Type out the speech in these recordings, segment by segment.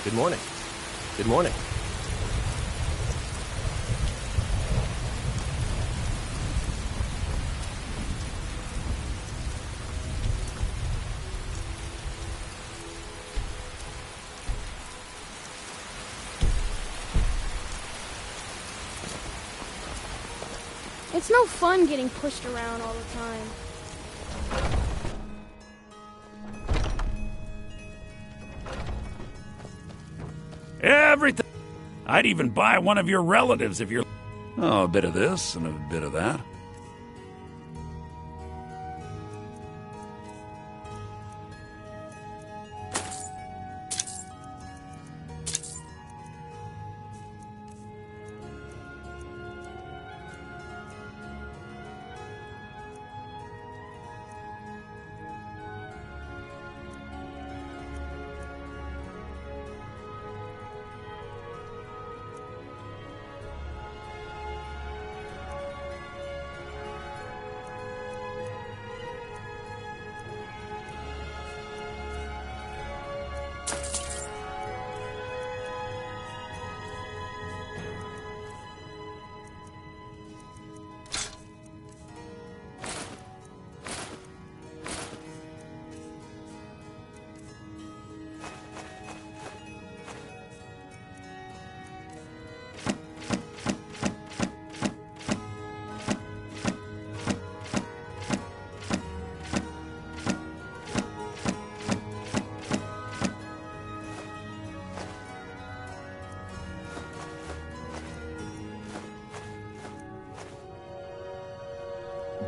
Good morning. Good morning. It's no fun getting pushed around all the time. Everything. I'd even buy one of your relatives if you're... Oh, a bit of this and a bit of that.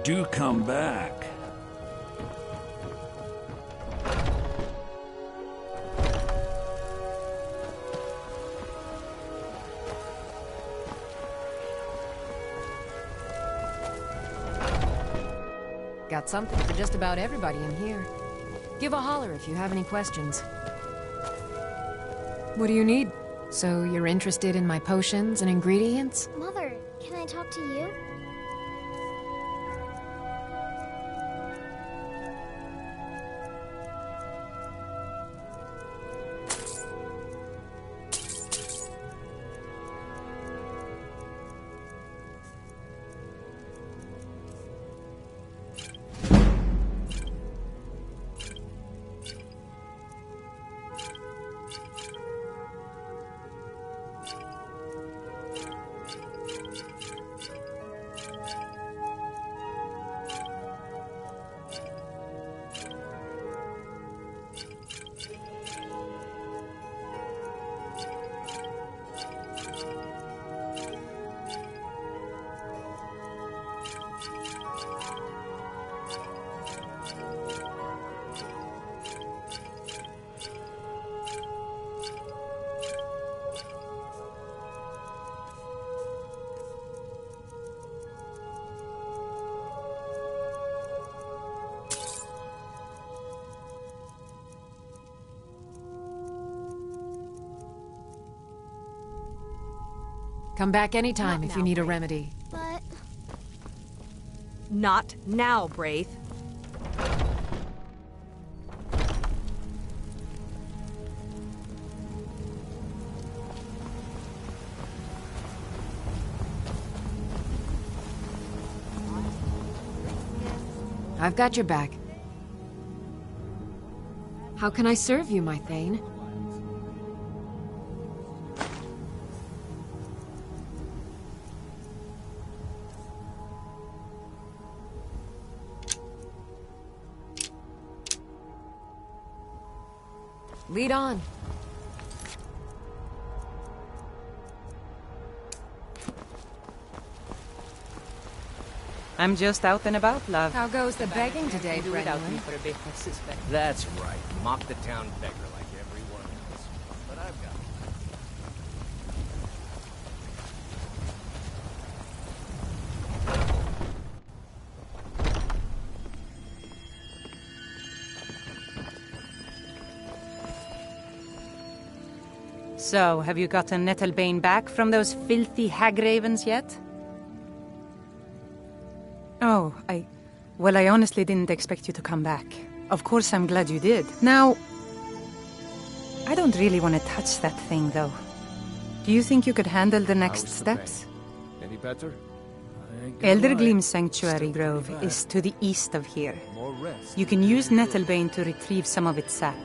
Do come back. Got something for just about everybody in here. Give a holler if you have any questions. What do you need? So you're interested in my potions and ingredients? Mother, can I talk to you? Come back anytime Not if you now, need a Braith. remedy. But... Not now, Braith. I've got your back. How can I serve you, my Thane? Lead on. I'm just out and about, love. How goes the begging today, Do without me Brennan? for a bit, I suspect. That's right. Mock the town beggar like everyone else. But I've got... So, have you gotten Nettlebane back from those filthy hag ravens yet? Oh, Well, I honestly didn't expect you to come back. Of course I'm glad you did. Now... I don't really want to touch that thing, though. Do you think you could handle the next How's the steps? pain? Any better? I ain't gonna lie. Eldergleam Sanctuary Still Grove pretty bad. is to the east of here. More rest. You can use Nettlebane to retrieve some of its sap.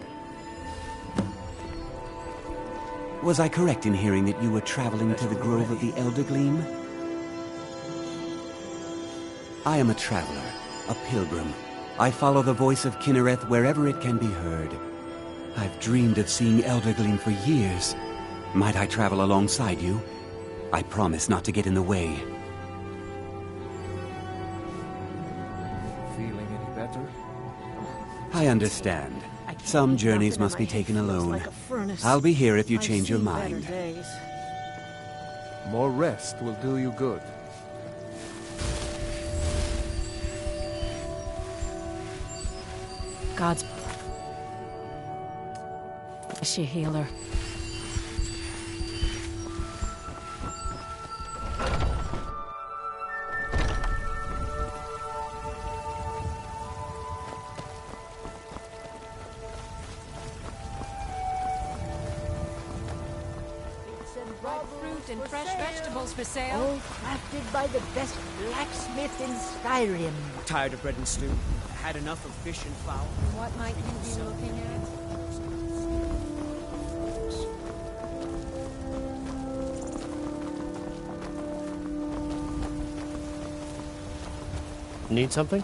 Was I correct in hearing that you were traveling to the Grove of the Eldergleam? I am a traveler, a pilgrim. I follow the voice of Kinnereth wherever it can be heard. I've dreamed of seeing Eldergleam for years. Might I travel alongside you? I promise not to get in the way. Feeling any better? I understand. Some journeys must be taken alone. I'll be here if you change your mind. More rest will do you good. God's... Bless you, healer. Ripe fruit and fresh vegetables for sale. All crafted by the best blacksmith in Skyrim. Tired of bread and stew? Had enough of fish and fowl? What might you be looking at? Need something?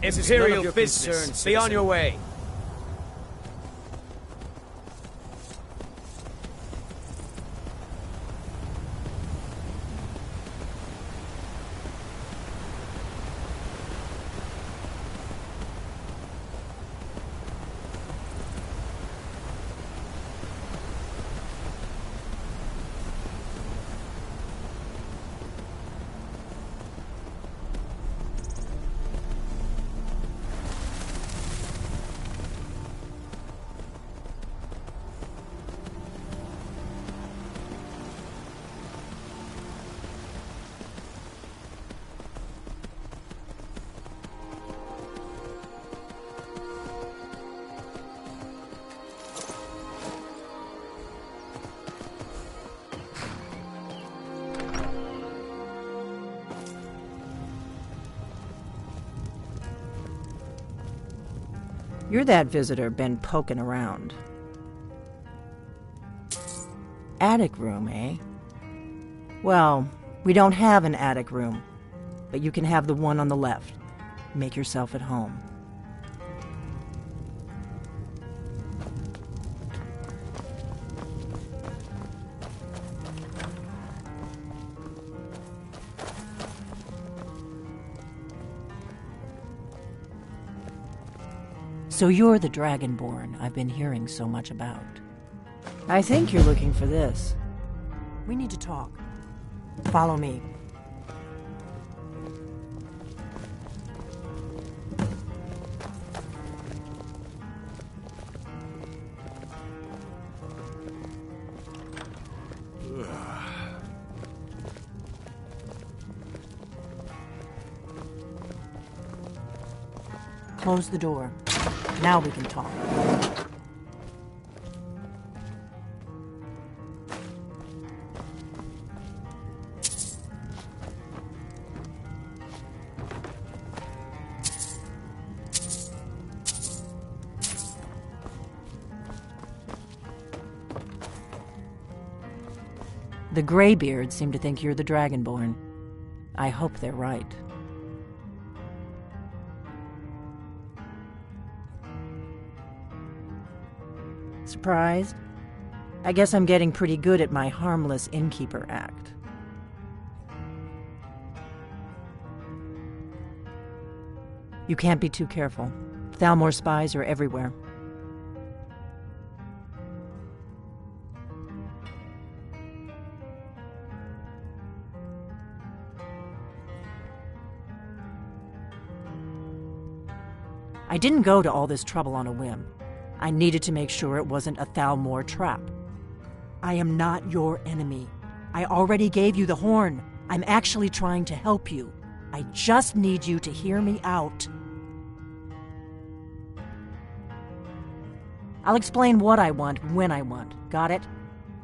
Imperial business. Be on your way. You're that visitor been poking around. attic room, eh? Well, we don't have an attic room, but you can have the one on the left. Make yourself at home. So you're the Dragonborn I've been hearing so much about. I think you're looking for this. We need to talk. Follow me. Close the door. Now we can talk. The Greybeards seem to think you're the Dragonborn. I hope they're right. Surprised? I guess I'm getting pretty good at my harmless innkeeper act. You can't be too careful. Thalmor spies are everywhere. I didn't go to all this trouble on a whim. I needed to make sure it wasn't a Thalmor trap. I am not your enemy. I already gave you the horn. I'm actually trying to help you. I just need you to hear me out. I'll explain what I want when I want. Got it?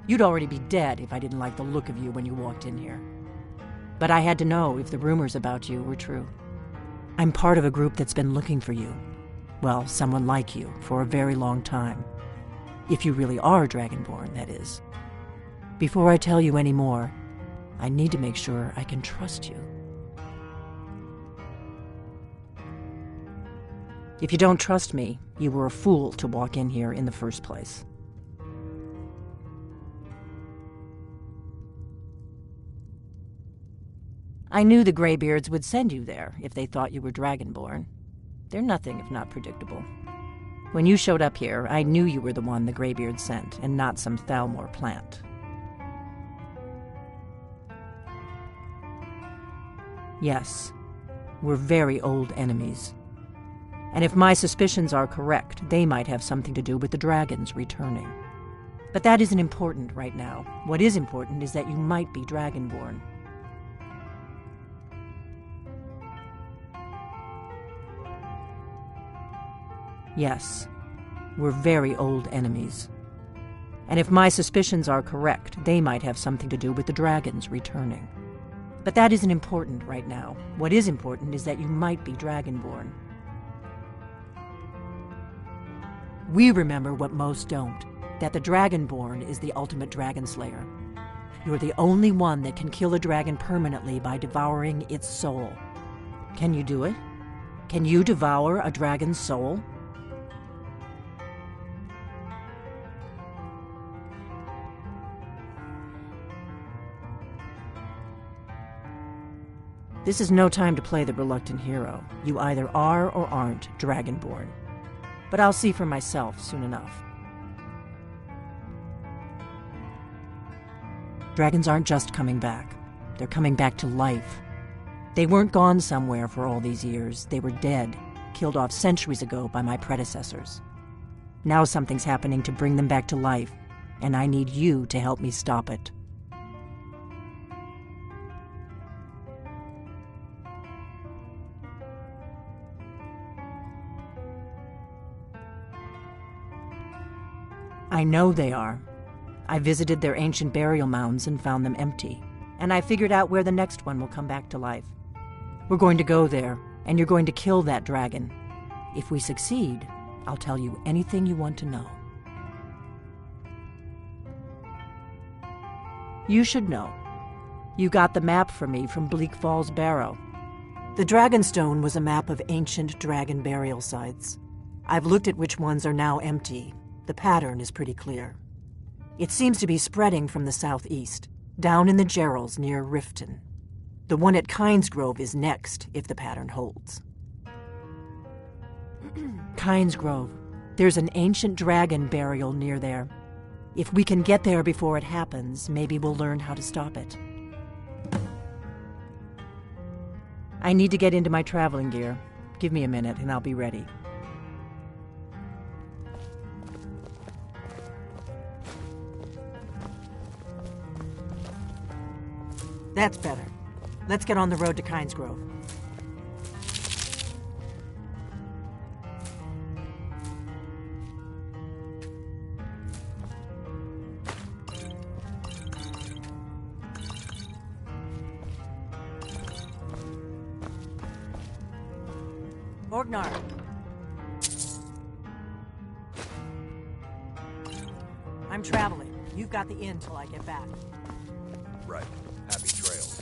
You'd already be dead if I didn't like the look of you when you walked in here. But I had to know if the rumors about you were true. I'm part of a group that's been looking for you. Well, someone like you, for a very long time. If you really are Dragonborn, that is. Before I tell you any more, I need to make sure I can trust you. If you don't trust me, you were a fool to walk in here in the first place. I knew the Greybeards would send you there if they thought you were Dragonborn. They're nothing if not predictable. When you showed up here, I knew you were the one the Greybeards sent, and not some Thalmor plant. Yes, we're very old enemies. And if my suspicions are correct, they might have something to do with the dragons returning. But that isn't important right now. What is important is that you might be Dragonborn. Yes, we're very old enemies. And if my suspicions are correct, they might have something to do with the dragons returning. But that isn't important right now. What is important is that you might be Dragonborn. We remember what most don't, that the Dragonborn is the ultimate dragon slayer. You're the only one that can kill a dragon permanently by devouring its soul. Can you do it? Can you devour a dragon's soul? This is no time to play the reluctant hero. You either are or aren't Dragonborn. But I'll see for myself soon enough. Dragons aren't just coming back. They're coming back to life. They weren't gone somewhere for all these years. They were dead, killed off centuries ago by my predecessors. Now something's happening to bring them back to life, and I need you to help me stop it. I know they are. I visited their ancient burial mounds and found them empty, and I figured out where the next one will come back to life. We're going to go there, and you're going to kill that dragon. If we succeed, I'll tell you anything you want to know. You should know. You got the map for me from Bleak Falls Barrow. The Dragonstone was a map of ancient dragon burial sites. I've looked at which ones are now empty. The pattern is pretty clear. It seems to be spreading from the southeast, down in the Gerals near Riften. The one at Kynesgrove is next, if the pattern holds. Kynesgrove. There's an ancient dragon burial near there. If we can get there before it happens, maybe we'll learn how to stop it. I need to get into my traveling gear. Give me a minute and I'll be ready. That's better. Let's get on the road to Kynesgrove. Orgnar. I'm traveling. You've got the inn till I get back. Right. Happy trails.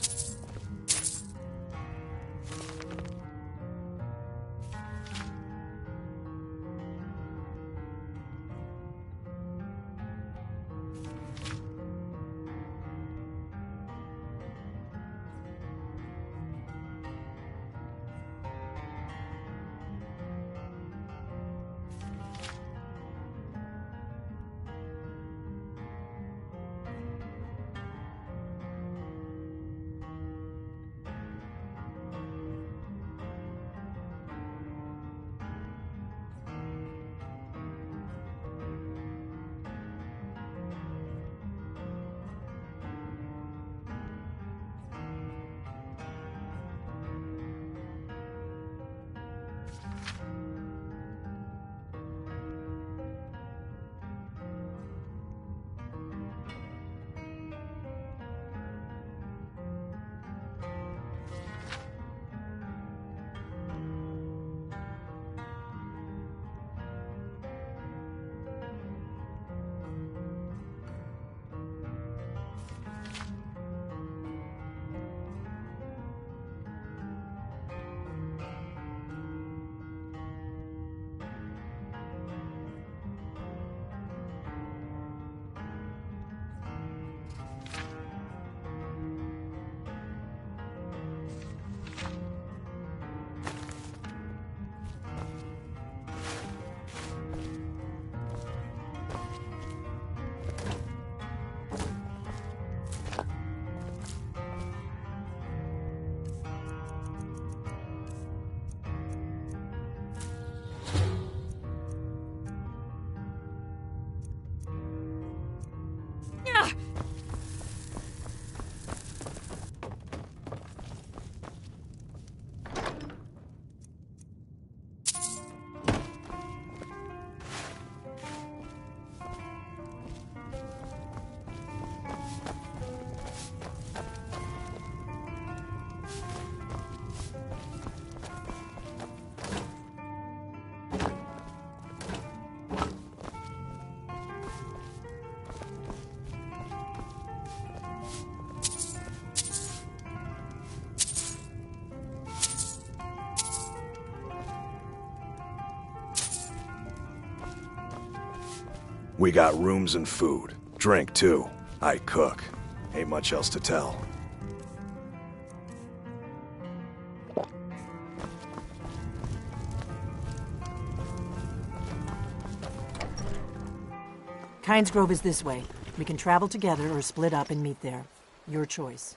We got rooms and food. Drink, too. I cook. Ain't much else to tell. Kynesgrove is this way. We can travel together or split up and meet there. Your choice.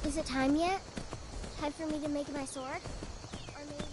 Is it time yet? Time for me to make my sword? Or maybe...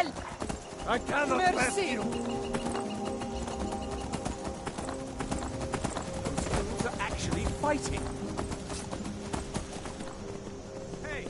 Help! I cannot Mercy! Those are actually fighting. Hey!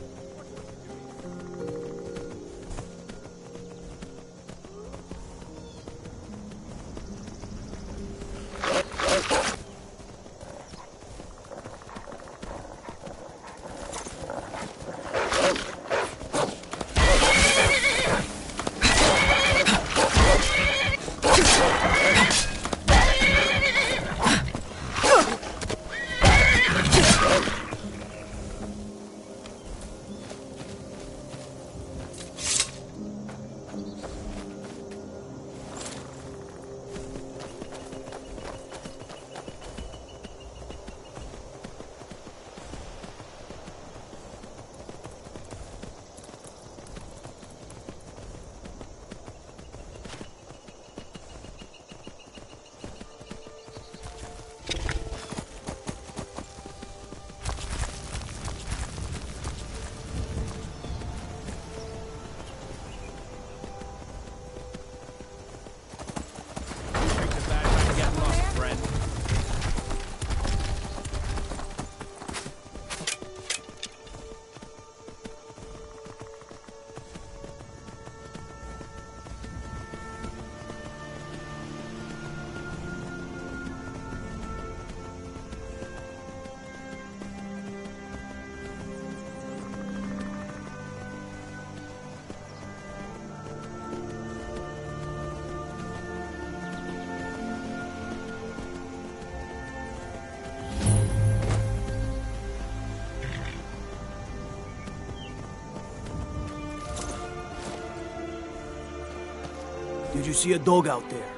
Did you see a dog out there?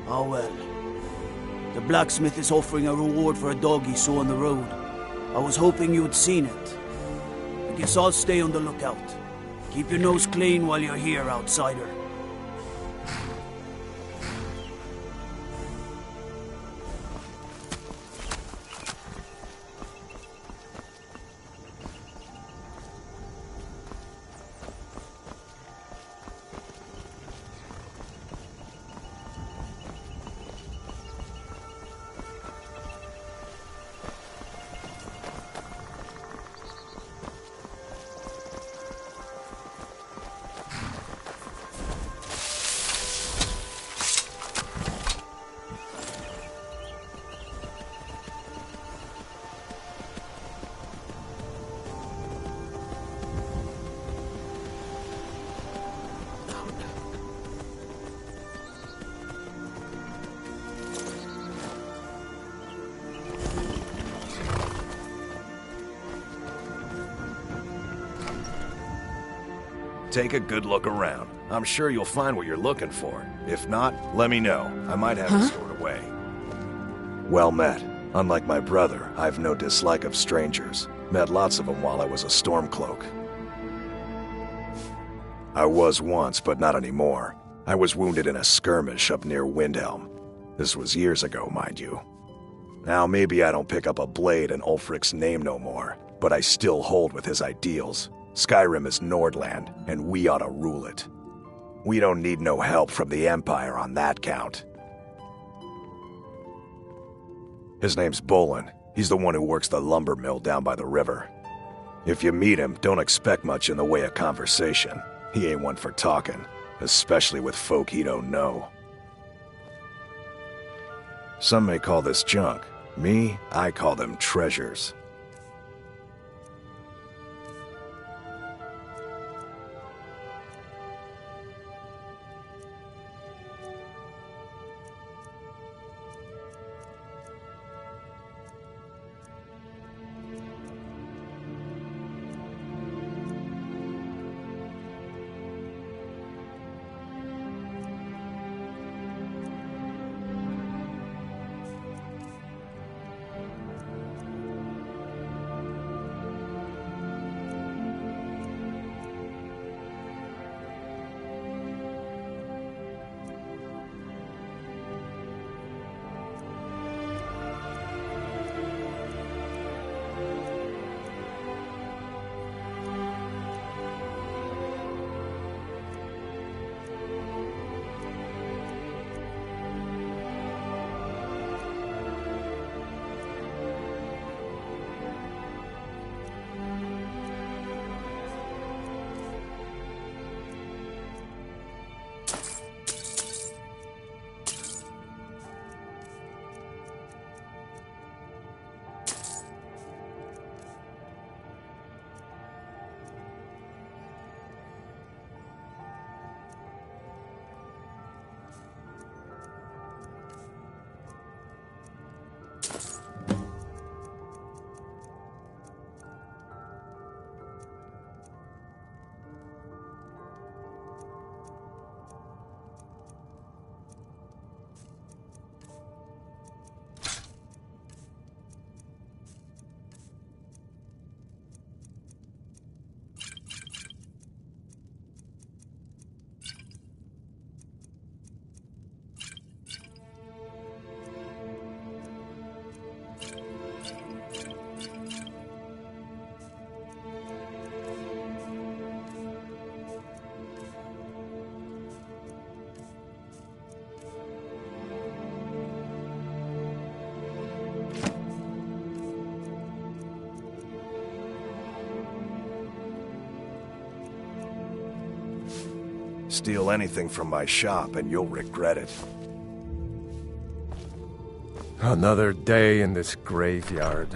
Oh well. The blacksmith is offering a reward for a dog he saw on the road. I was hoping you had seen it. I guess I'll stay on the lookout. Keep your nose clean while you're here, outsider. Take a good look around. I'm sure you'll find what you're looking for. If not, let me know. I might have it stored away. Well met. Unlike my brother, I've no dislike of strangers. Met lots of them while I was a Stormcloak. I was once, but not anymore. I was wounded in a skirmish up near Windhelm. This was years ago, mind you. Now maybe I don't pick up a blade in Ulfric's name no more, but I still hold with his ideals. Skyrim is Nordland, and we ought to rule it. We don't need no help from the Empire on that count. His name's Bolin. He's the one who works the lumber mill down by the river. If you meet him, don't expect much in the way of conversation. He ain't one for talking, especially with folk he don't know. Some may call this junk. Me, I call them treasures. Steal anything from my shop and you'll regret it. Another day in this graveyard.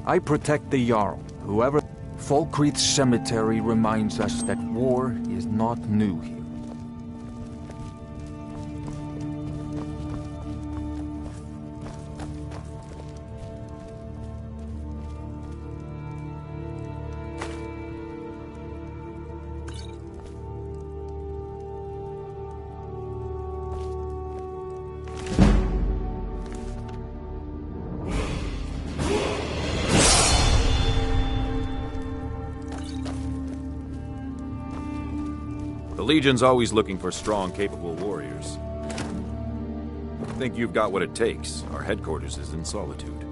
I protect the Jarl. Whoever... Falkreath Cemetery reminds us that war is not new here. The Legion's always looking for strong, capable warriors. Think you've got what it takes. Our headquarters is in Solitude.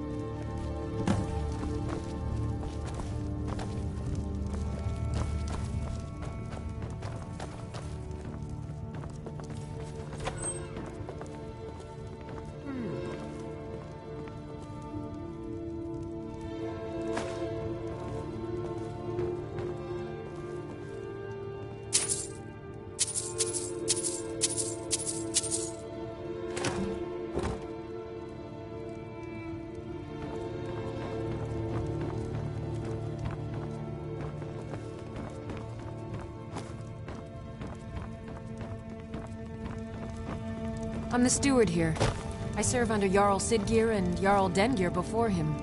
I'm the steward here. I serve under Jarl Siggeir and Jarl Dengir before him.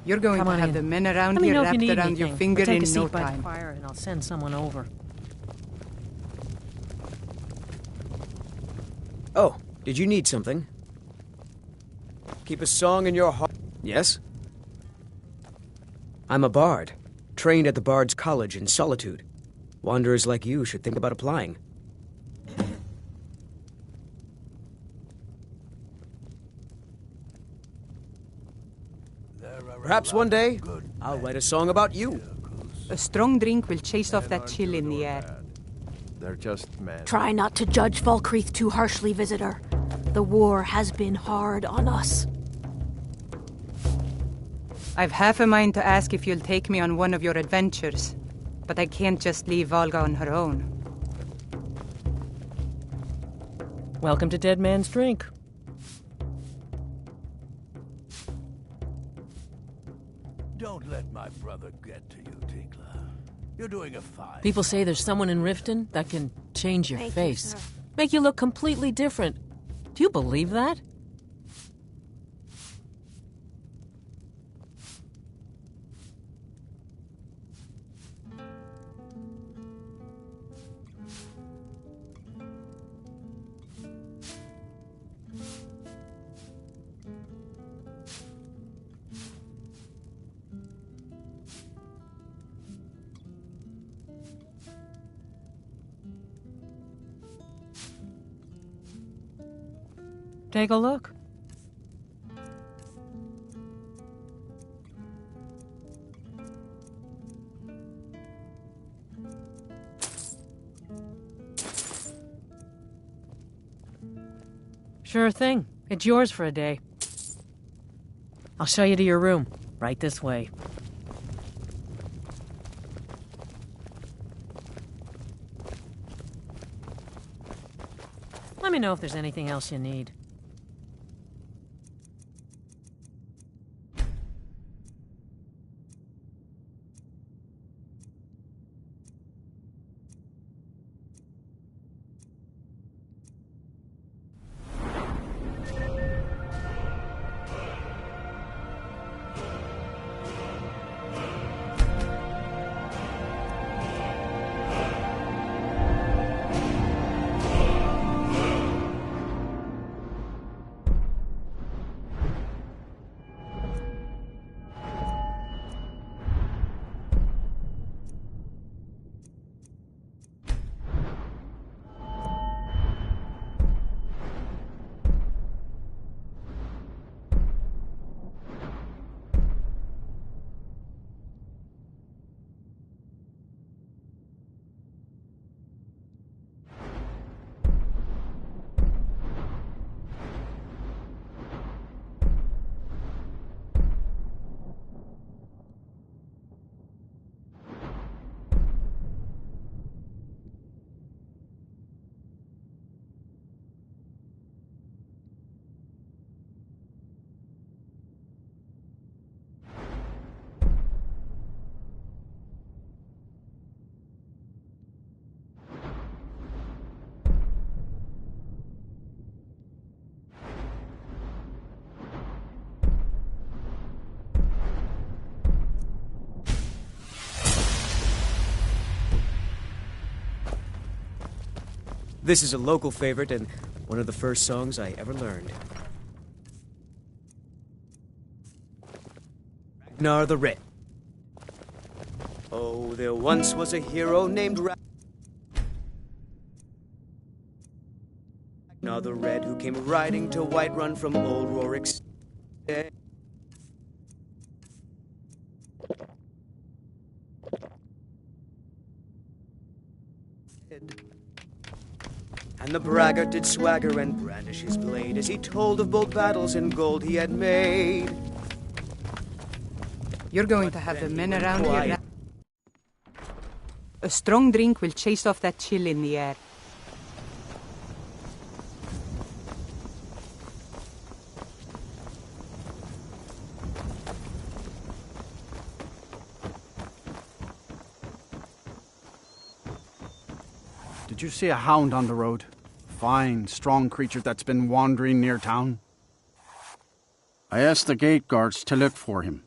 You're going to have the men around here wrapped around your finger in no by the time. fire and I'll send someone over. Oh, did you need something? Keep a song in your heart. Yes? I'm a bard, trained at the Bard's College in Solitude. Wanderers like you should think about applying. Perhaps one day, I'll write a song about you. A strong drink will chase off that chill in the air. They're just men. Try not to judge Falkreath too harshly, visitor. The war has been hard on us. I've half a mind to ask if you'll take me on one of your adventures, but I can't just leave Valga on her own. Welcome to Dead Man's Drink. Don't let my brother get to you, Tinkler. You're doing a fine. People say there's someone in Riften that can change your Thank you, face. sir. Make you look completely different. Do you believe that? Take a look. Sure thing. It's yours for a day. I'll show you to your room. Right this way. Let me know if there's anything else you need. This is a local favorite and one of the first songs I ever learned. Ragnar the Red. Oh, there once was a hero named Ragnar the Red who came riding to Whiterun from old Rorik's day. And the braggart did swagger and brandish his blade as he told of bold battles and gold he had made. You're going to have the men around here now. A strong drink will chase off that chill in the air. Did you see a hound on the road? Fine, strong creature that's been wandering near town. I asked the gate guards to look for him.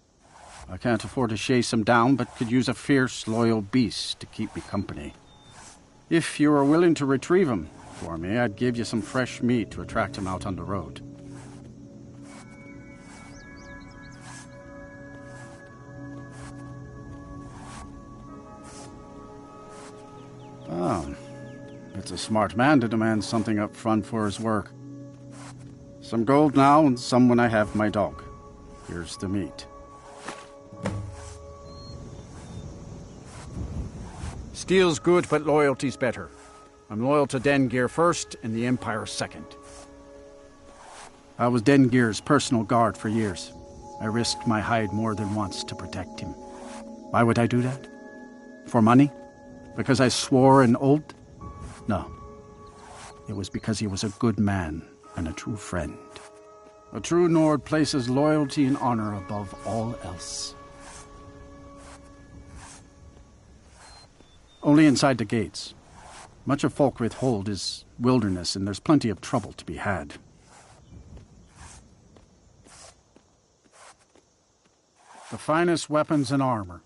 I can't afford to chase him down, but could use a fierce, loyal beast to keep me company. If you are willing to retrieve him for me, I'd give you some fresh meat to attract him out on the road. Oh. It's a smart man to demand something up front for his work. Some gold now and some when I have my dog. Here's the meat. Steel's good, but loyalty's better. I'm loyal to Dengeir first and the Empire second. I was Dengeir's personal guard for years. I risked my hide more than once to protect him. Why would I do that? For money? Because I swore an oath? No. It was because he was a good man and a true friend. A true Nord places loyalty and honor above all else. Only inside the gates. Much of Falkreath Hold is wilderness, and there's plenty of trouble to be had. The finest weapons and armor.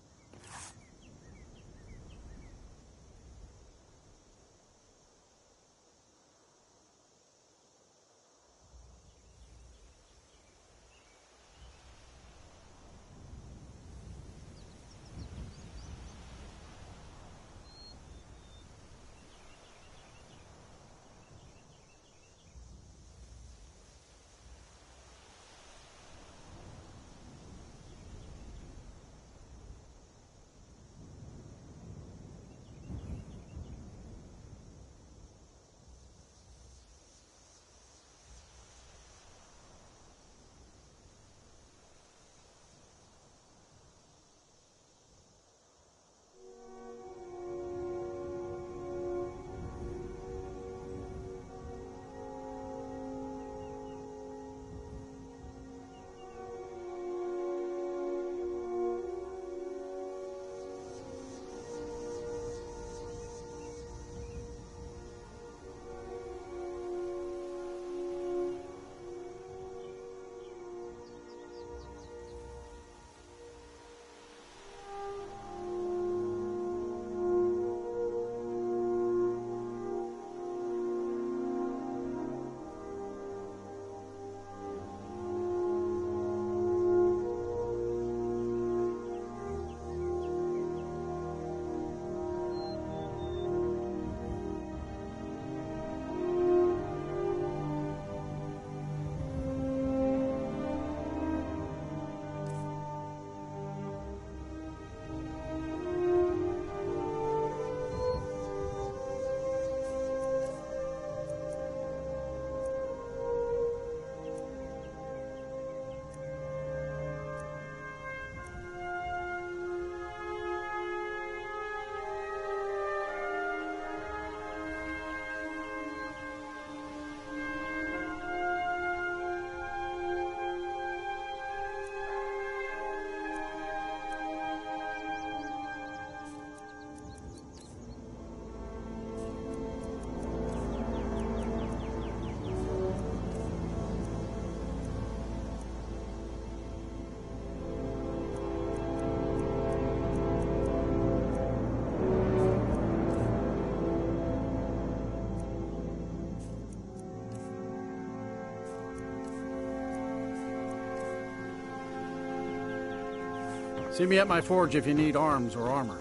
See me at my forge if you need arms or armor.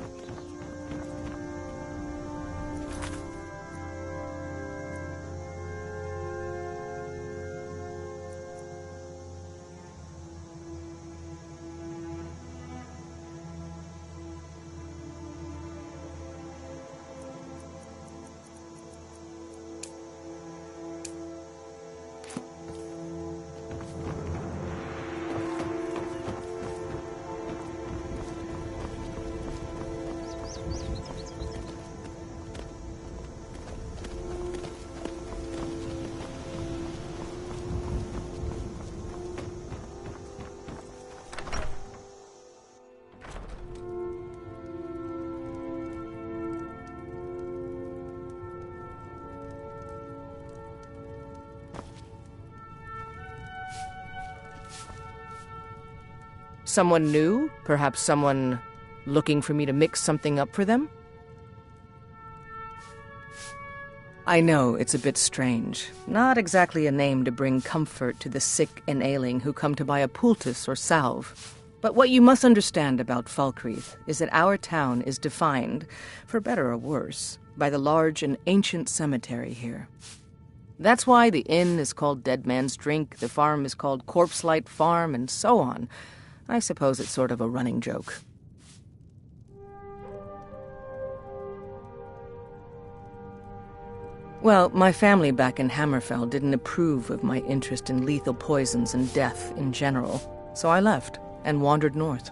Someone new? Perhaps someone looking for me to mix something up for them? I know it's a bit strange. Not exactly a name to bring comfort to the sick and ailing who come to buy a poultice or salve. But what you must understand about Falkreath is that our town is defined, for better or worse, by the large and ancient cemetery here. That's why the inn is called Dead Man's Drink, the farm is called Corpse Light Farm, and so on. I suppose it's sort of a running joke. Well, my family back in Hammerfell didn't approve of my interest in lethal poisons and death in general, so I left and wandered north.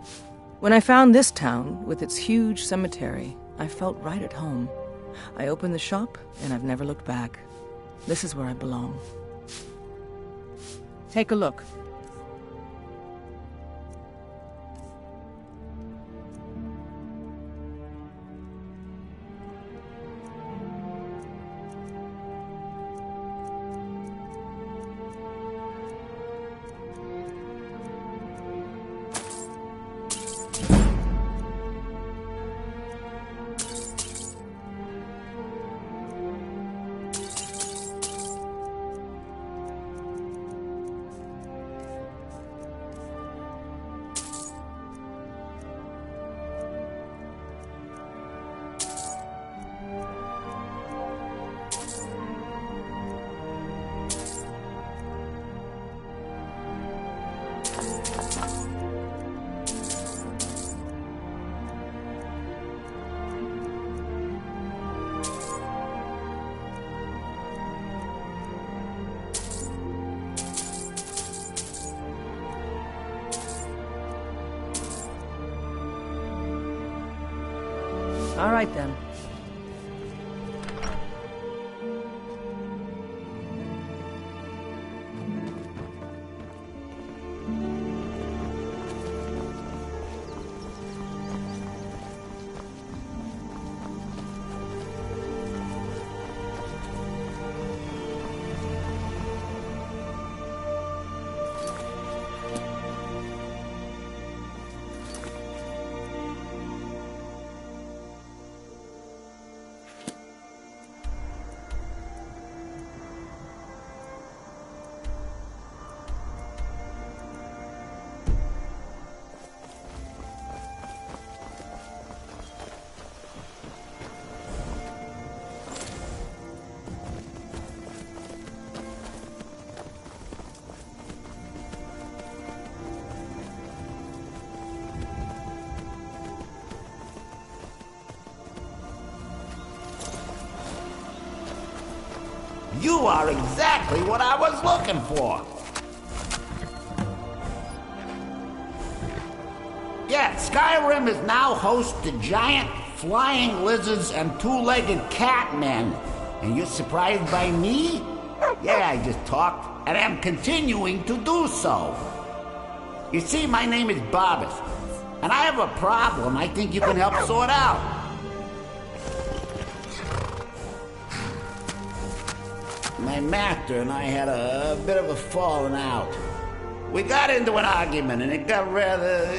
When I found this town, with its huge cemetery, I felt right at home. I opened the shop, and I've never looked back. This is where I belong. Take a look. All right, then. You are exactly what I was looking for. Yeah, Skyrim is now host to giant flying lizards and two-legged catmen. And you're surprised by me? Yeah, I just talked, and I'm continuing to do so. You see, my name is Barbas, and I have a problem I think you can help sort out. My master and I had a bit of a falling out. We got into an argument and it got rather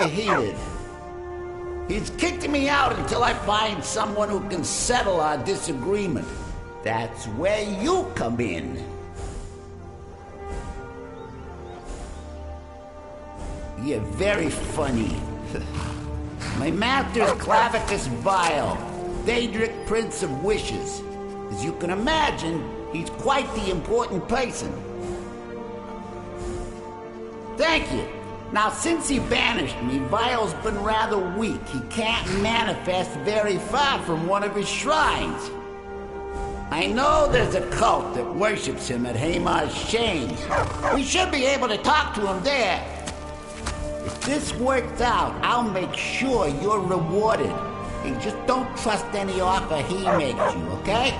heated. He's kicked me out until I find someone who can settle our disagreement. That's where you come in. You're very funny. My master's Clavicus Vile, Daedric Prince of Wishes. As you can imagine, he's quite the important person. Thank you. Now, since he banished me, Vile's been rather weak. He can't manifest very far from one of his shrines. I know there's a cult that worships him at Hamar's Chains. We should be able to talk to him there. If this works out, I'll make sure you're rewarded. You just don't trust any offer he makes you, okay?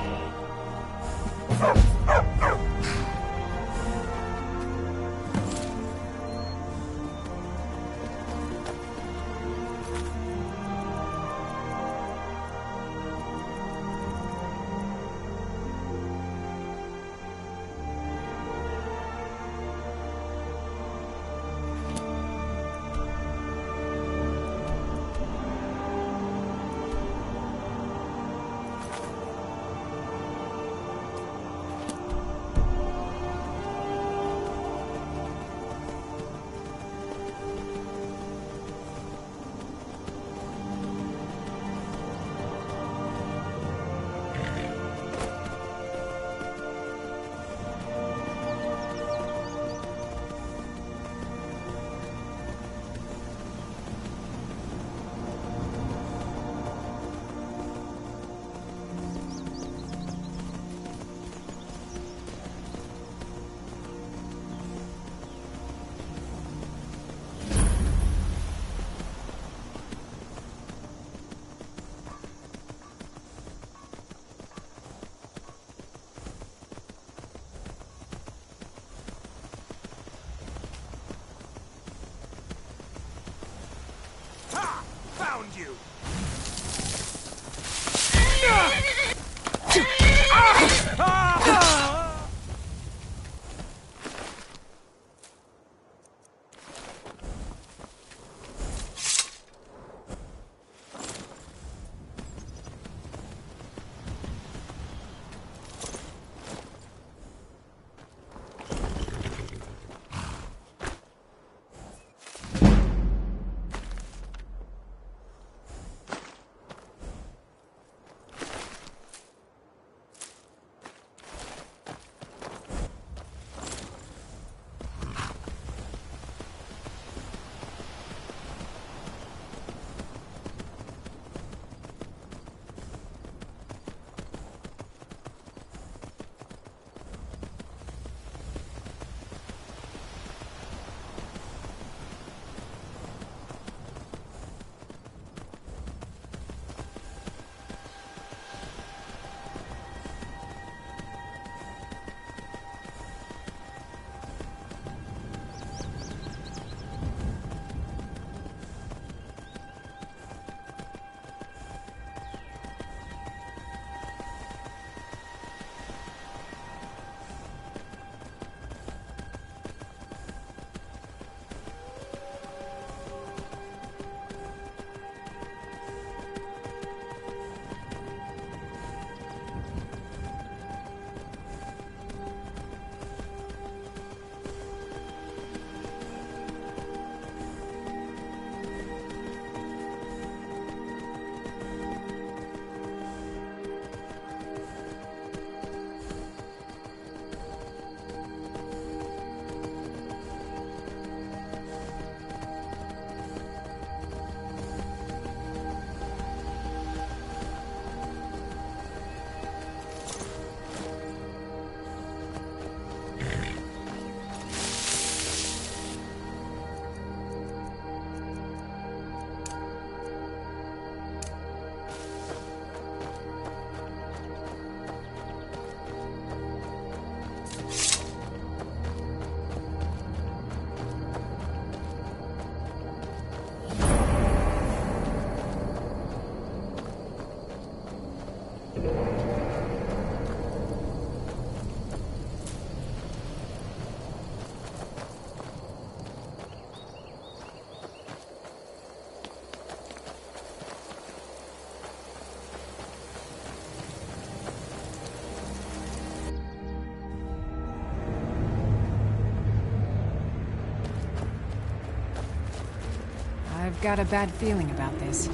got a bad feeling about this.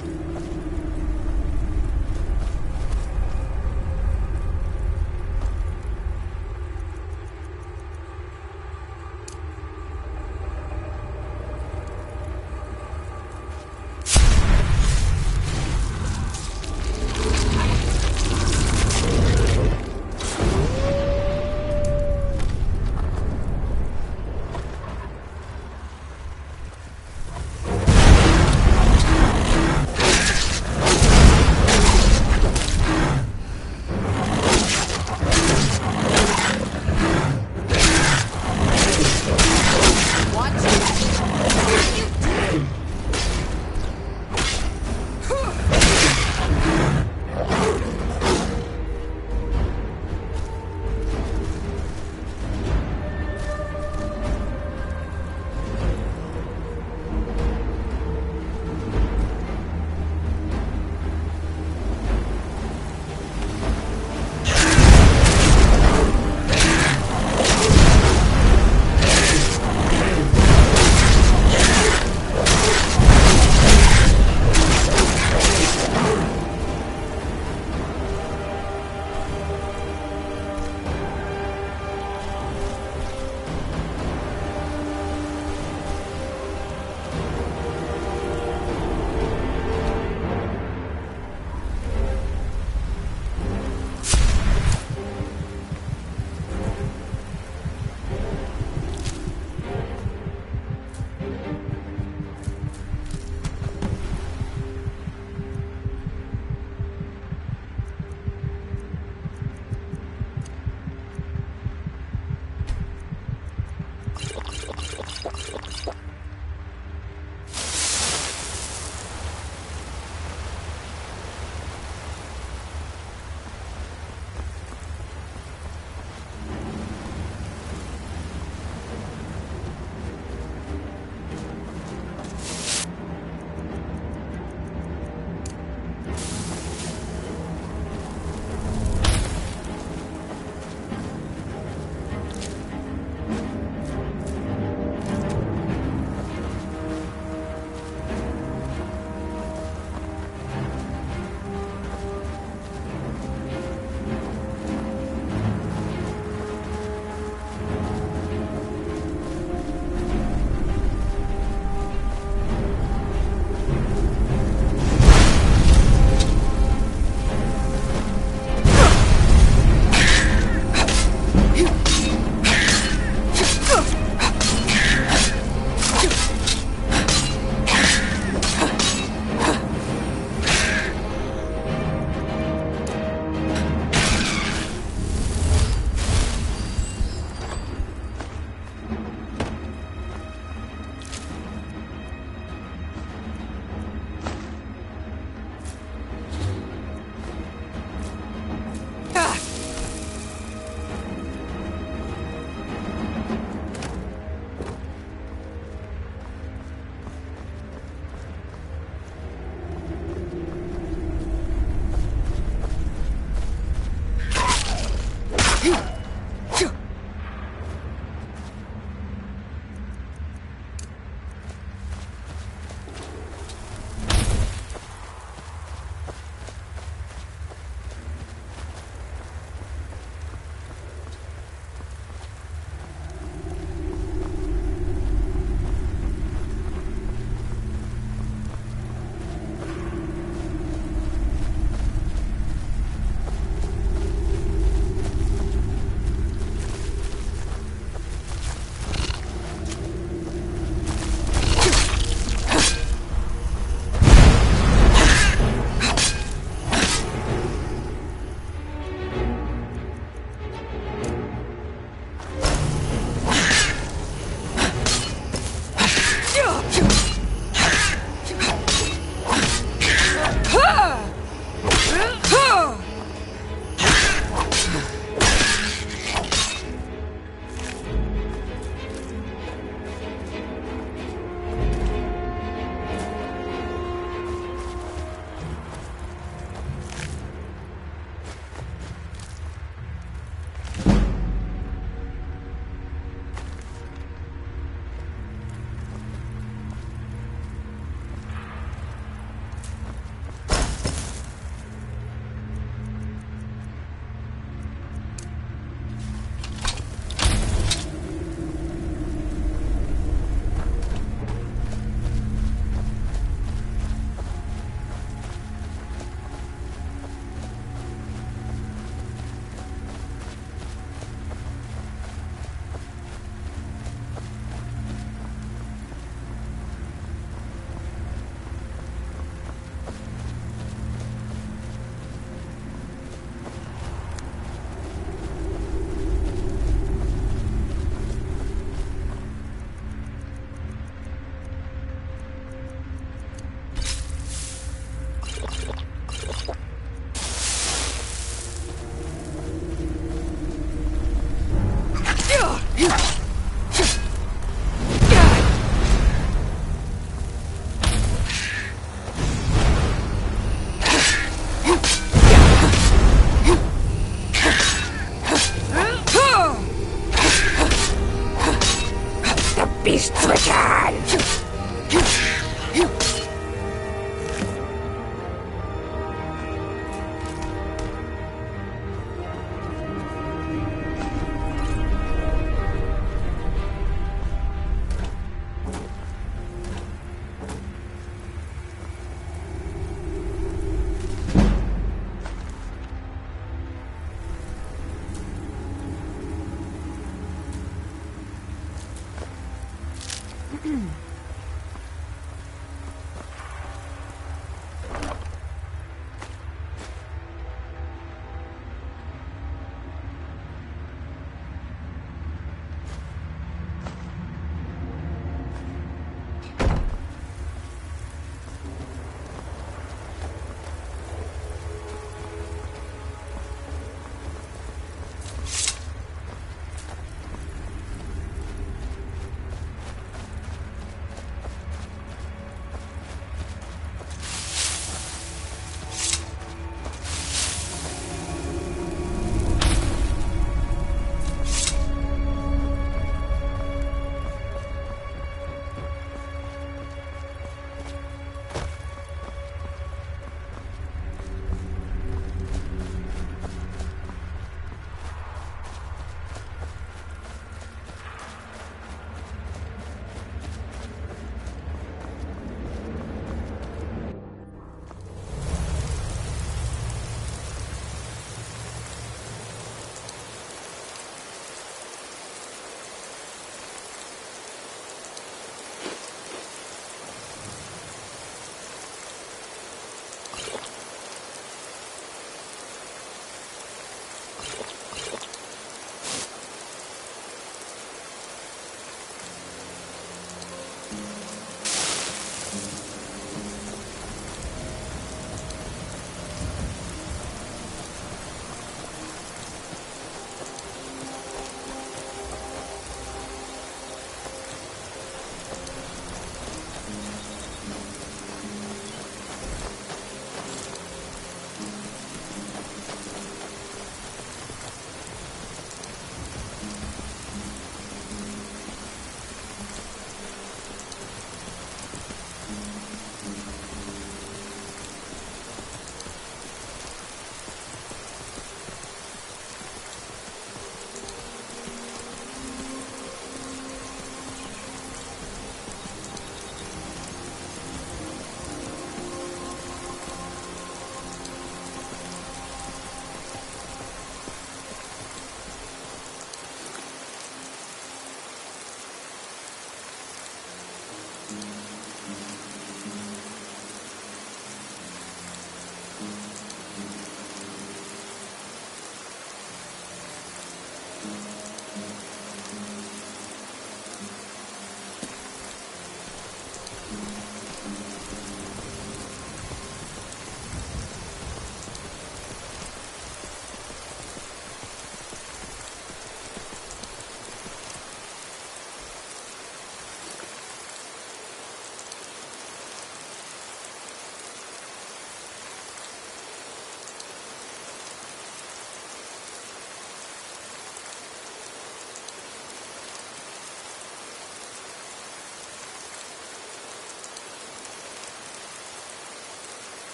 Beast Switcher!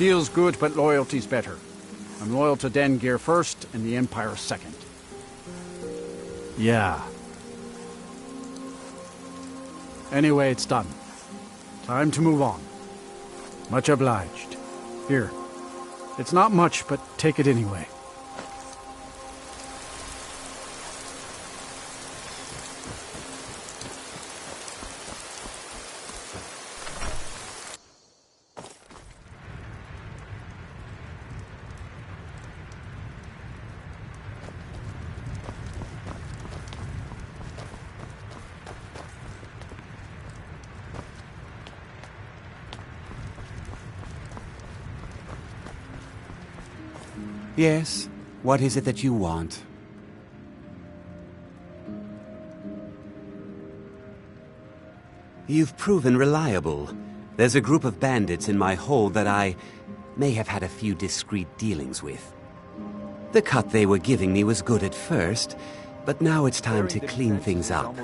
Steel's good, but loyalty's better. I'm loyal to Dengir first and the Empire second. Yeah. Anyway, it's done. Time to move on. Much obliged. Here. It's not much, but take it anyway. Yes? What is it that you want? You've proven reliable. There's a group of bandits in my hold that I may have had a few discreet dealings with. The cut they were giving me was good at first, but now it's time to clean things up.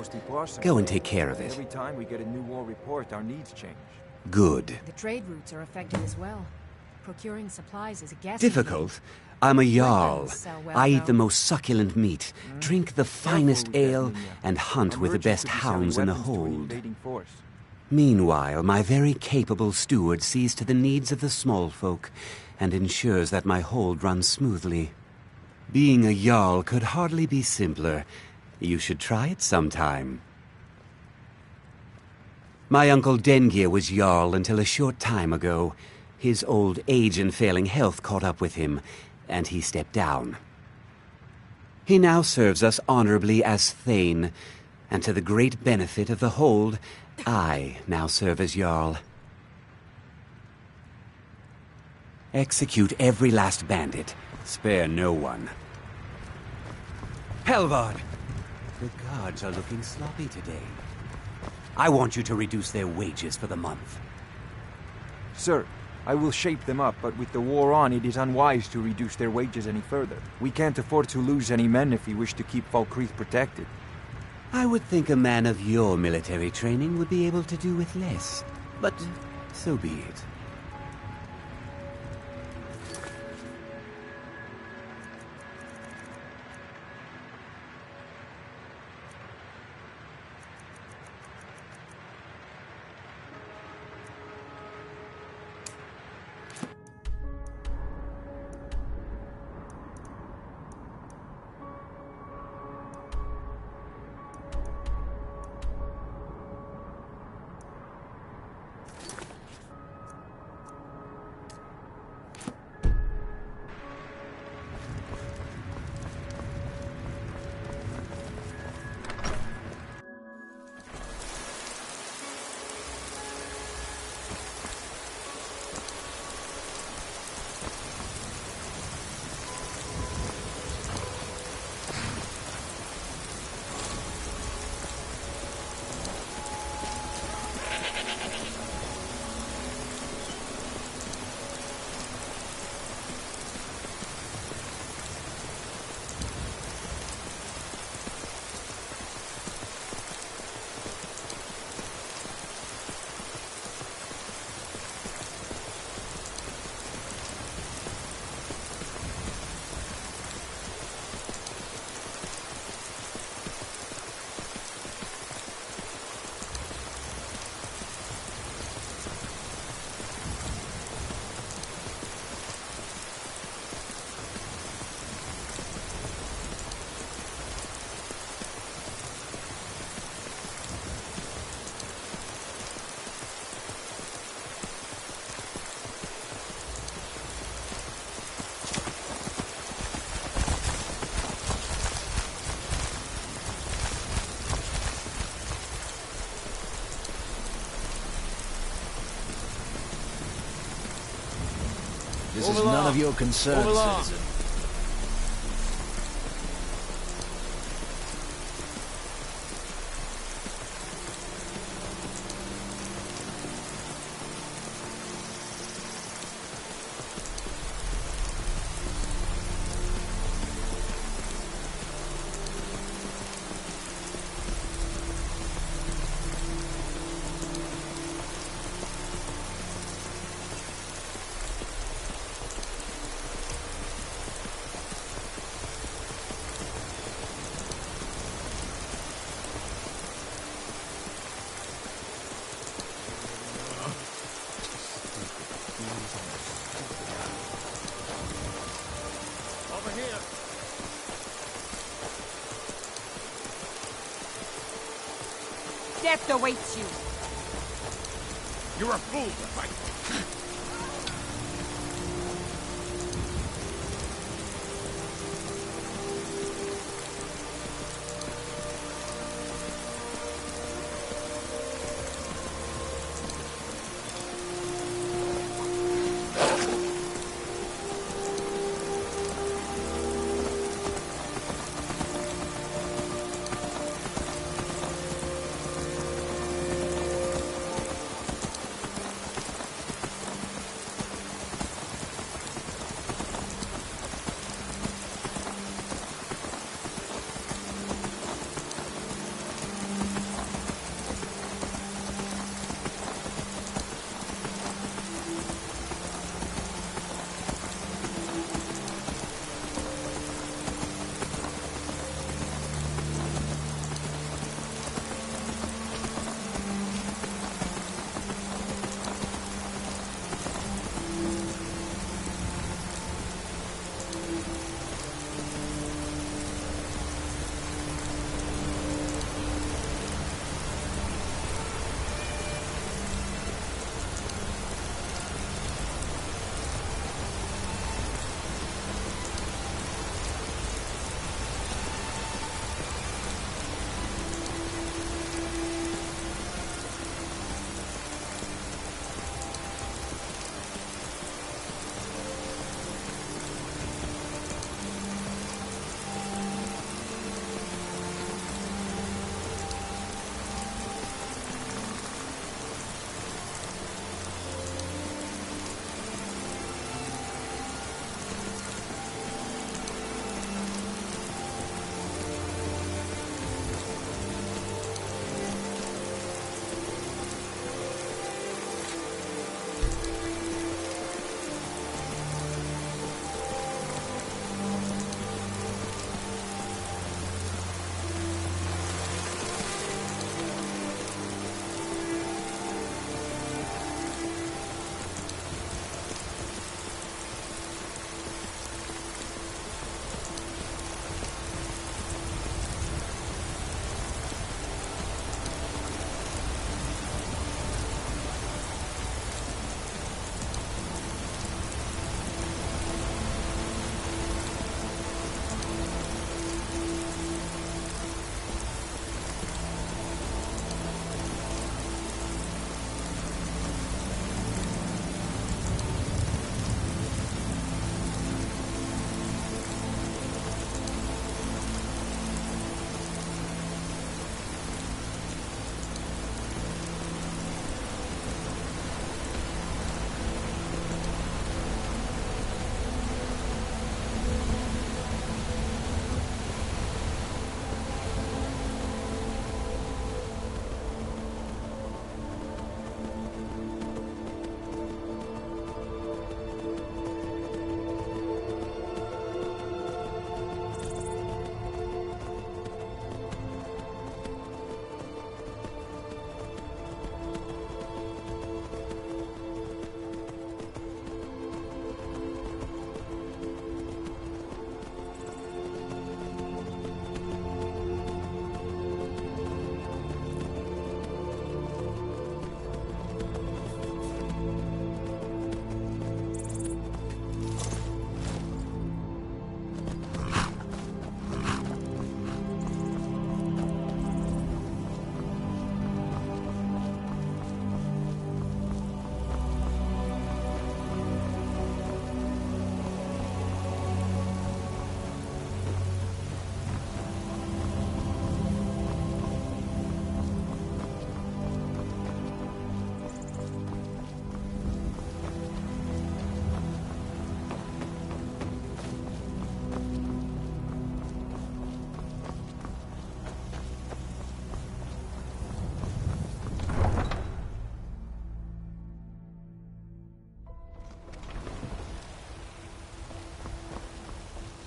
Go and take care of it. Every time we get a new war report, our needs change. Good. The trade routes are affected as well. Procuring supplies is a guess. Difficult? I'm a Jarl. I eat the most succulent meat, drink the finest ale, and hunt with the best hounds in the hold. Meanwhile, my very capable steward sees to the needs of the small folk and ensures that my hold runs smoothly. Being a Jarl could hardly be simpler. You should try it sometime. My uncle Dengir was Jarl until a short time ago. His old age and failing health caught up with him, and he stepped down. He now serves us honorably as Thane, and to the great benefit of the hold, I now serve as Jarl. Execute every last bandit. Spare no one. Helvard! The guards are looking sloppy today. I want you to reduce their wages for the month. Sir, I will shape them up, but with the war on, it is unwise to reduce their wages any further. We can't afford to lose any men if we wish to keep Falkreath protected. I would think a man of your military training would be able to do with less. But so be it. This is none of your concern, citizen. over here. Death awaits you. You're a fool to fight.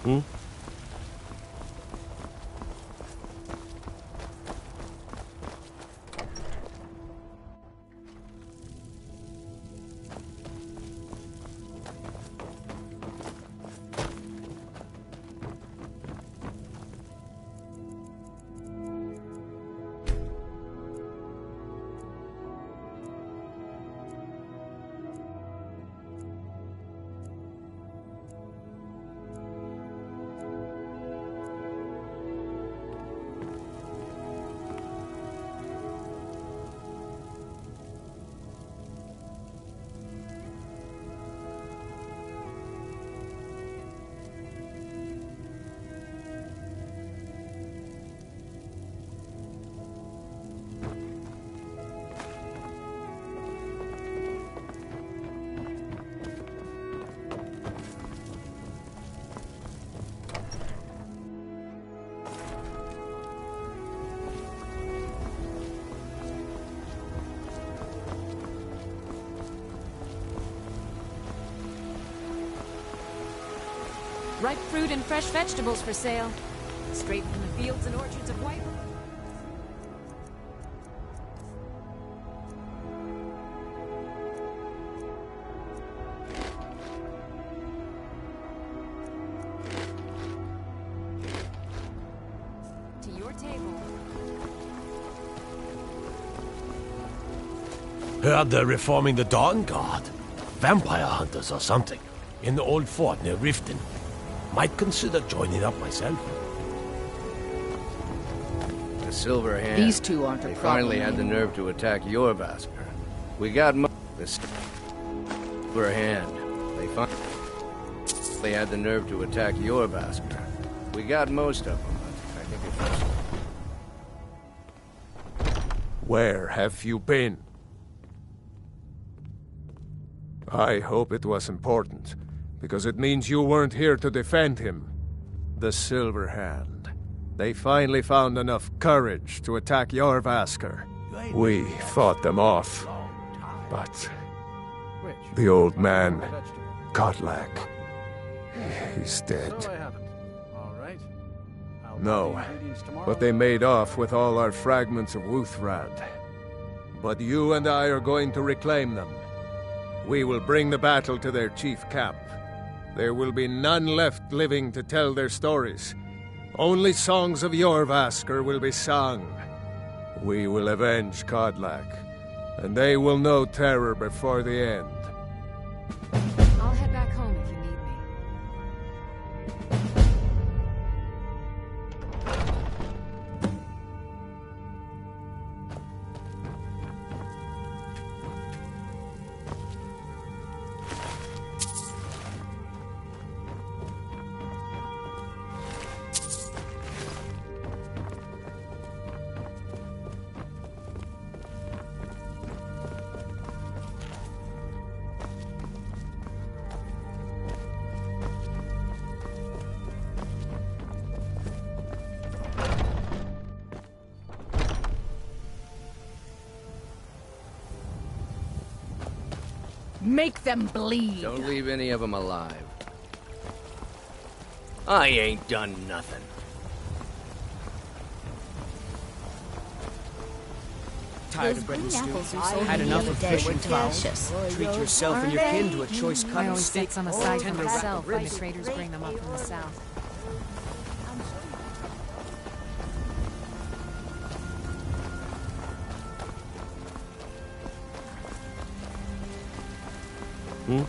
Hmm? Ripe fruit and fresh vegetables for sale. Straight from the fields and orchards of White. To your table. Heard they're reforming the Dawn Guard. Vampire hunters or something. In the old fort near Riften. Might consider joining up myself. The Silver Hand. These two aren't a They problem finally had the anymore. nerve to attack Jorvaskr. We got the Silver Hand. They had the nerve to attack Jorvaskr. We got most of them, but I think it was... Where have you been? I hope it was important, because it means you weren't here to defend him. The Silver Hand. They finally found enough courage to attack Jorvaskr. We fought them off, but the old man, Godlak, he's dead. No, but they made off with all our fragments of Wuthrad. But you and I are going to reclaim them. We will bring the battle to their chief camp. There will be none left living to tell their stories. Only songs of Jorvaskr will be sung. We will avenge Godlak, and they will know terror before the end. I'll head back home if you need me. Make them bleed. Don't leave any of them alive. I ain't done nothing. Tired of bread and stew? Had enough of fish and fowl? Treat yourself and your kin to a choice cut I of always steak. set some aside for Tender myself when the ribs. traders bring them up from the south. Hmm?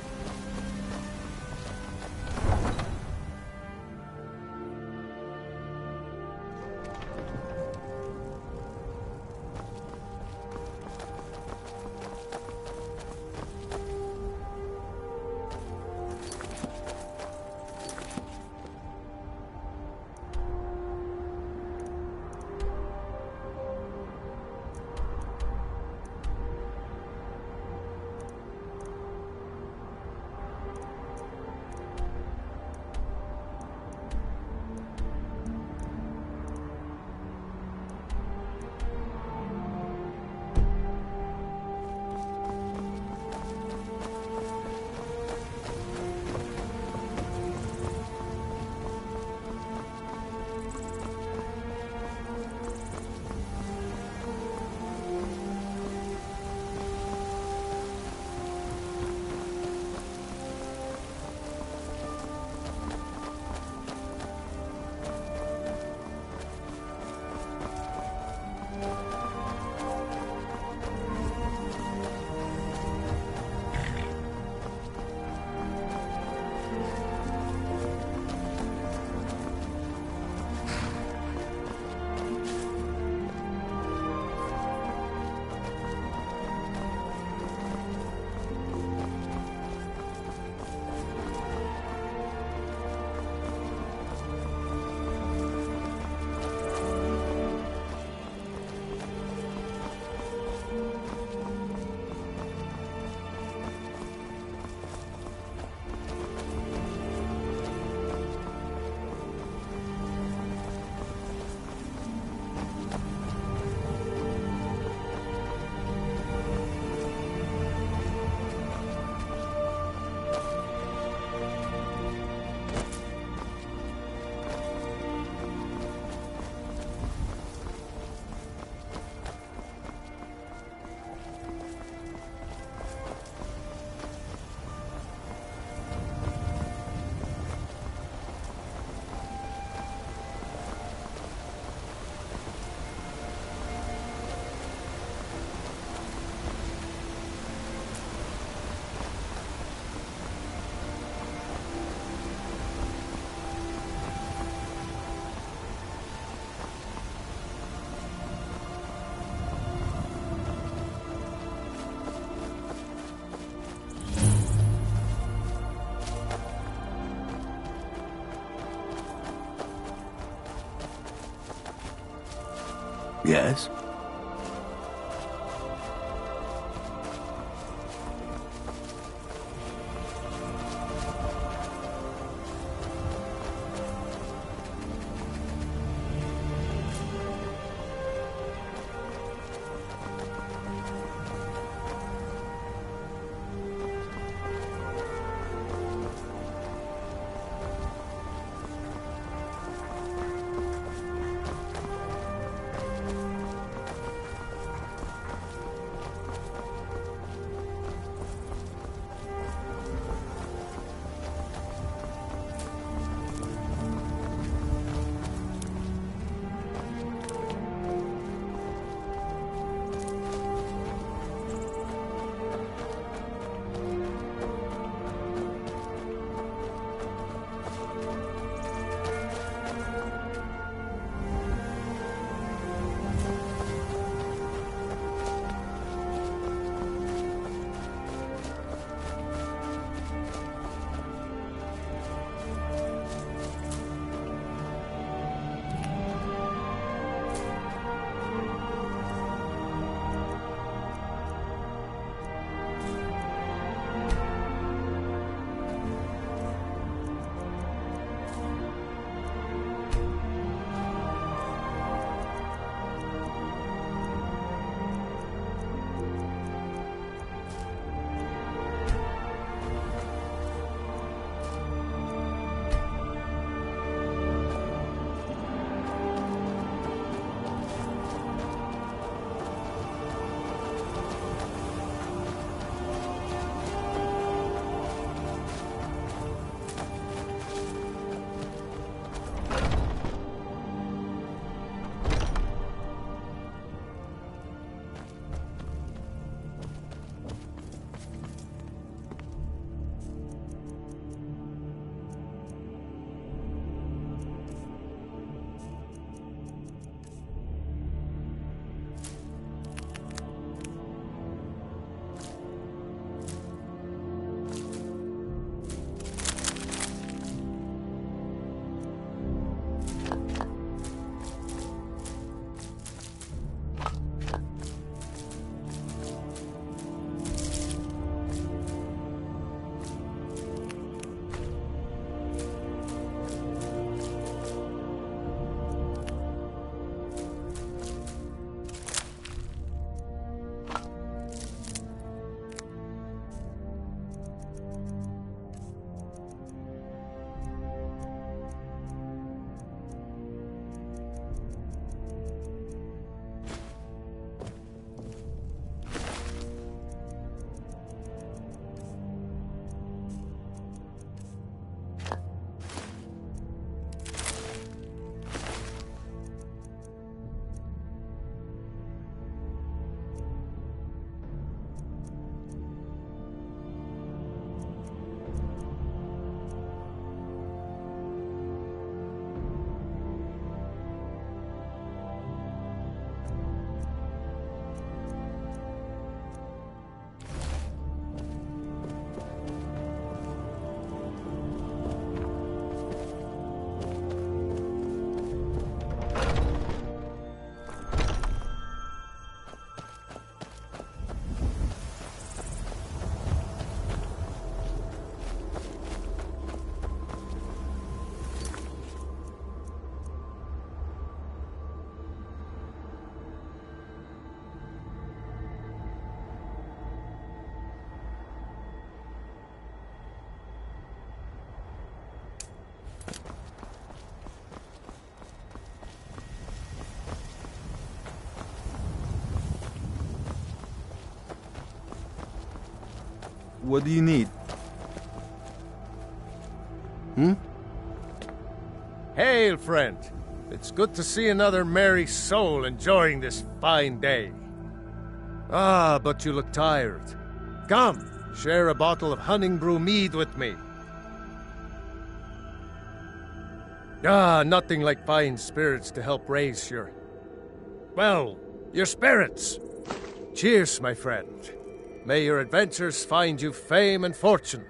Yes? What do you need? Hail, friend. It's good to see another merry soul enjoying this fine day. Ah, but you look tired. Come, share a bottle of Honningbrew mead with me. Ah, nothing like fine spirits to help raise your spirits. Cheers, my friend. May your adventures find you fame and fortune.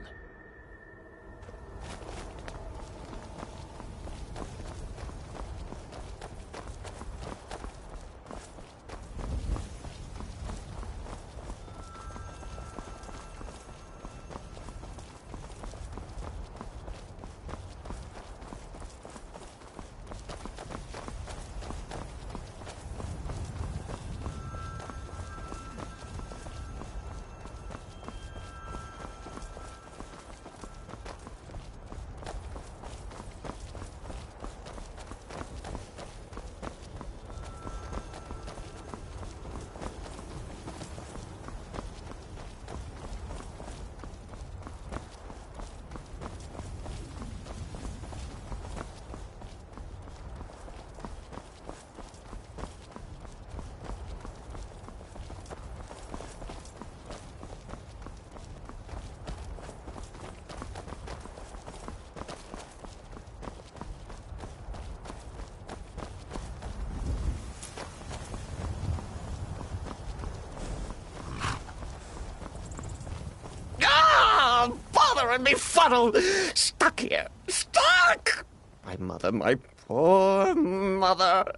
and befuddled. Stuck here. Stuck! My poor mother.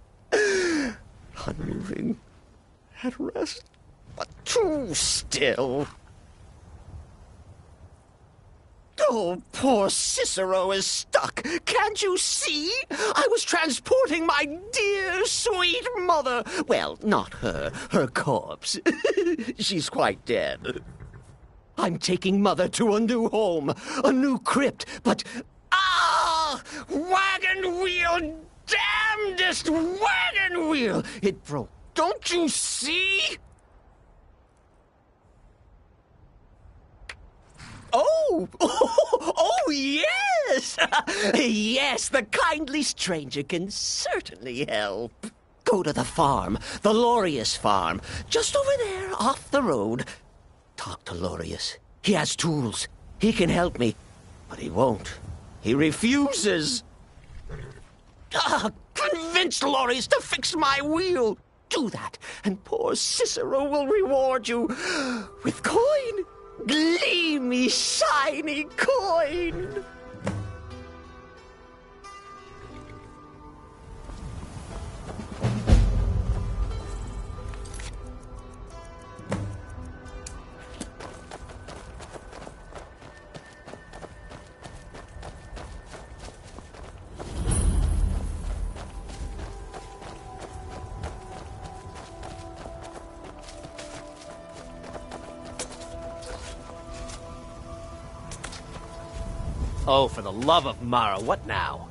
Unmoving. At rest. But too still. Oh, poor Cicero is stuck. Can't you see? I was transporting my dear, sweet mother. Well, not her. Her corpse. She's quite dead. I'm taking Mother to a new home, a new crypt, but... Ah! Wagon wheel! Damnedest wagon wheel! It broke. Don't you see? Oh, yes! Yes, the kindly stranger can certainly help. Go to the farm, the Lorius farm, just over there off the road. Talk to Lorius. He has tools. He can help me, but he won't. He refuses. Convince Lorius to fix my wheel. Do that, and poor Cicero will reward you with coin. Gleamy, shiny coin! Oh, for the love of Mara, what now?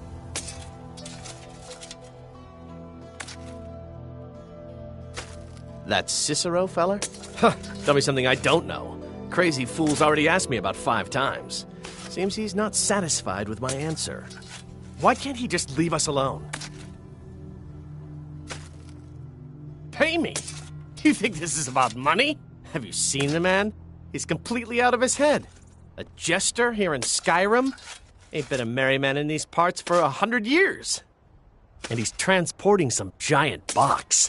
That Cicero feller? Huh, tell me something I don't know. Crazy fool's already asked me about 5 times. Seems he's not satisfied with my answer. Why can't he just leave us alone? Pay me? You think this is about money? Have you seen the man? He's completely out of his head. A jester here in Skyrim? Ain't been a merry man in these parts for 100 years. And he's transporting some giant box.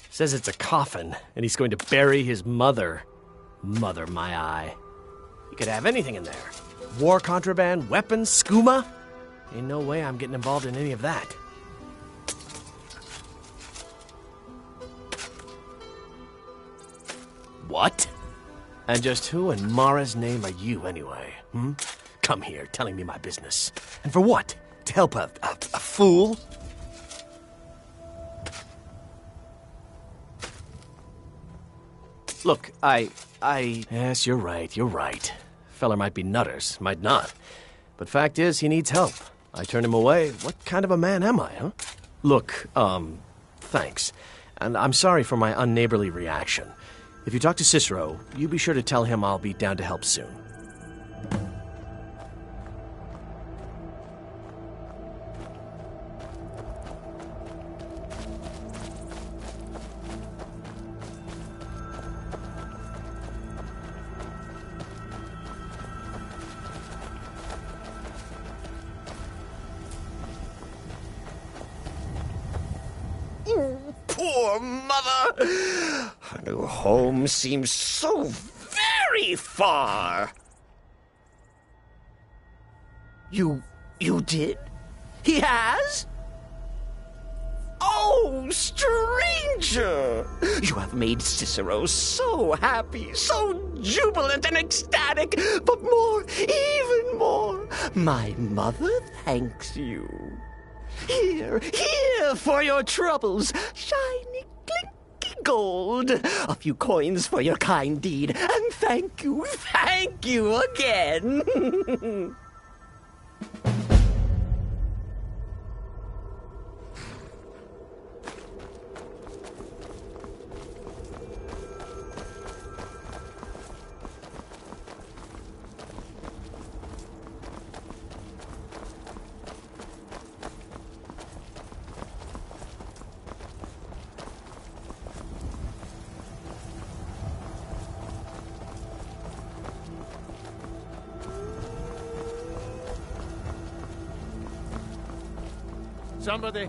Says it's a coffin, and he's going to bury his mother. Mother, my eye. He could have anything in there. War contraband, weapons, skooma. Ain't no way I'm getting involved in any of that. What? And just who in Mara's name are you, anyway? Come here, telling me my business. And for what? To help a fool? Look, Yes, you're right. Feller might be nutters, might not. But fact is, he needs help. I turned him away. What kind of a man am I, huh? Look, thanks. And I'm sorry for my unneighborly reaction. If you talk to Cicero, you be sure to tell him I'll be down to help soon. Poor mother! Her new home seems so very far. You did? He has? Oh, stranger! You have made Cicero so happy, so jubilant and ecstatic, but more, even more, my mother thanks you. Here for your troubles, shiny, clinky gold. A few coins for your kind deed, and thank you again. Somebody.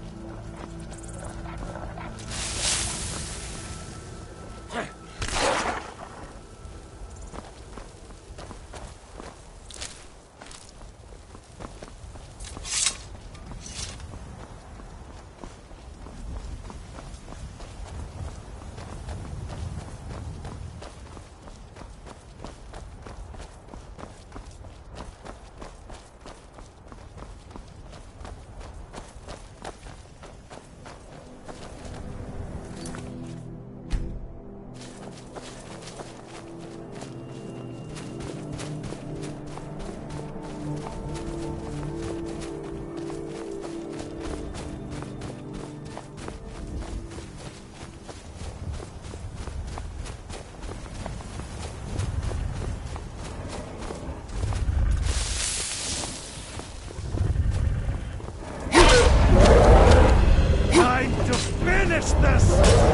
Finish this!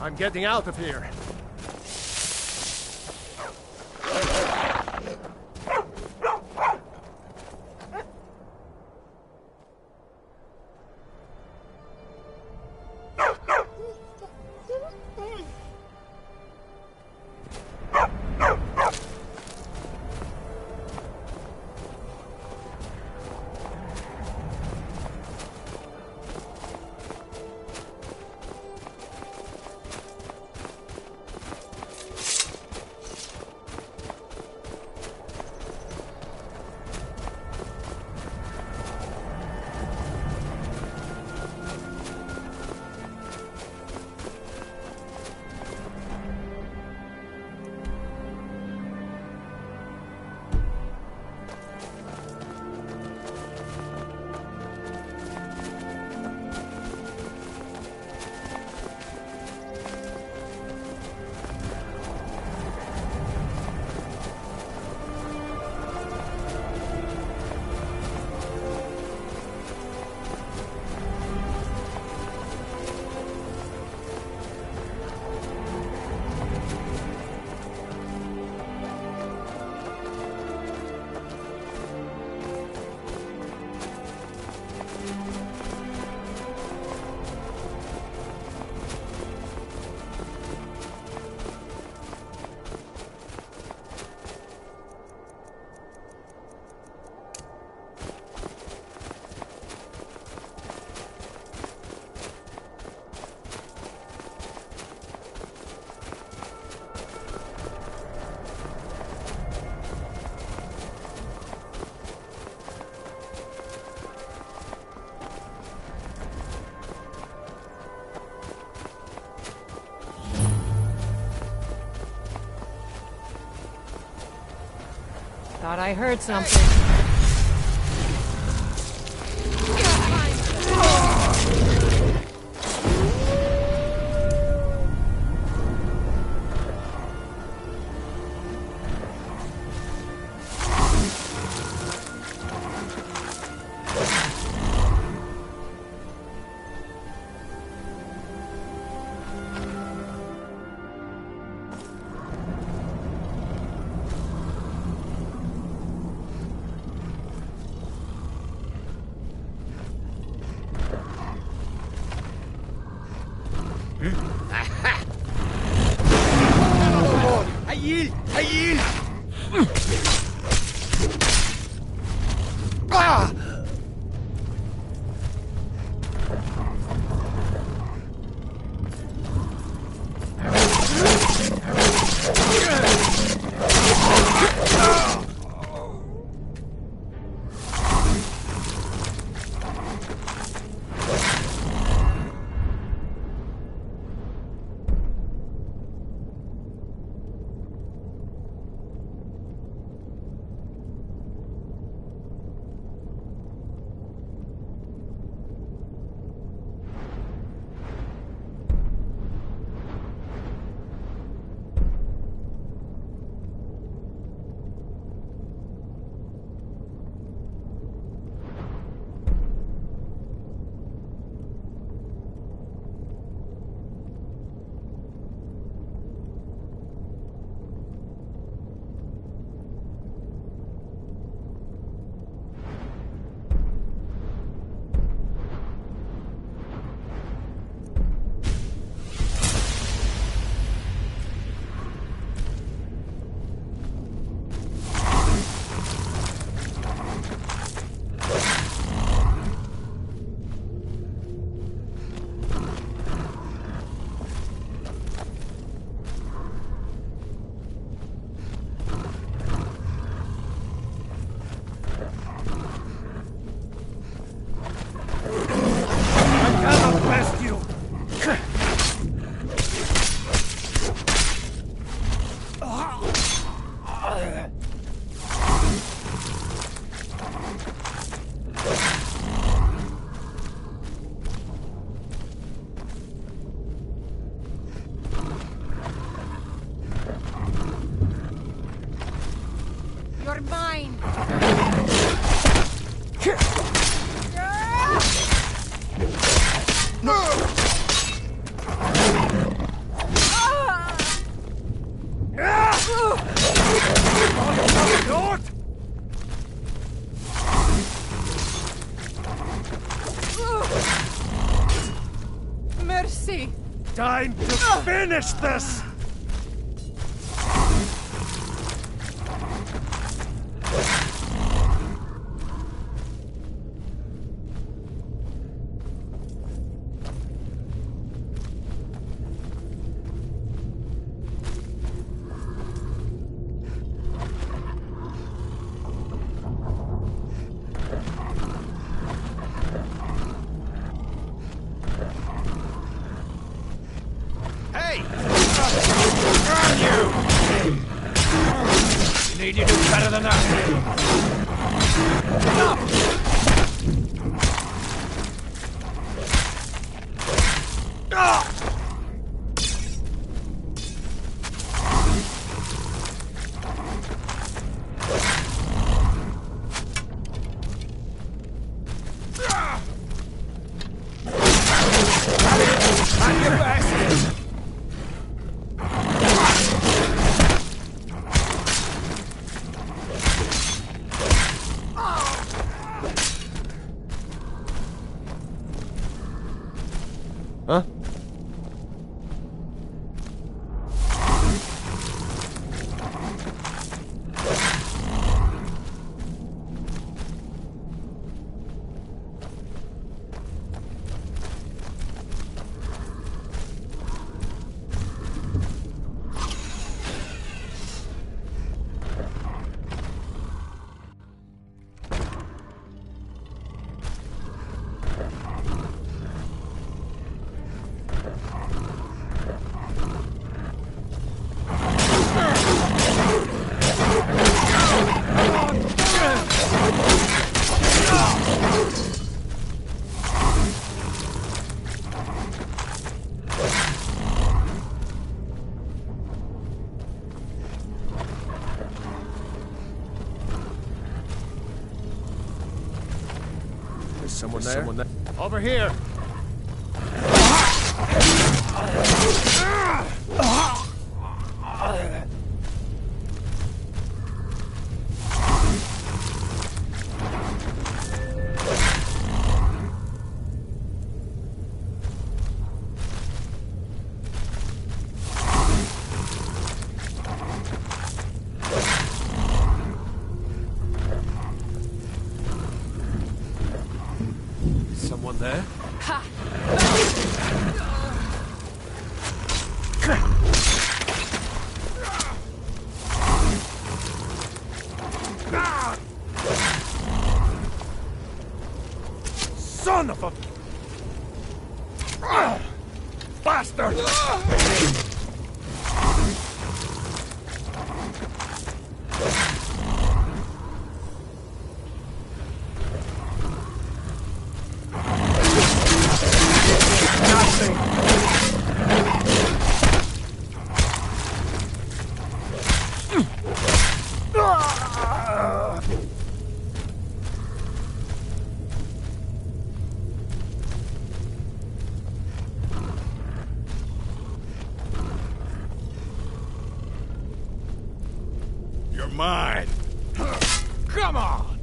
I'm getting out of here. Thought I heard something. You're mine! Time to finish this! You need to do better than that. Huh? Someone there? Over here! Someone there? Son of a... Bastard! You're mine. Come on!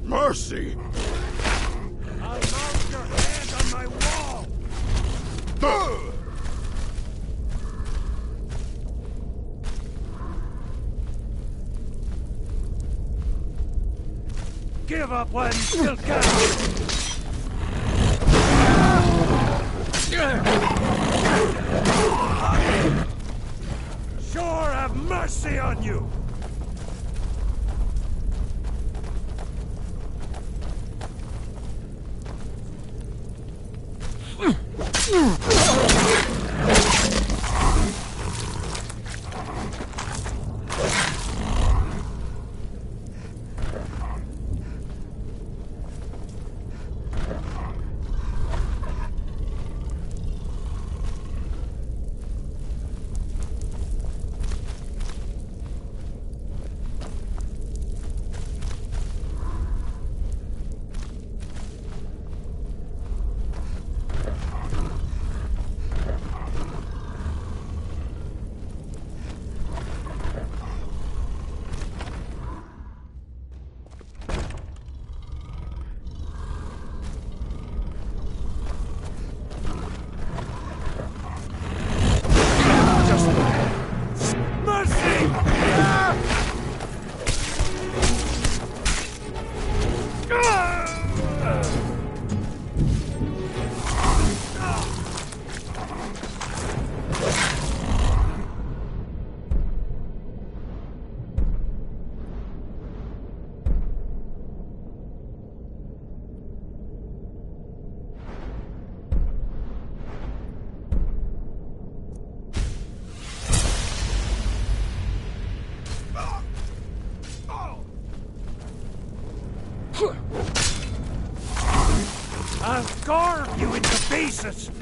Mercy! I'll mount your hand on my wall! Give up while you still can! Sure have mercy on you! Jesus!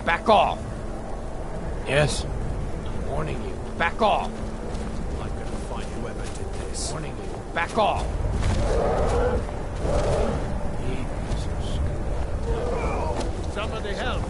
back off! Yes? I'm warning you, back off! I'm gonna find whoever did this. Warning you, back off! Somebody help!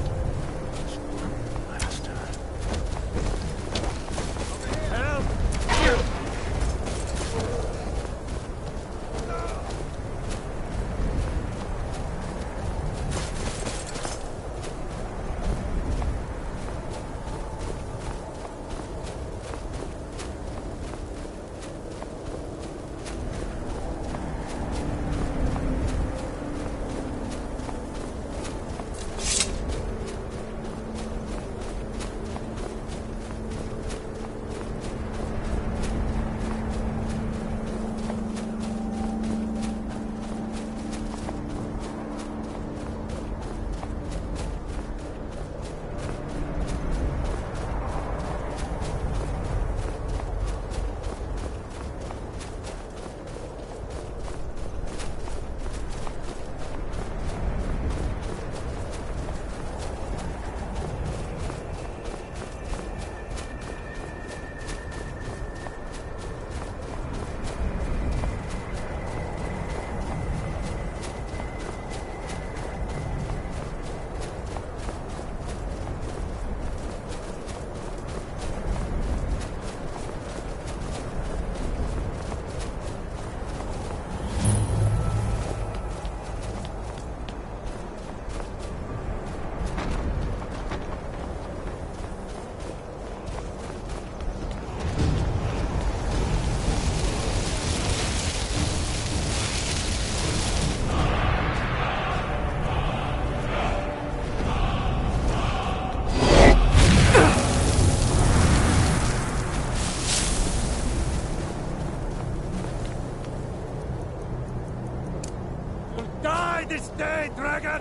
This day, dragon!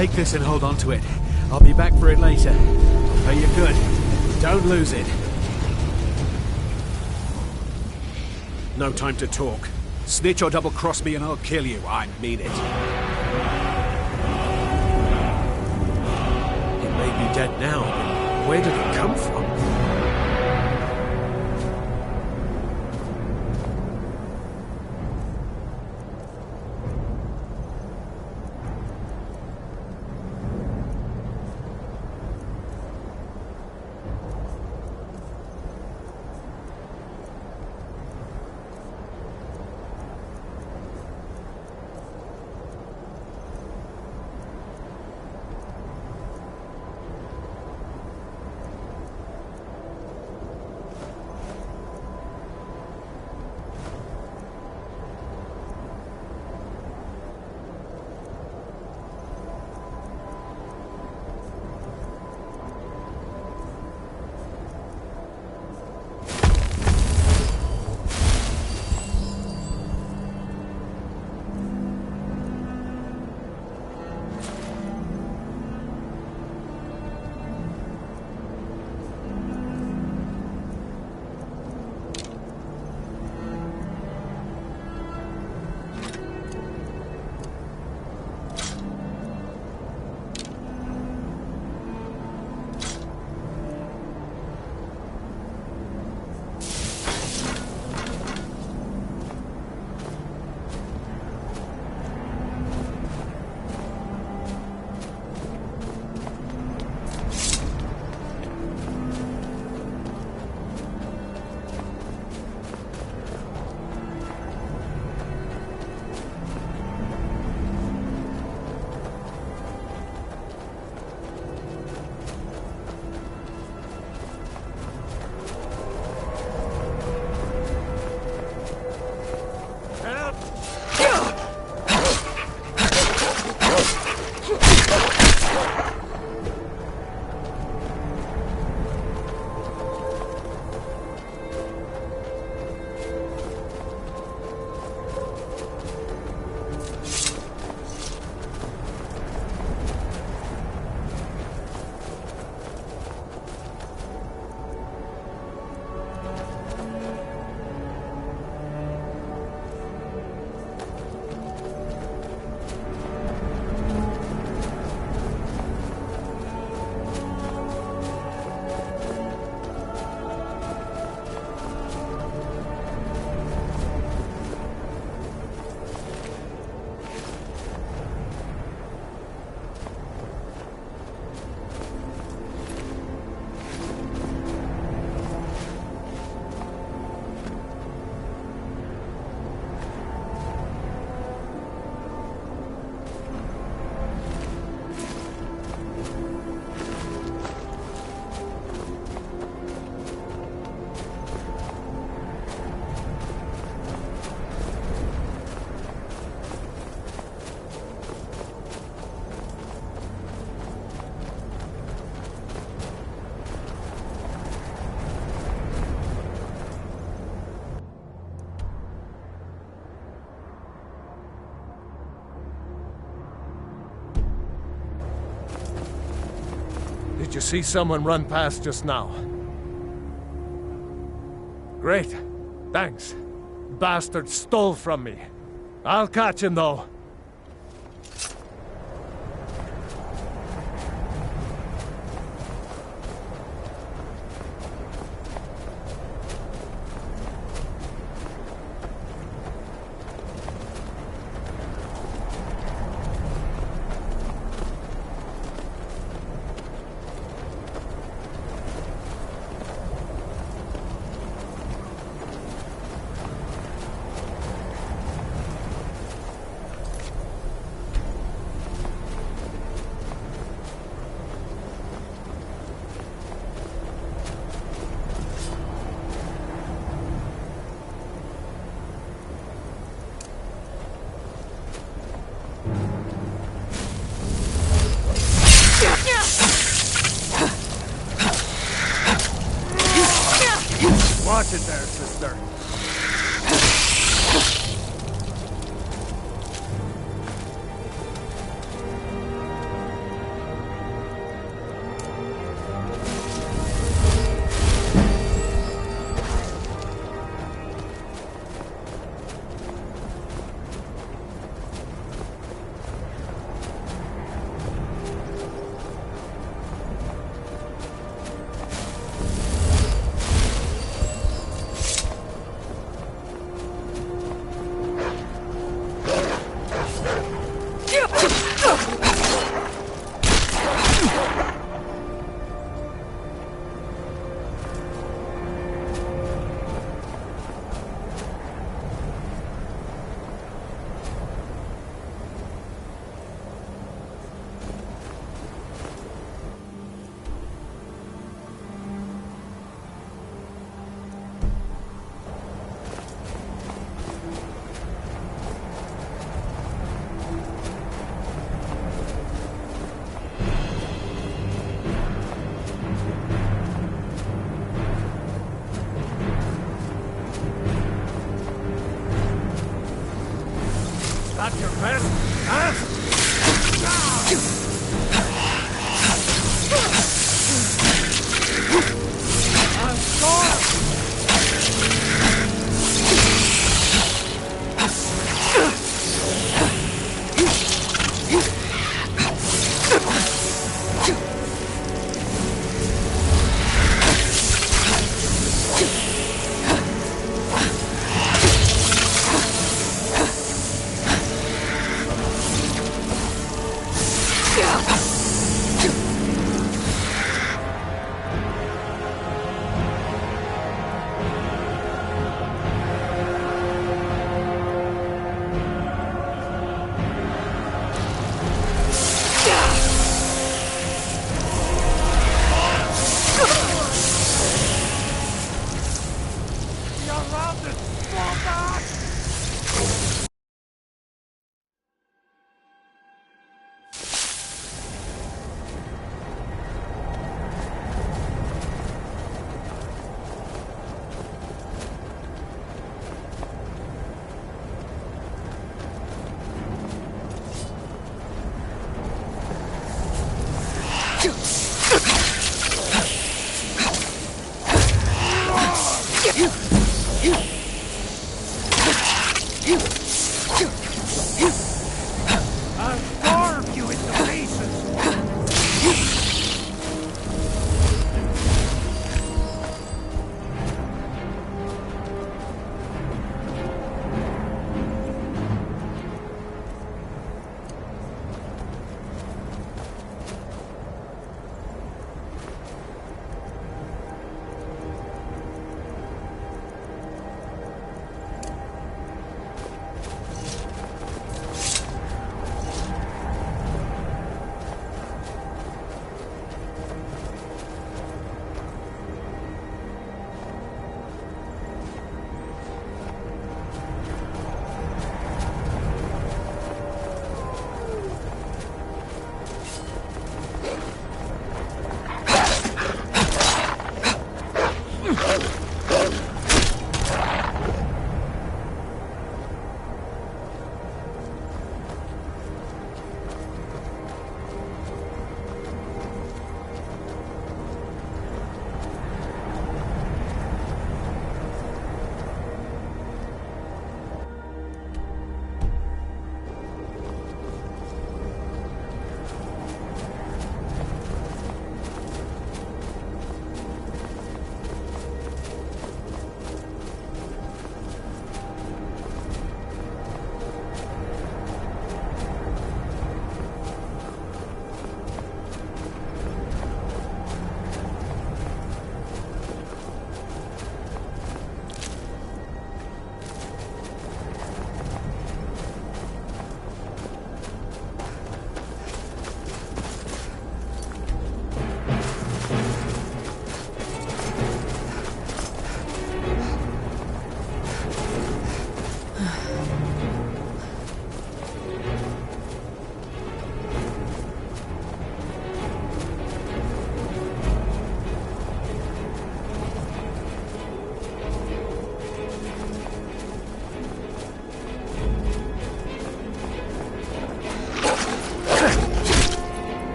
Take this and hold on to it. I'll be back for it later. I'll pay you good. Don't lose it. No time to talk. Snitch or double-cross me and I'll kill you. I mean it. It may be dead now, but where did it come from? Did you see someone run past just now? Great. Thanks. Bastard stole from me. I'll catch him, though. Watch it there, sister. Not your best, huh? I'm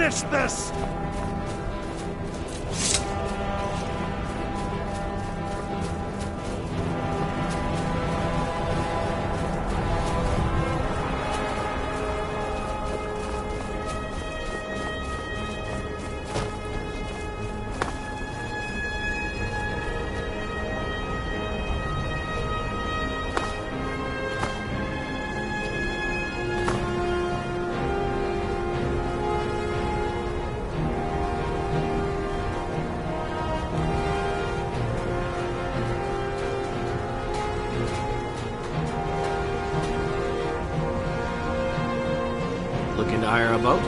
finish this! Looking to hire a boat?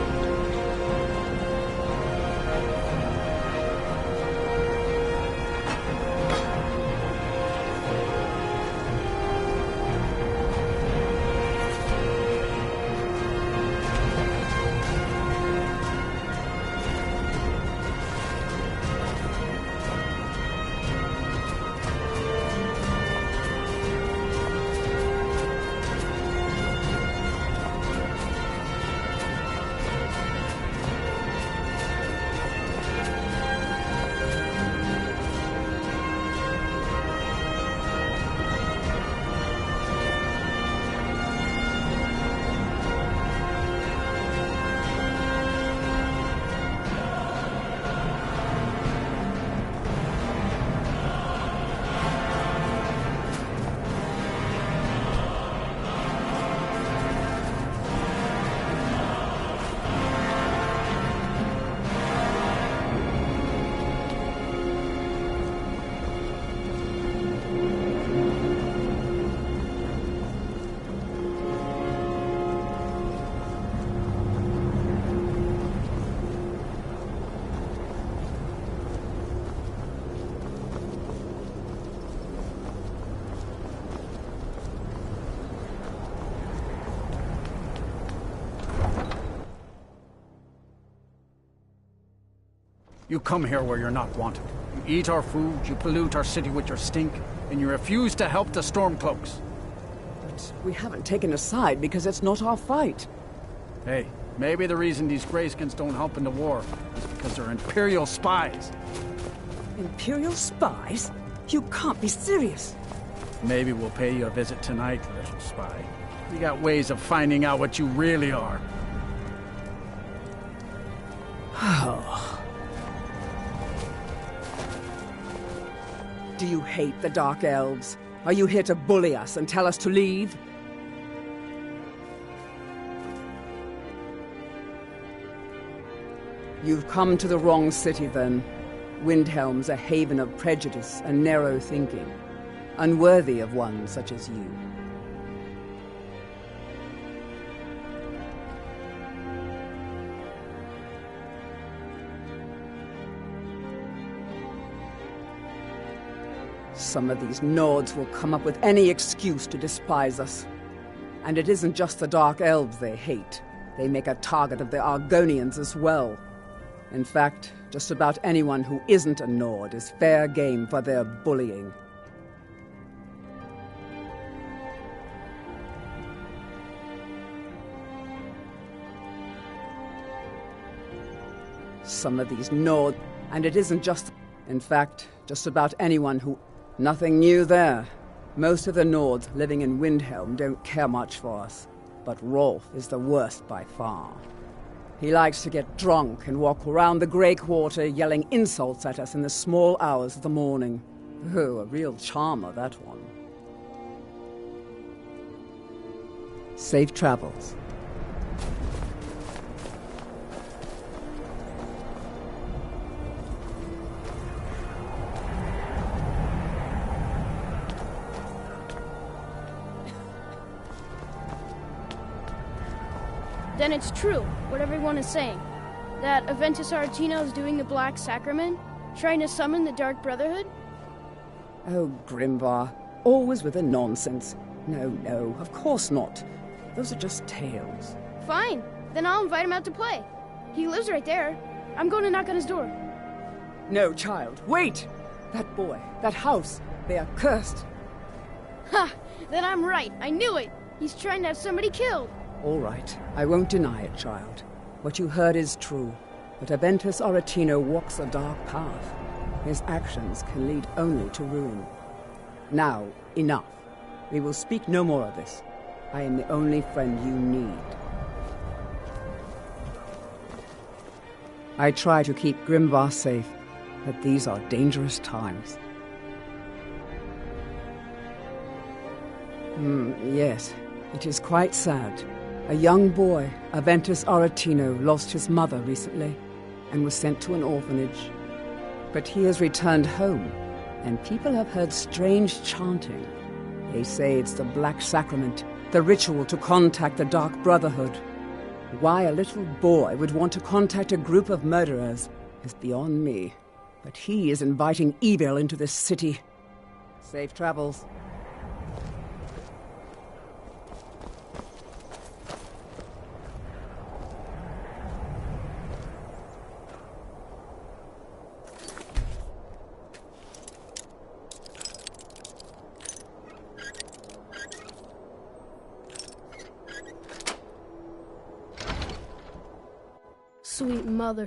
You come here where you're not wanted. You eat our food, you pollute our city with your stink, and you refuse to help the Stormcloaks. But we haven't taken a side because it's not our fight. Hey, maybe the reason these Greyskins don't help in the war is because they're Imperial spies. Imperial spies? You can't be serious. Maybe we'll pay you a visit tonight, little spy. We got ways of finding out what you really are. Oh. Do you hate the Dark Elves? Are you here to bully us and tell us to leave? You've come to the wrong city, then. Windhelm's a haven of prejudice and narrow thinking, unworthy of one such as you. Some of these Nords will come up with any excuse to despise us. And it isn't just the Dark Elves they hate. They make a target of the Argonians as well. In fact, just about anyone who isn't a Nord is fair game for their bullying. Some of these Nord, and it isn't just... In fact, just about anyone who... Nothing new there. Most of the Nords living in Windhelm don't care much for us, but Rolf is the worst by far. He likes to get drunk and walk around the Grey Quarter yelling insults at us in the small hours of the morning. Oh, a real charmer, that one. Safe travels. Then it's true, what everyone is saying. That Aventus Aretino is doing the Black Sacrament, trying to summon the Dark Brotherhood? Oh, Grimvar, always with the nonsense. No, of course not. Those are just tales. Fine, then I'll invite him out to play. He lives right there. I'm going to knock on his door. No, child, wait! That boy, that house, they are cursed. Ha! Then I'm right, I knew it! He's trying to have somebody killed. All right, I won't deny it, child. What you heard is true. But Aventus Aretino walks a dark path. His actions can lead only to ruin. Now, enough. We will speak no more of this. I am the only friend you need. I try to keep Grimvar safe, but these are dangerous times. Yes, it is quite sad. A young boy, Aventus Aretino, lost his mother recently and was sent to an orphanage. But he has returned home, and people have heard strange chanting. They say it's the Black Sacrament, the ritual to contact the Dark Brotherhood. Why a little boy would want to contact a group of murderers is beyond me. But he is inviting evil into this city. Safe travels.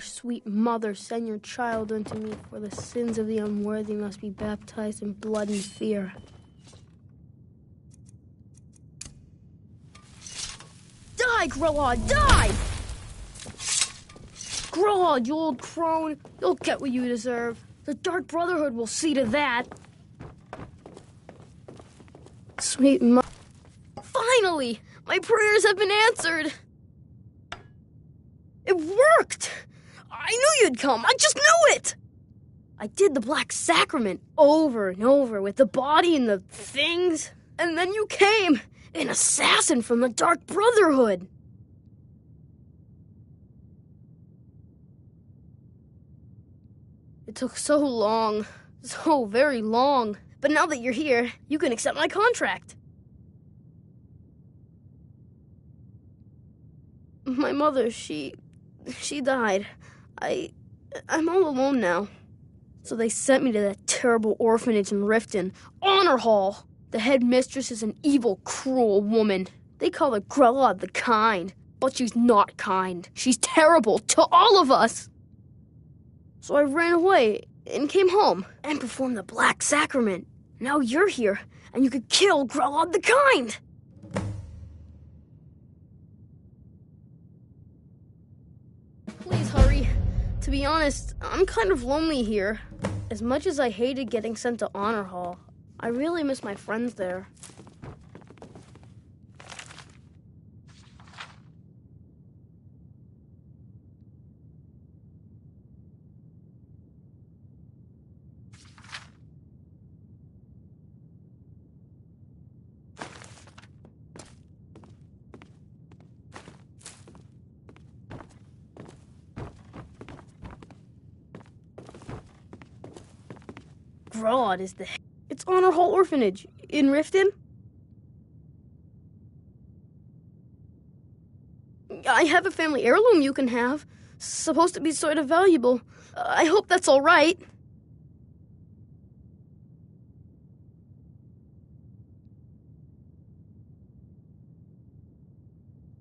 Sweet mother, send your child unto me, for the sins of the unworthy must be baptized in blood and fear. Die, Grillod, die! Grillod, you old crone, you'll get what you deserve. The Dark Brotherhood will see to that. Sweet mother. Finally! My prayers have been answered! It worked! I knew you'd come. I just knew it! I did the Black Sacrament over and over with the body and the things. And then you came, an assassin from the Dark Brotherhood. It took so long, so very long. But now that you're here, you can accept my contract. My mother, she died. I'm all alone now. So they sent me to that terrible orphanage in Riften, Honor Hall. The headmistress is an evil, cruel woman. They call her Grella the Kind, but she's not kind. She's terrible to all of us. So I ran away and came home and performed the Black Sacrament. Now you're here, and you could kill Grella the Kind. Please hurry. To be honest, I'm kind of lonely here. As much as I hated getting sent to Honor Hall, I really miss my friends there. Broad is the... It's Honor Hall Orphanage in Riften. I have a family heirloom you can have. Supposed to be sort of valuable. I hope that's all right.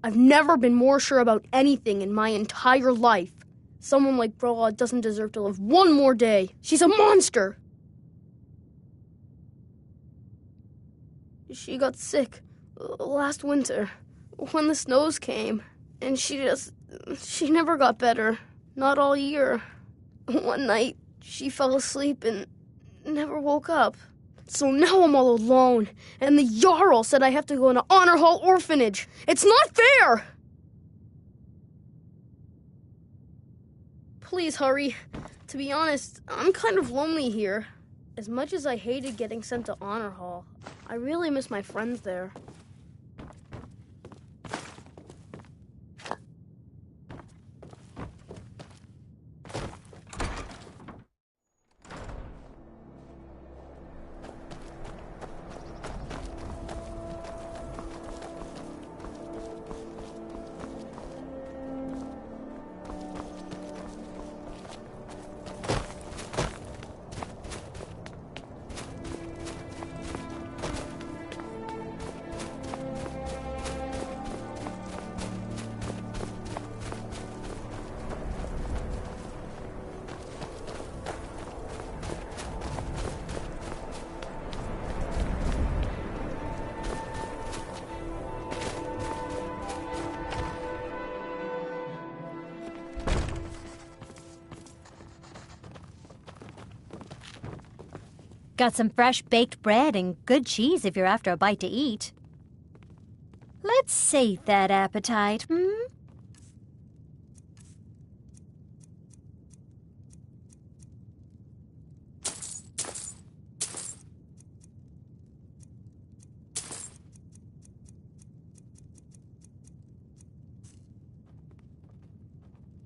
I've never been more sure about anything in my entire life. Someone like Broad doesn't deserve to live one more day. She's a monster. She got sick last winter when the snows came, and she never got better, not all year. One night, she fell asleep and never woke up. So now I'm all alone, and the Jarl said I have to go into Honor Hall Orphanage. It's not fair! Please hurry. To be honest, I'm kind of lonely here. As much as I hated getting sent to Honor Hall, I really miss my friends there. Got some fresh baked bread and good cheese if you're after a bite to eat. Let's sate that appetite,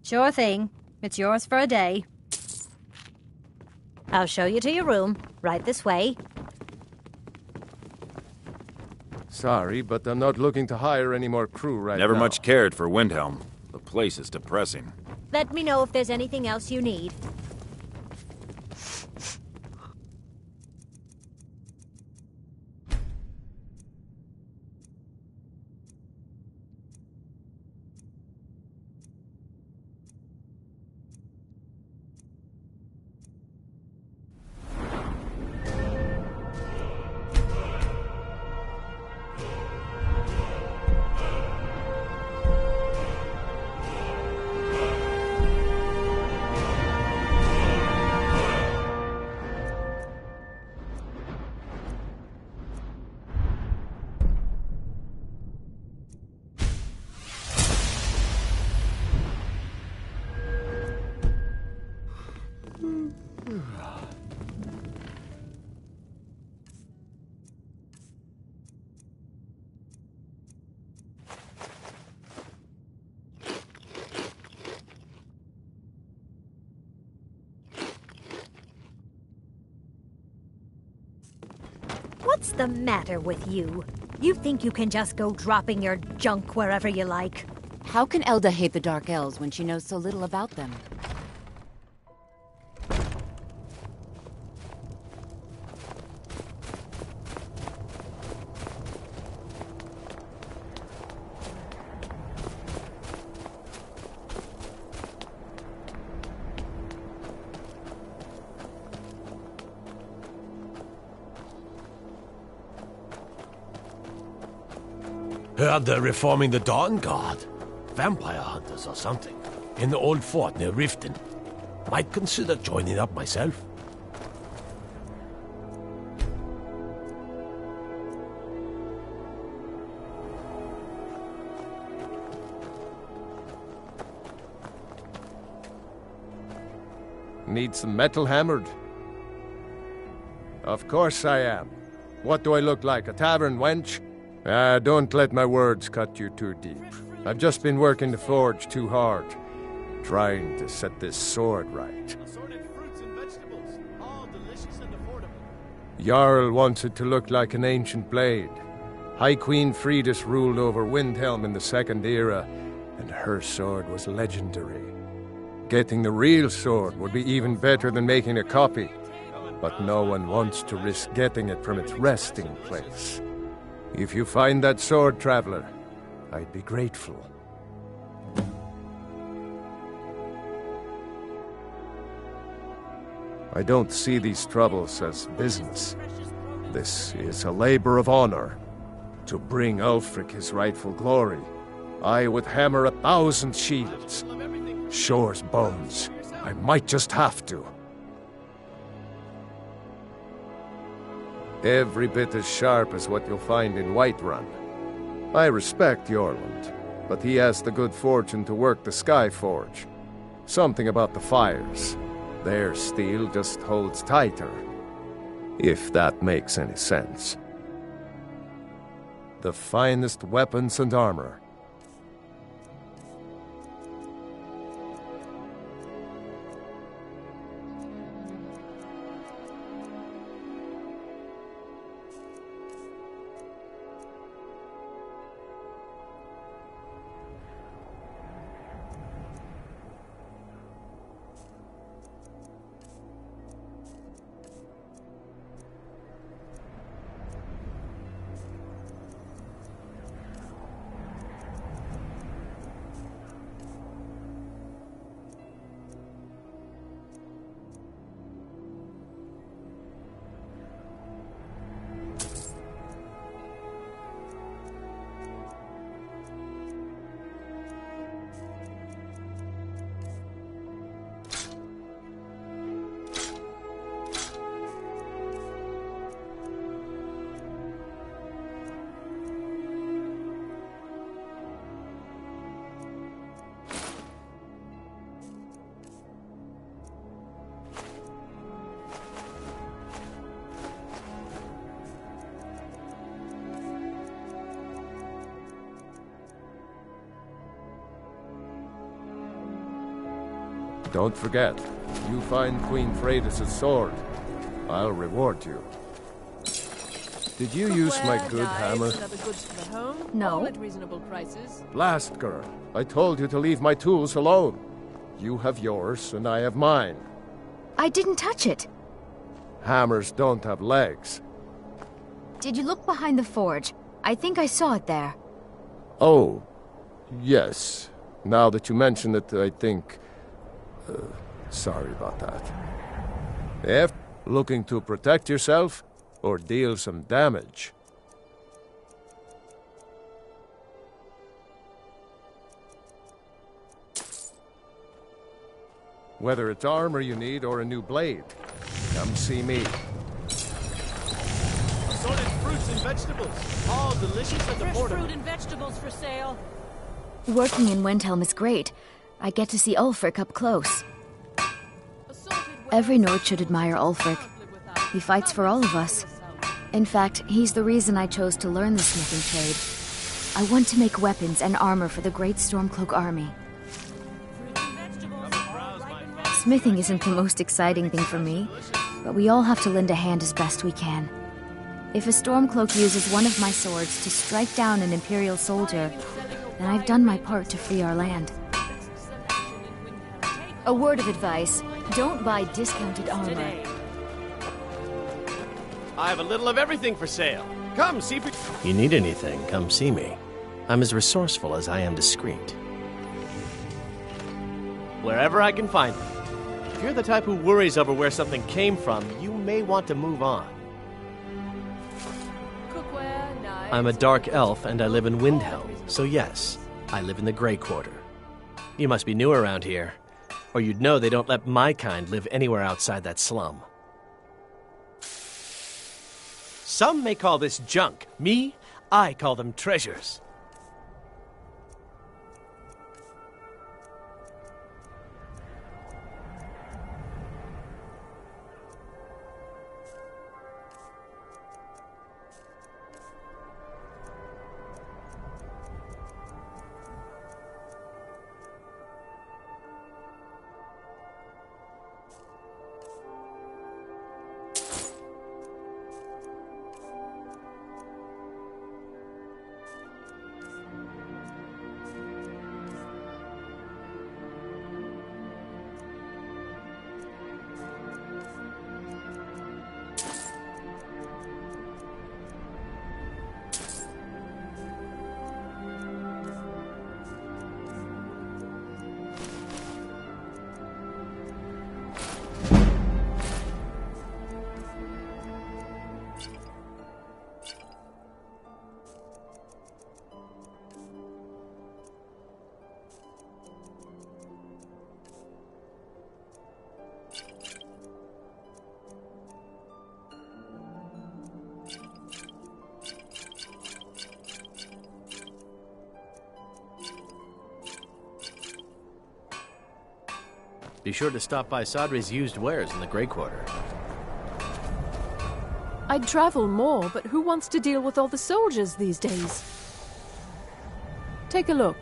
Sure thing. It's yours for a day. I'll show you to your room. Right this way. Sorry, but I'm not looking to hire any more crew right now. Never much cared for Windhelm. The place is depressing. Let me know if there's anything else you need. What's the matter with you? You think you can just go dropping your junk wherever you like? How can Elda hate the Dark Elves when she knows so little about them? Heard they're reforming the Dawn Guard. Vampire hunters or something. In the old fort near Riften. Might consider joining up myself. Need some metal hammered? Of course I am. What do I look like, a tavern wench? Don't let my words cut you too deep. I've just been working the forge too hard, trying to set this sword right. Jarl wants it to look like an ancient blade. High Queen Fridis ruled over Windhelm in the Second Era, and her sword was legendary. Getting the real sword would be even better than making a copy, but no one wants to risk getting it from its resting place. If you find that sword, traveler, I'd be grateful. I don't see these troubles as business. This is a labor of honor. To bring Ulfric his rightful glory, I would hammer 1,000 shields. Shore's bones. I might just have to. Every bit as sharp as what you'll find in Whiterun. I respect Jormund, but he has the good fortune to work the Skyforge. Something about the fires. Their steel just holds tighter. If that makes any sense. The finest weapons and armor. Don't forget, you find Queen Freydis' sword, I'll reward you. Did you use my good hammer? No. Blast girl, I told you to leave my tools alone. You have yours, and I have mine. I didn't touch it. Hammers don't have legs. Did you look behind the forge? I think I saw it there. Oh, yes. Now that you mention it, I think... sorry about that. If looking to protect yourself or deal some damage? Whether it's armor you need or a new blade, come see me. Assorted fruits and vegetables, all delicious and affordable. Fresh fruit and vegetables for sale. Working in Wendhelm is great. I get to see Ulfric up close. Every Nord should admire Ulfric. He fights for all of us. In fact, he's the reason I chose to learn the smithing trade. I want to make weapons and armor for the great Stormcloak army. Smithing isn't the most exciting thing for me, but we all have to lend a hand as best we can. If a Stormcloak uses one of my swords to strike down an Imperial soldier, then I've done my part to free our land. A word of advice, don't buy discounted armor. I have a little of everything for sale. Come, see if you need anything, come see me. I'm as resourceful as I am discreet. Wherever I can find it. If you're the type who worries over where something came from, you may want to move on. I'm a dark elf and I live in Windhelm, so yes, I live in the Grey Quarter. You must be new around here, or you'd know they don't let my kind live anywhere outside that slum. Some may call this junk. Me, I call them treasures. Be sure to stop by Sadri's used wares in the Grey Quarter. I'd travel more, but who wants to deal with all the soldiers these days? Take a look.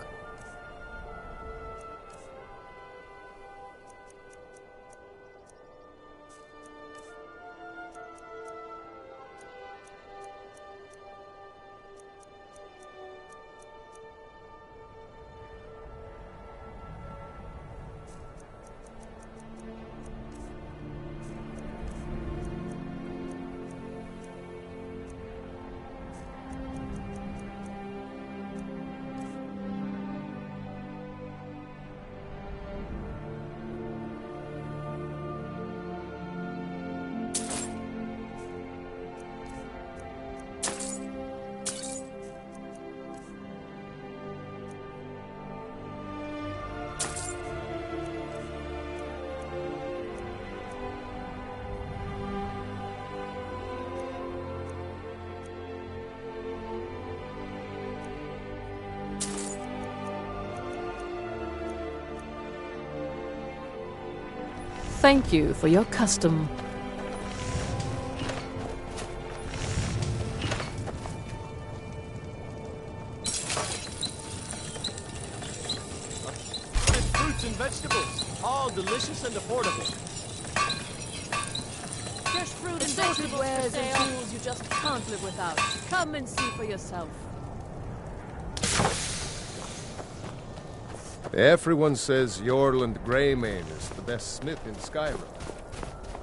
Thank you for your custom. Fruits and vegetables, All delicious and affordable. Fresh fruit and vegetables wares and tools you just can't live without. Come and see for yourself. Everyone says Yorland Greymane is the best smith in Skyrim.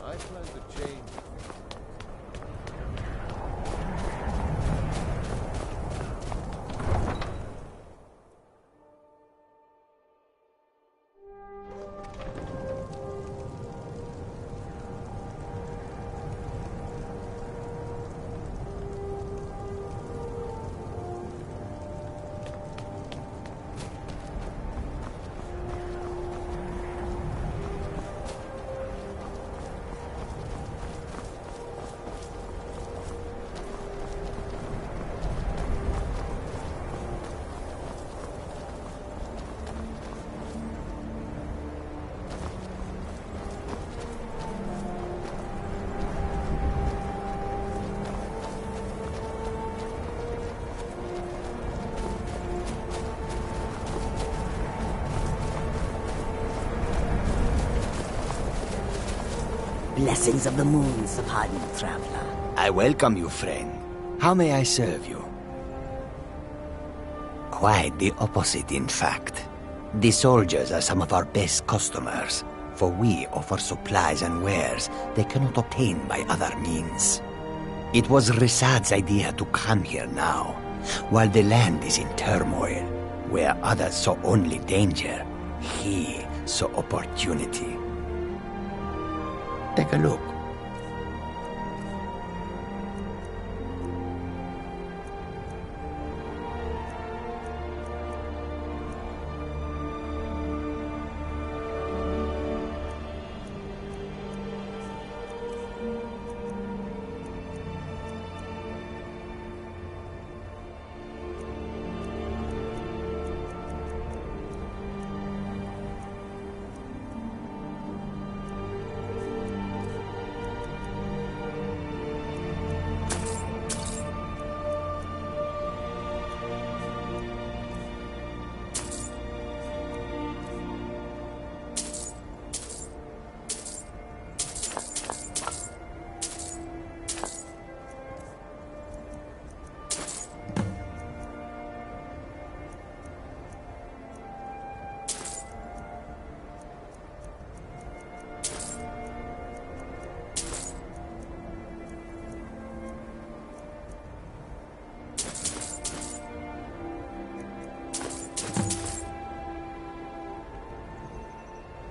I plan to change. Blessings of the moons upon you, traveler. I welcome you, friend. How may I serve you? Quite the opposite, in fact. The soldiers are some of our best customers, for we offer supplies and wares they cannot obtain by other means. It was Risad's idea to come here now, while the land is in turmoil, where others saw only danger, he saw opportunity. Take a look.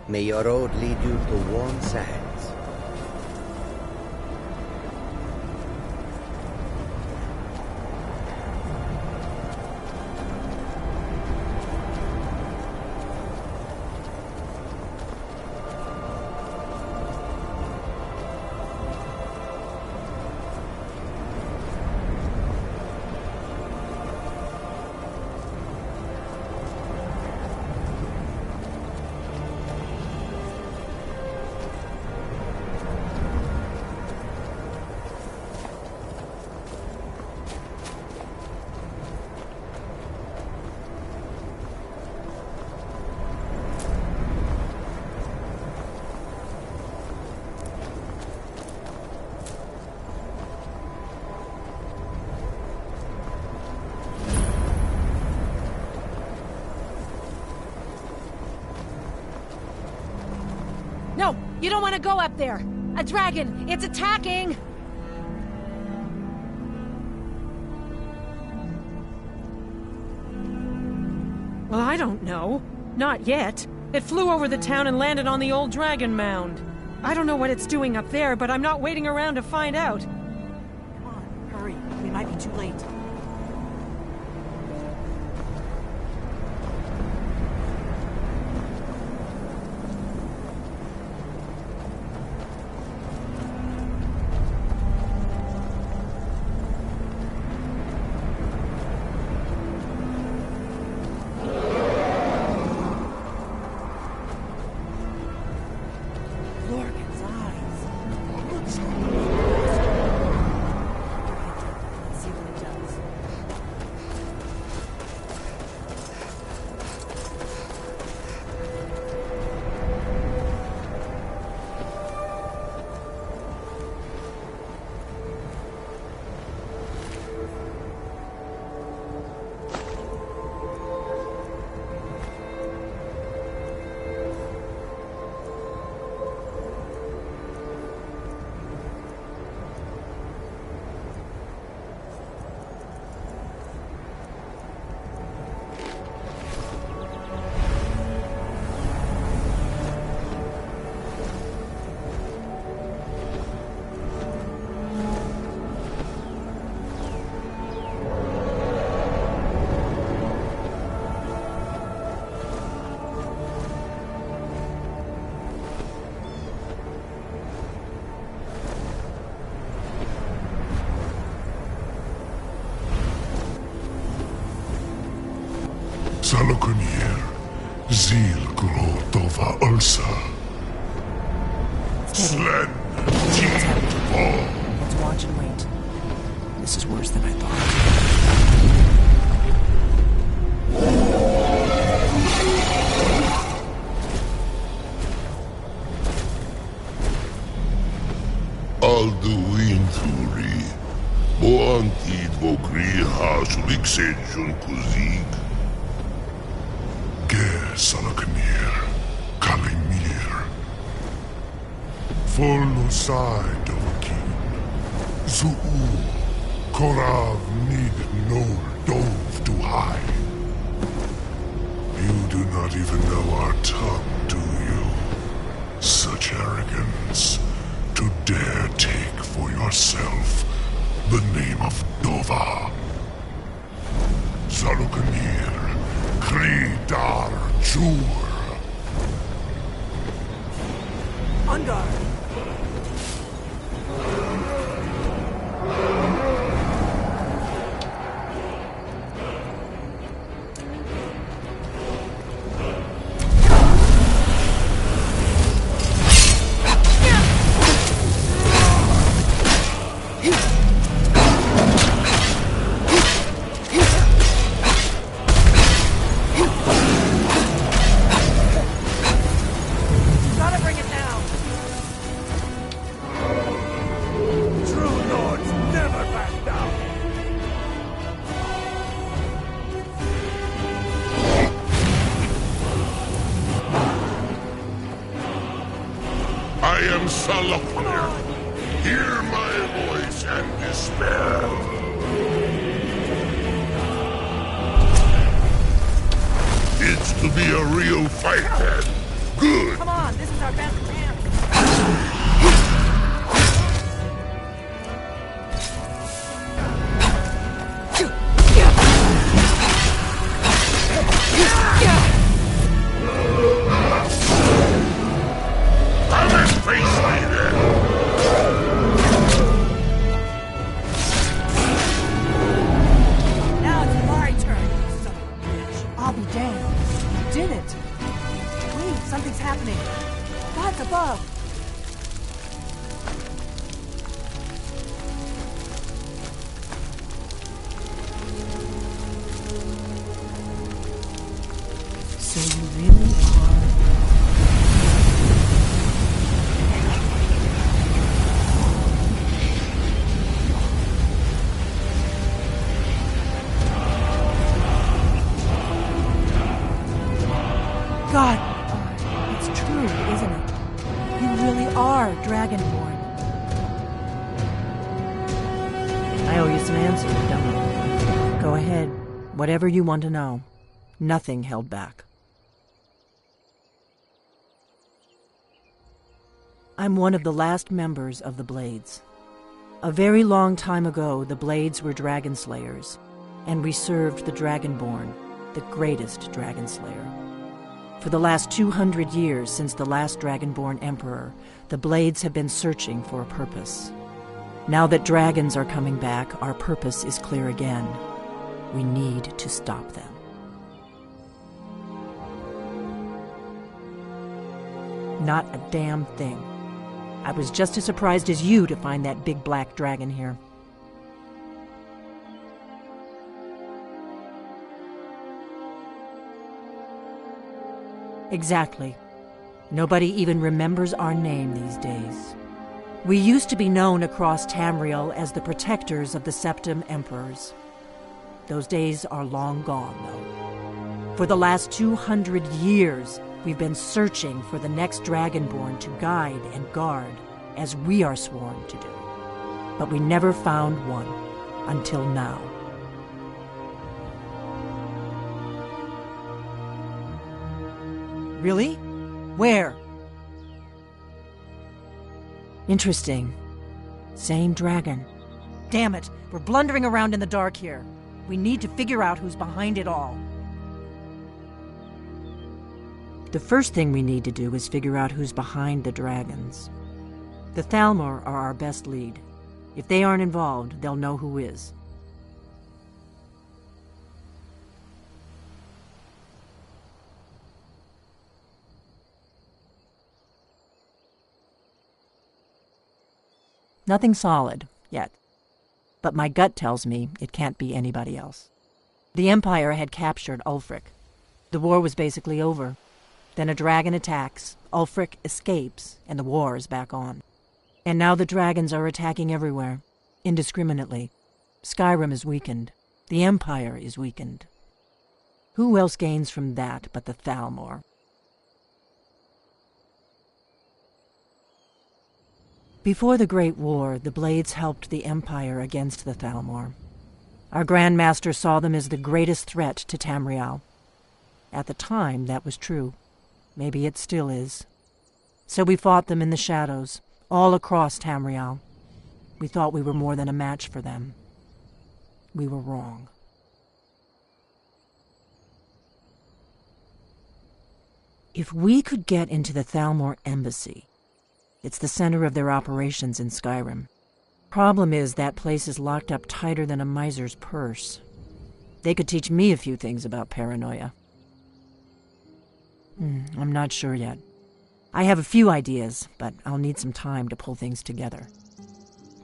May your road lead you to warm sands. No, you don't want to go up there. A dragon, it's attacking! Well, I don't know. Not yet. It flew over the town and landed on the old dragon mound. I don't know what it's doing up there, but I'm not waiting around to find out. Come on, hurry. We might be too late. See what it does. Salokunir, Zil Grotova Ulsa. Slen, Let's watch and wait. This is worse than I thought. Alduin Thuri, Boantid Vokri Hasulik Kuzig. Ger Salokunir, Kalimir. Folosai Dokin, Zuu, Korav Nid Nol Dove to hide. You do not even know our tongue, do you? Such arrogance, to dare take for yourself the name of Dova. Salokunir, Kridar Jur. On guard. Gotta bring it down. True lords never back down. I am Salafnir. Hear my voice and despair. It's to be a real fight then. Good. Come on, this is our best chance. Come and face me then. Now it's my turn, son of a bitch. I'll be damned. You did it. Wait, something's happening. God's above. So you really are... God, it's true, isn't it? You really are Dragonborn. I owe you some answers, don't I? Go ahead. Whatever you want to know. Nothing held back. I'm one of the last members of the Blades. A very long time ago, the Blades were dragon slayers, and we served the Dragonborn, the greatest dragon slayer. For the last 200 years since the last Dragonborn Emperor, the Blades have been searching for a purpose. Now that dragons are coming back, our purpose is clear again. We need to stop them. Not a damn thing. I was just as surprised as you to find that big black dragon here. Exactly. Nobody even remembers our name these days. We used to be known across Tamriel as the protectors of the Septim Emperors. Those days are long gone, though. For the last 200 years, we've been searching for the next Dragonborn to guide and guard, as we are sworn to do. But we never found one, until now. Really? Where? Interesting. Same dragon. Damn it, we're blundering around in the dark here. We need to figure out who's behind it all. The first thing we need to do is figure out who's behind the dragons. The Thalmor are our best lead. If they aren't involved, they'll know who is. Nothing solid, yet. But my gut tells me it can't be anybody else. The Empire had captured Ulfric. The war was basically over. Then a dragon attacks, Ulfric escapes, and the war is back on. And now the dragons are attacking everywhere, indiscriminately. Skyrim is weakened. The Empire is weakened. Who else gains from that but the Thalmor? Before the Great War, the Blades helped the Empire against the Thalmor. Our Grand Master saw them as the greatest threat to Tamriel. At the time, that was true. Maybe it still is. So we fought them in the shadows, all across Tamriel. We thought we were more than a match for them. We were wrong. If we could get into the Thalmor embassy, it's the center of their operations in Skyrim. Problem is, that place is locked up tighter than a miser's purse. They could teach me a few things about paranoia. I'm not sure yet. I have a few ideas, but I'll need some time to pull things together.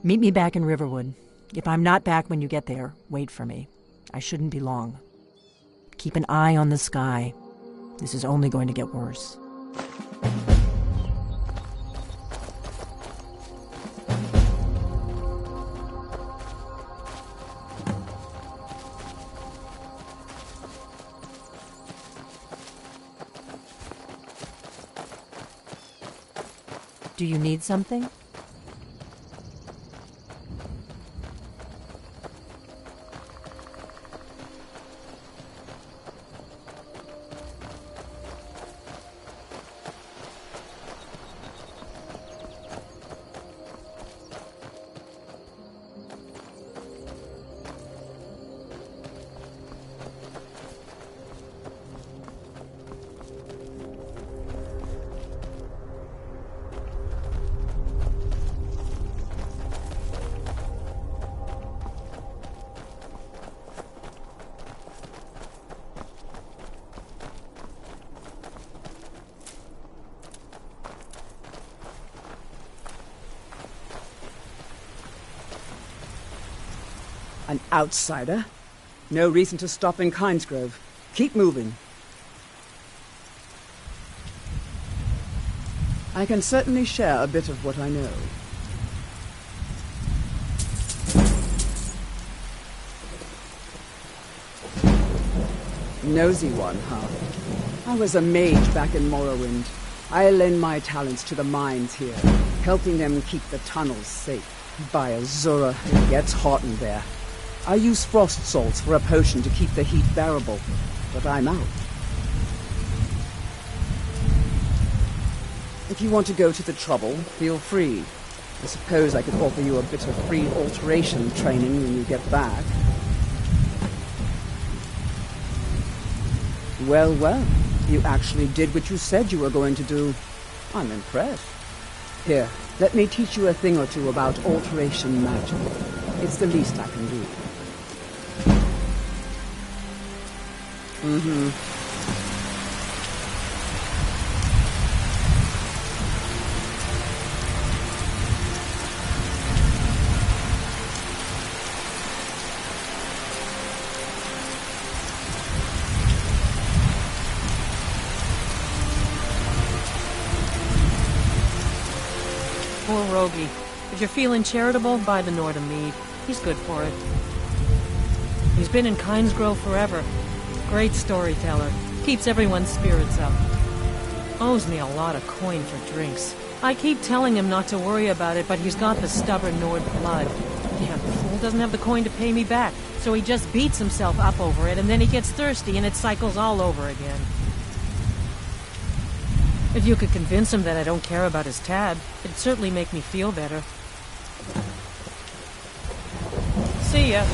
Meet me back in Riverwood. If I'm not back when you get there, wait for me. I shouldn't be long. Keep an eye on the sky. This is only going to get worse. Do you need something? An outsider? No reason to stop in Kynesgrove. Keep moving. I can certainly share a bit of what I know. Nosy one, huh? I was a mage back in Morrowind. I lend my talents to the mines here, helping them keep the tunnels safe. By Azura, it gets hot in there. I use frost salts for a potion to keep the heat bearable, but I'm out. If you want to go to the trouble, feel free. I suppose I could offer you a bit of free alteration training when you get back. Well, well, you actually did what you said you were going to do. I'm impressed. Here, let me teach you a thing or two about alteration magic. It's the least I can do. Poor Rogi. If you're feeling charitable, buy the Nord a mead. He's good for it. He's been in Kynesgrove forever. Great storyteller. Keeps everyone's spirits up. Owes me a lot of coin for drinks. I keep telling him not to worry about it, but he's got the stubborn Nord blood. Damn fool doesn't have the coin to pay me back, so he just beats himself up over it, and then he gets thirsty, and it cycles all over again. If you could convince him that I don't care about his tab, it'd certainly make me feel better. See ya.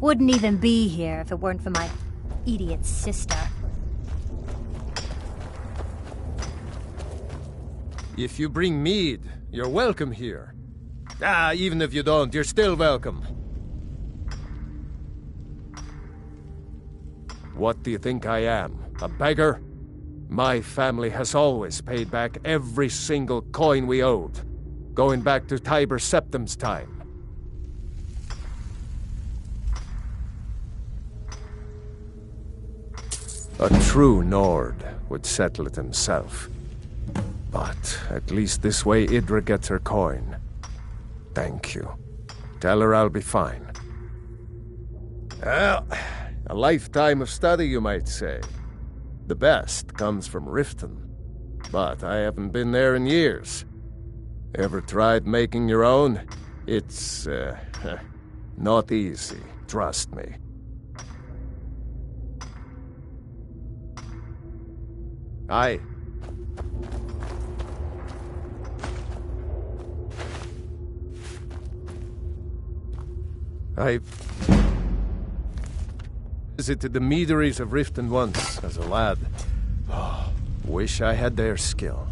Wouldn't even be here if it weren't for my idiot sister. If you bring mead, you're welcome here. Even if you don't, you're still welcome. What do you think I am? A beggar? My family has always paid back every single coin we owed, going back to Tiber Septim's time. A true Nord would settle it himself. But at least this way Idra gets her coin. Thank you. Tell her I'll be fine. Well, a lifetime of study, you might say. The best comes from Riften, but I haven't been there in years. Ever tried making your own? It's, not easy, trust me. Aye. I visited the meaderies of Riften once, as a lad. Oh, wish I had their skill.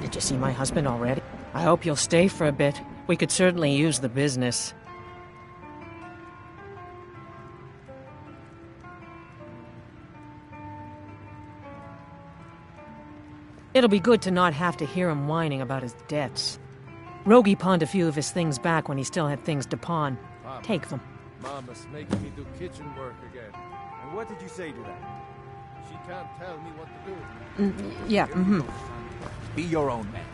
Did you see my husband already? I hope you'll stay for a bit. We could certainly use the business. It'll be good to not have to hear him whining about his debts. Rogi pawned a few of his things back when he still had things to pawn. Take them. Mama's making me do kitchen work again. And what did you say to that? She can't tell me what to do. Yeah, Be your own man.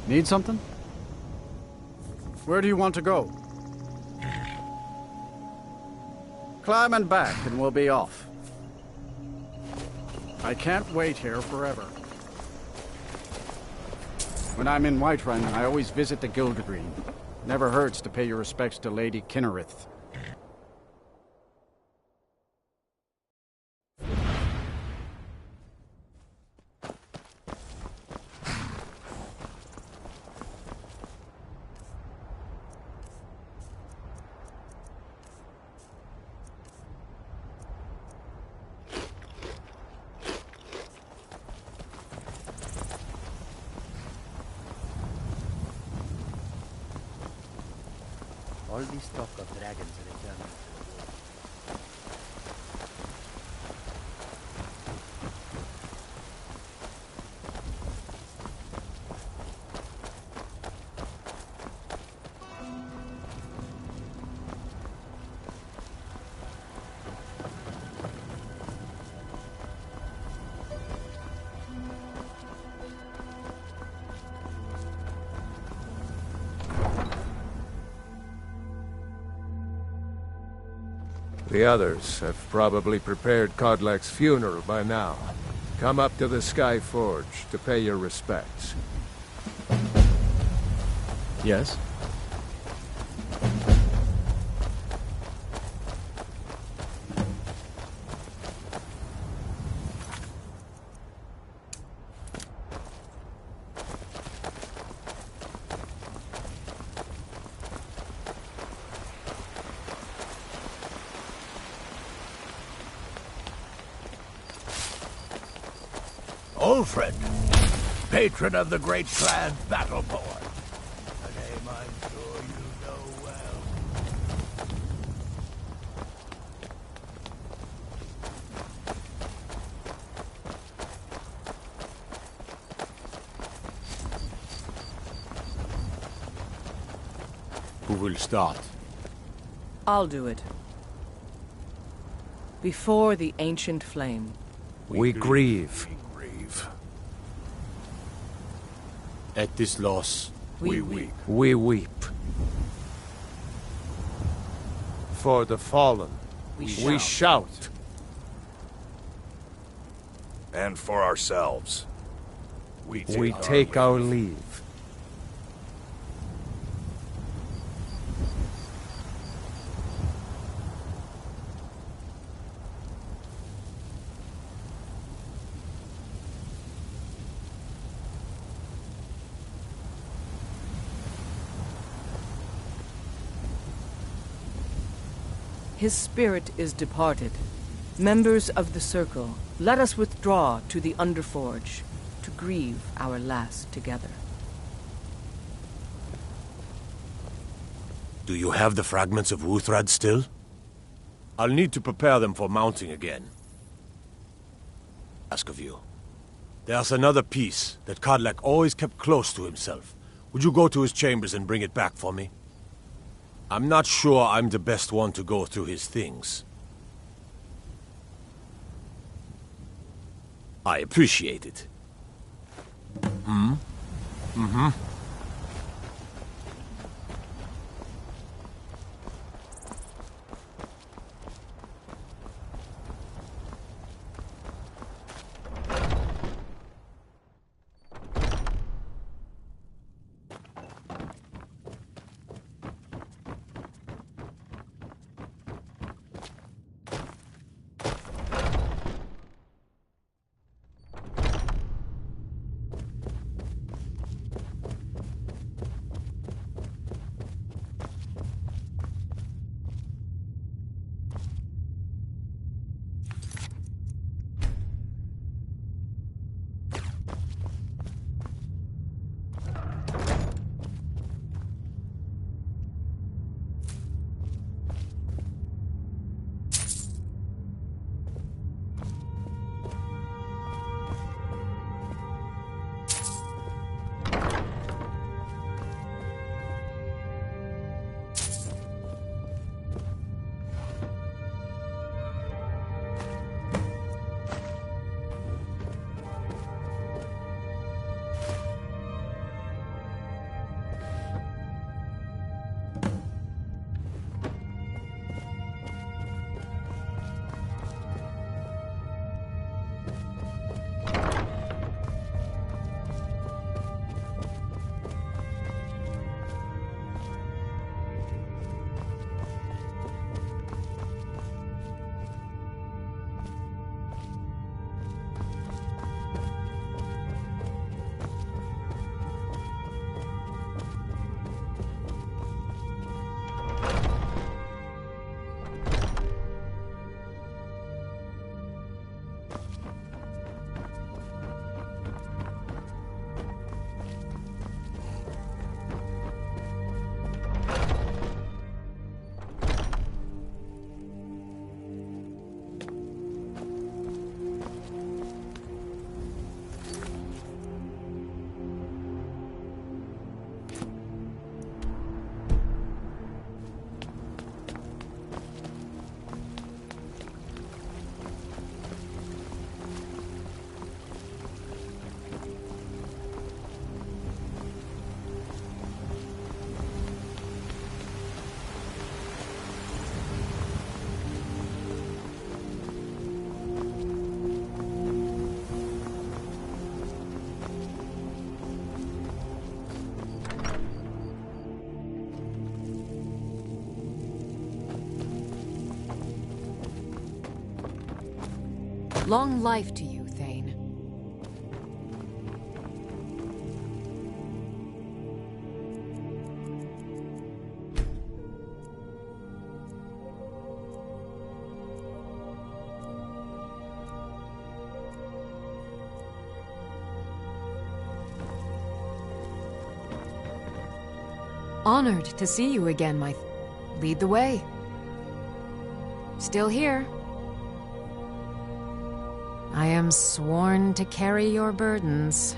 Need something? Where do you want to go? Climb and back, and we'll be off. I can't wait here forever. When I'm in Whiterun, I always visit the Gildergreen. Never hurts to pay your respects to Lady Kinnerith. All this talk of dragons returning. The others have probably prepared Kodlak's funeral by now. Come up to the Sky Forge to pay your respects. Yes? Ulfred, patron of the great clan Battleborn. A name I'm sure you know well. Who will start? I'll do it. Before the ancient flame. We grieve. At this loss, we weep. We weep. For the fallen, we shout. And for ourselves, we take our leave. His spirit is departed. Members of the Circle, let us withdraw to the Underforge to grieve our last together. Do you have the fragments of Wuthrad still? I'll need to prepare them for mounting again. Ask of you. There's another piece that Kodlak always kept close to himself. Would you go to his chambers and bring it back for me? I'm not sure I'm the best one to go through his things. I appreciate it. Mm-hmm. Long life to you, Thane. Honored to see you again, my... Lead the way. Still here. I am sworn to carry your burdens.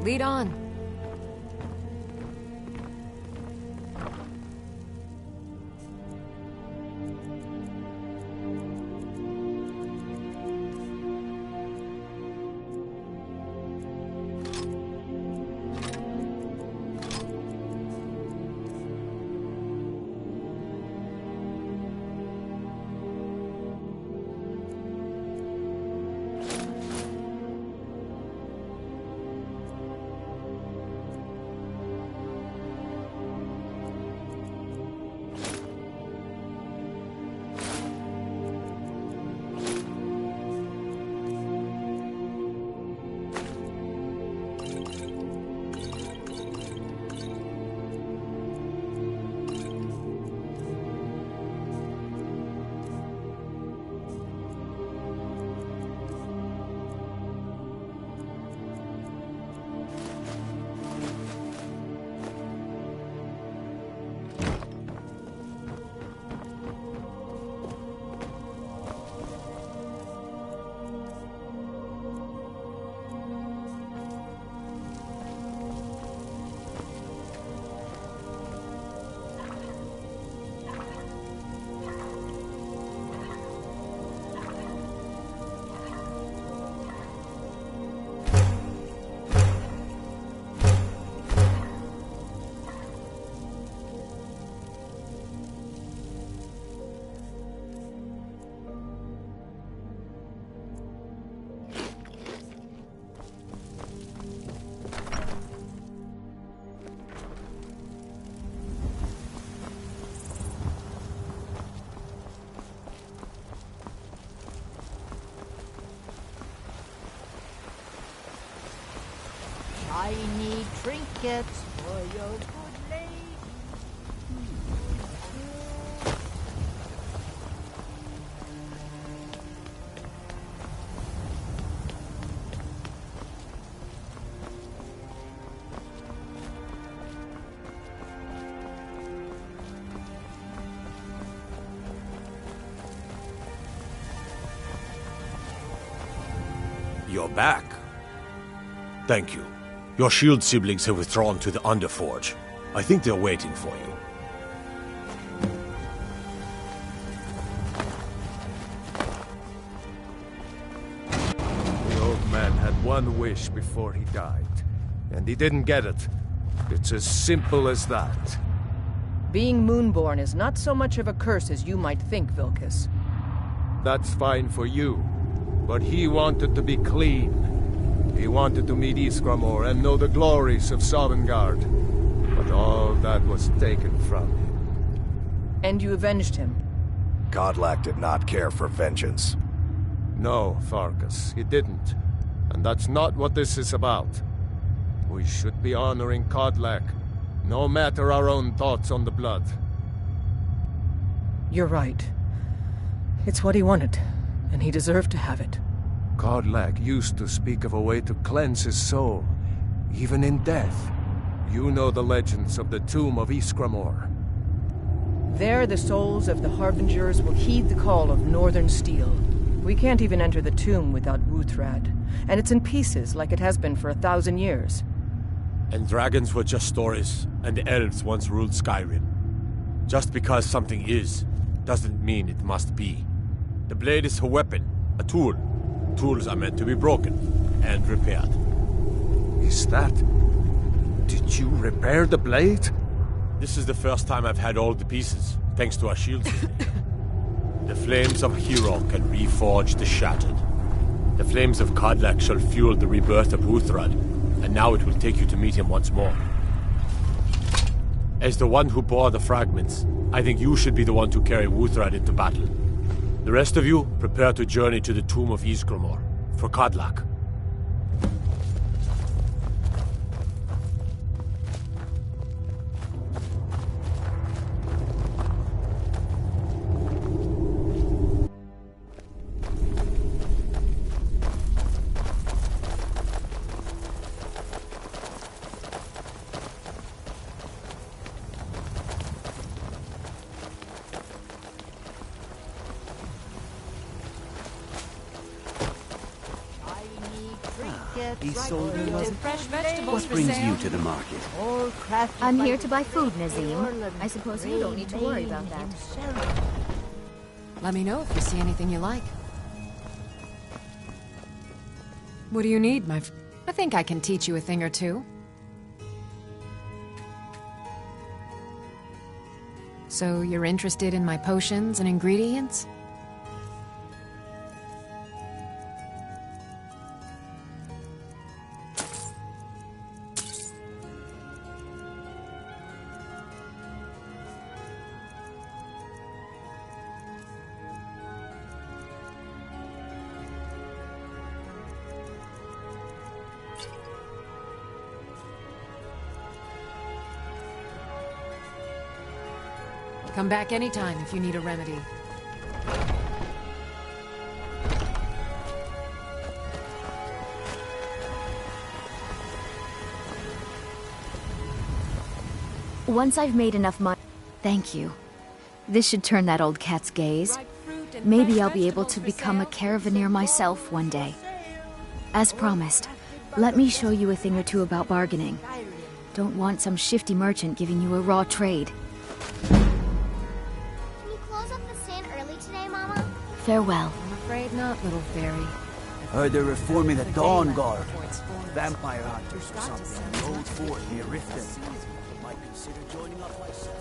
Lead on. Shiny trinkets for your good lady. You're back. Thank you. Your shield siblings have withdrawn to the Underforge. I think they're waiting for you. The old man had one wish before he died, and he didn't get it. It's as simple as that. Being Moonborn is not so much of a curse as you might think, Vilcus. That's fine for you, but he wanted to be clean. He wanted to meet Iskramor and know the glories of Sovngarde. But all that was taken from him. And you avenged him? Godlack did not care for vengeance. No, Farkas, he didn't. And that's not what this is about. We should be honoring Kodlak, no matter our own thoughts on the blood. You're right. It's what he wanted, and he deserved to have it. Kodlak used to speak of a way to cleanse his soul, even in death. You know the legends of the tomb of Iskramor. There the souls of the Harbingers will heed the call of Northern Steel. We can't even enter the tomb without Wuthrad, and it's in pieces like it has been for 1,000 years. And dragons were just stories, and elves once ruled Skyrim. Just because something is, doesn't mean it must be. The blade is a weapon, a tool. Tools are meant to be broken and repaired. Is that... Did you repair the blade? This is the first time I've had all the pieces, thanks to our shield system. The flames of a hero can reforge the shattered. The flames of Kodlak shall fuel the rebirth of Wuthrad, and now it will take you to meet him once more. As the one who bore the fragments, I think you should be the one to carry Wuthrad into battle. The rest of you, prepare to journey to the tomb of Ysgramor, for Kodlak. What brings you to the market? I'm here to buy food, Nazim. I suppose you don't need to worry about that. Let me know if you see anything you like. What do you need, I think I can teach you a thing or two. So you're interested in my potions and ingredients? Come back anytime if you need a remedy. Once I've made enough money... Thank you. This should turn that old cat's gaze. Maybe I'll be able to become a caravaneer myself one day. As promised, let me show you a thing or two about bargaining. Don't want some shifty merchant giving you a raw trade. Farewell. I'm afraid not, little fairy. Heard they're reforming the Dawn Guard. Vampire hunters or something. The old fort near Riften. Might consider joining up myself.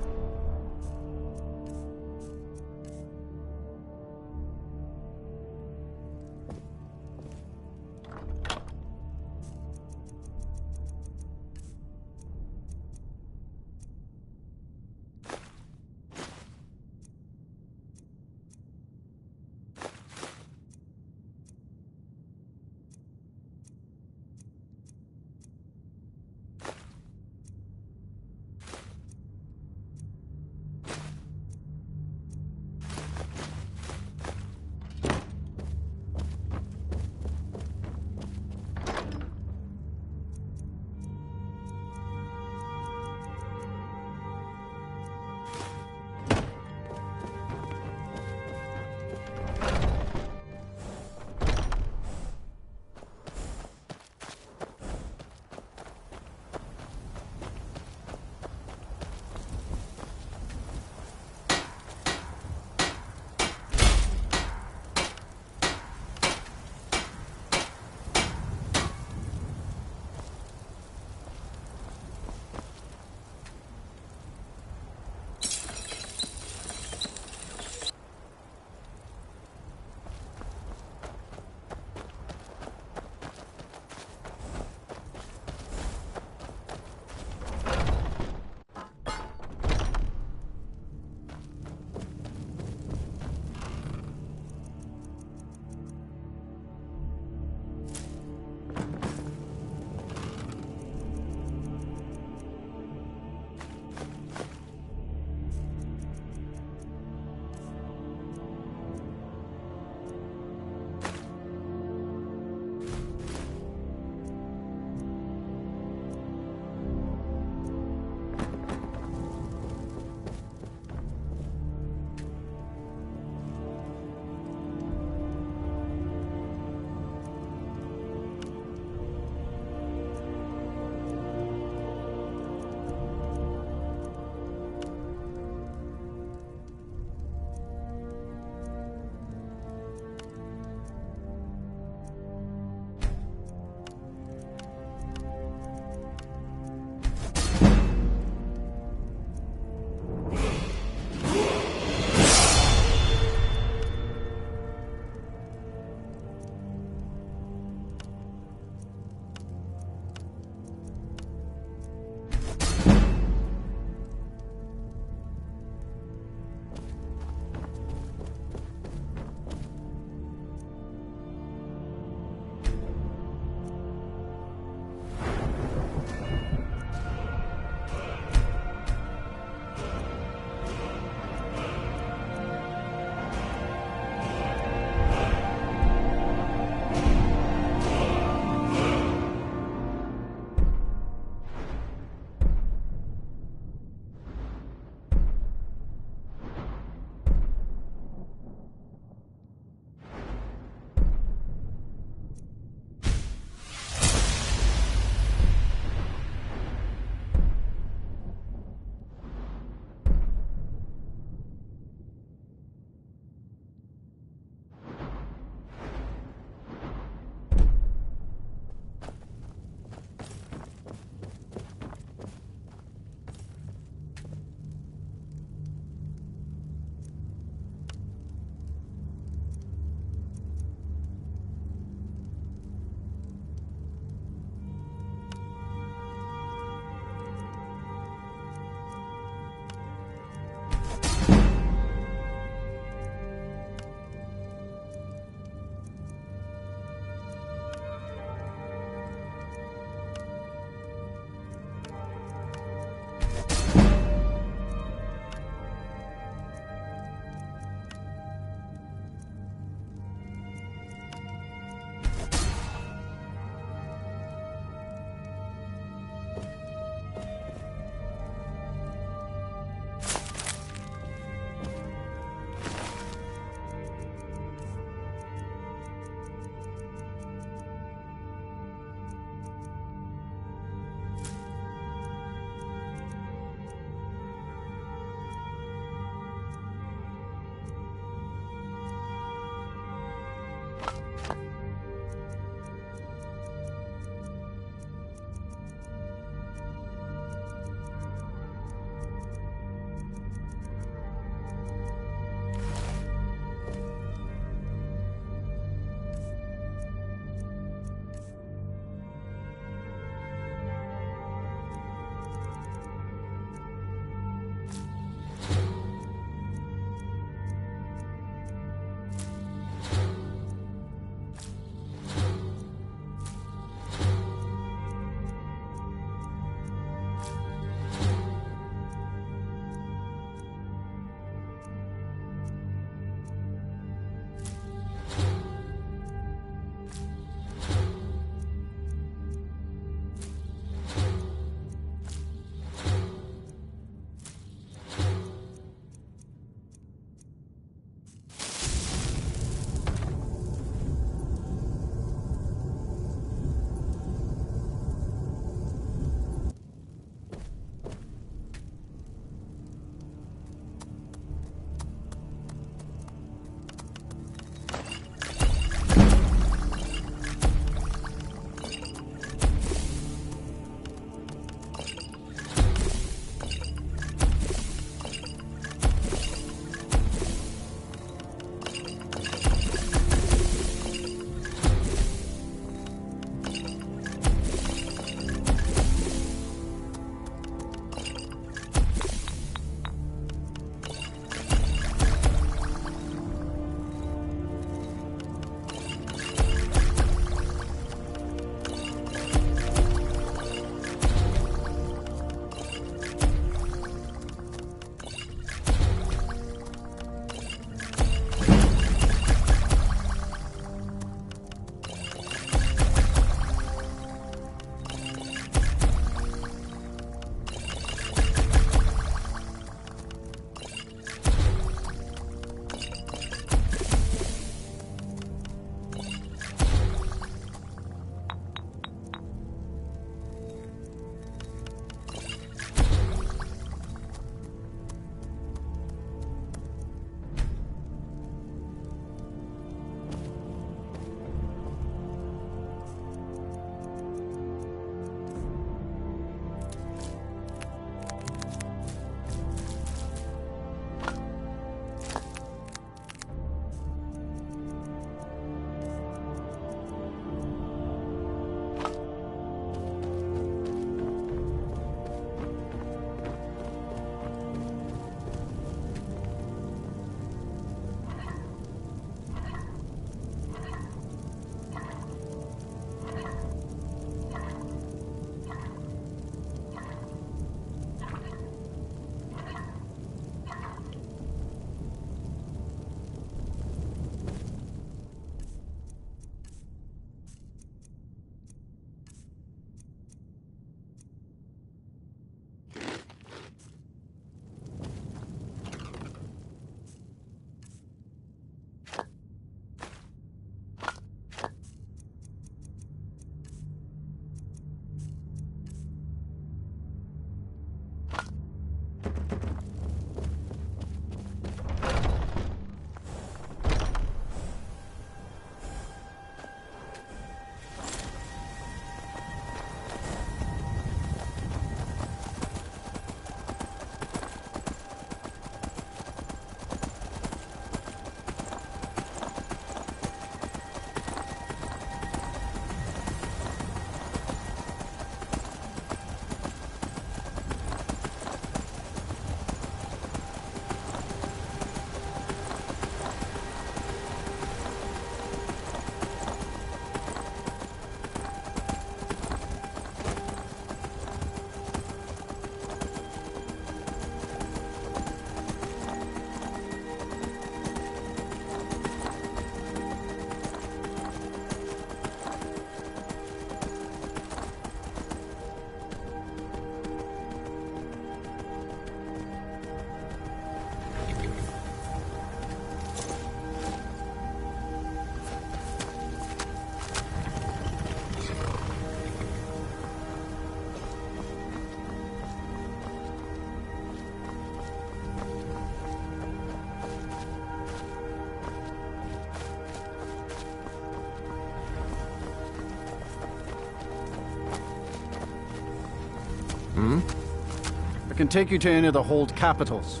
can take you to any of the hold capitals.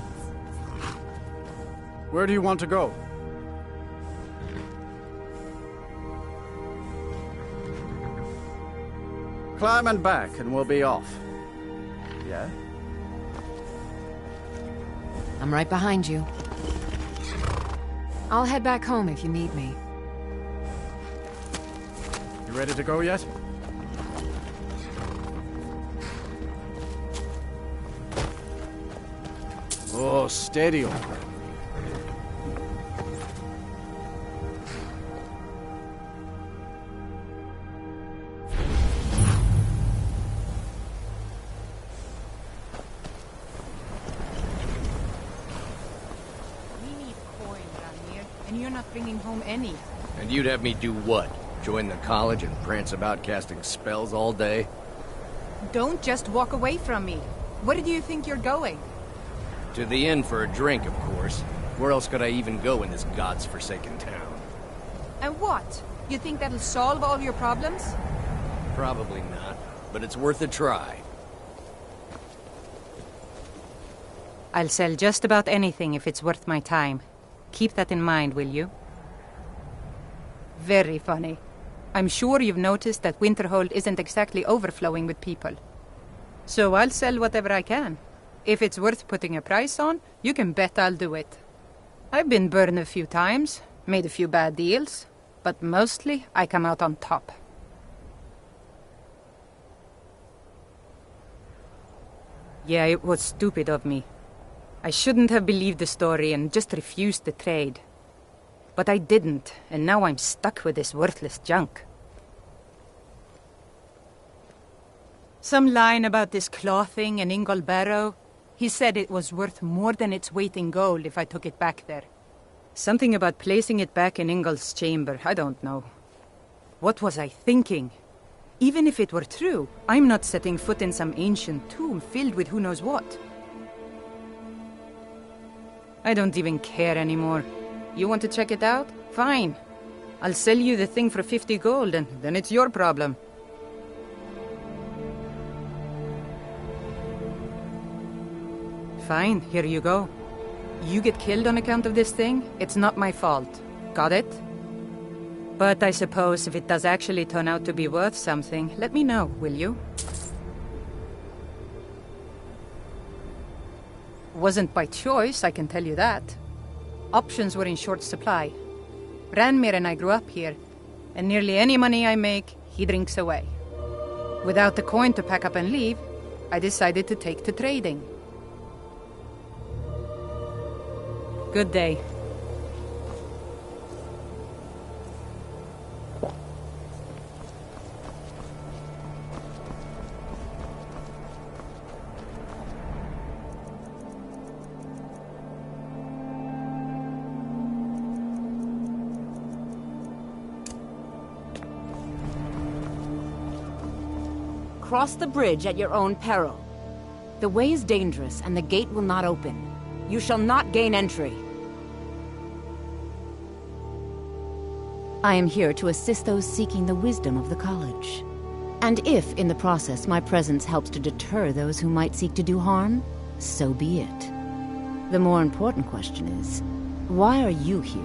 Where do you want to go? Climb and back, and we'll be off. Yeah? I'm right behind you. I'll head back home if you need me. You ready to go yet? Oh, steady on. We need coin around here, and you're not bringing home any. And you'd have me do what? Join the college and prance about casting spells all day? Don't just walk away from me. Where do you think you're going? To the inn for a drink, of course. Where else could I even go in this god's-forsaken town? And what? You think that'll solve all your problems? Probably not, but it's worth a try. I'll sell just about anything if it's worth my time. Keep that in mind, will you? Very funny. I'm sure you've noticed that Winterhold isn't exactly overflowing with people. So I'll sell whatever I can. If it's worth putting a price on, you can bet I'll do it. I've been burned a few times, made a few bad deals, but mostly I come out on top. Yeah, it was stupid of me. I shouldn't have believed the story and just refused the trade. But I didn't, and now I'm stuck with this worthless junk. Some line about this clothing in Ingol Barrow. He said it was worth more than its weight in gold if I took it back there. Something about placing it back in Ingol's chamber, I don't know. What was I thinking? Even if it were true, I'm not setting foot in some ancient tomb filled with who knows what. I don't even care anymore. You want to check it out? Fine. I'll sell you the thing for 50 gold, and then it's your problem. Fine, here you go. You get killed on account of this thing, it's not my fault. Got it? But I suppose if it does actually turn out to be worth something, let me know, will you? Wasn't by choice, I can tell you that. Options were in short supply. Ranmir and I grew up here, and nearly any money I make, he drinks away. Without the coin to pack up and leave, I decided to take to trading. Good day. Cross the bridge at your own peril. The way is dangerous, and the gate will not open. You shall not gain entry. I am here to assist those seeking the wisdom of the college. And if, in the process, my presence helps to deter those who might seek to do harm, so be it. The more important question is, why are you here?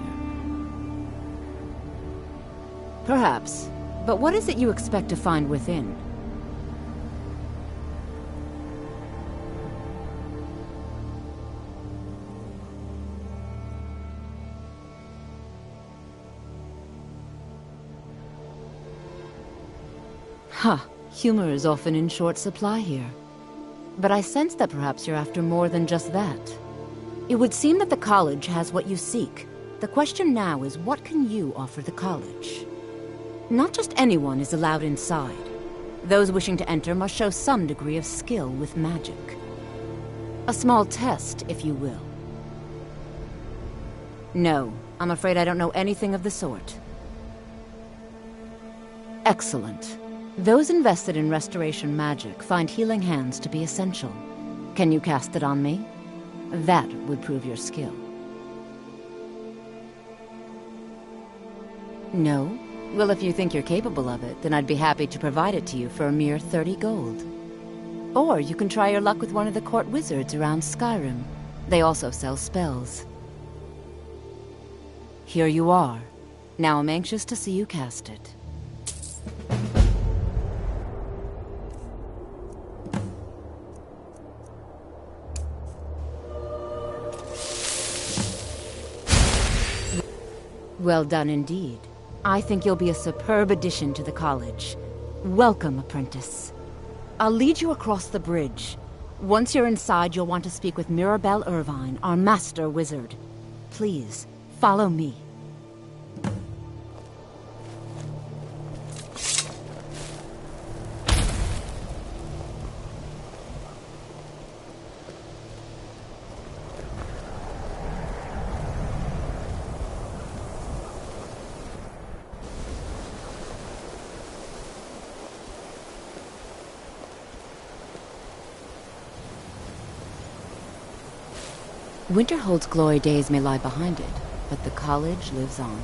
Perhaps, but what is it you expect to find within? Huh, humor is often in short supply here. But I sense that perhaps you're after more than just that. It would seem that the college has what you seek. The question now is, what can you offer the college? Not just anyone is allowed inside. Those wishing to enter must show some degree of skill with magic. A small test, if you will. No, I'm afraid I don't know anything of the sort. Excellent. Those invested in restoration magic find healing hands to be essential. Can you cast it on me? That would prove your skill. No? Well, if you think you're capable of it, then I'd be happy to provide it to you for a mere 30 gold. Or you can try your luck with one of the court wizards around Skyrim. They also sell spells. Here you are. Now I'm anxious to see you cast it. Well done indeed. I think you'll be a superb addition to the college. Welcome, apprentice. I'll lead you across the bridge. Once you're inside, you'll want to speak with Mirabelle Irvine, our master wizard. Please, follow me. Winterhold's glory days may lie behind it, but the college lives on.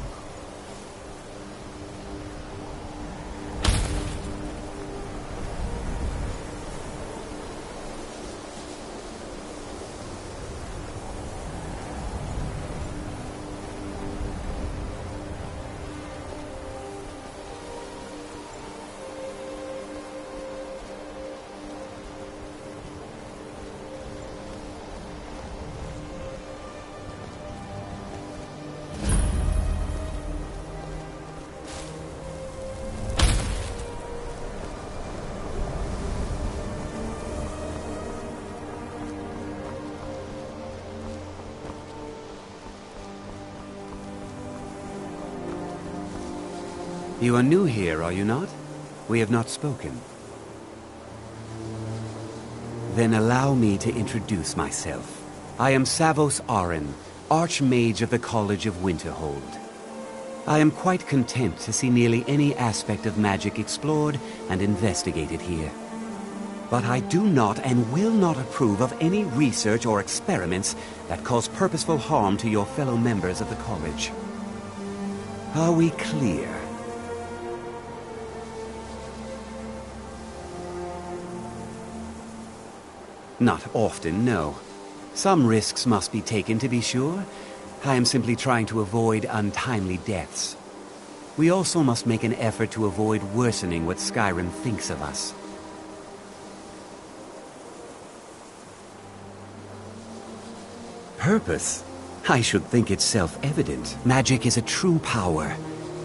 You are new here, are you not? We have not spoken. Then allow me to introduce myself. I am Savos Arin, Archmage of the College of Winterhold. I am quite content to see nearly any aspect of magic explored and investigated here. But I do not and will not approve of any research or experiments that cause purposeful harm to your fellow members of the college. Are we clear? Not often, no. Some risks must be taken, to be sure. I am simply trying to avoid untimely deaths. We also must make an effort to avoid worsening what Skyrim thinks of us. Purpose? I should think it's self-evident. Magic is a true power,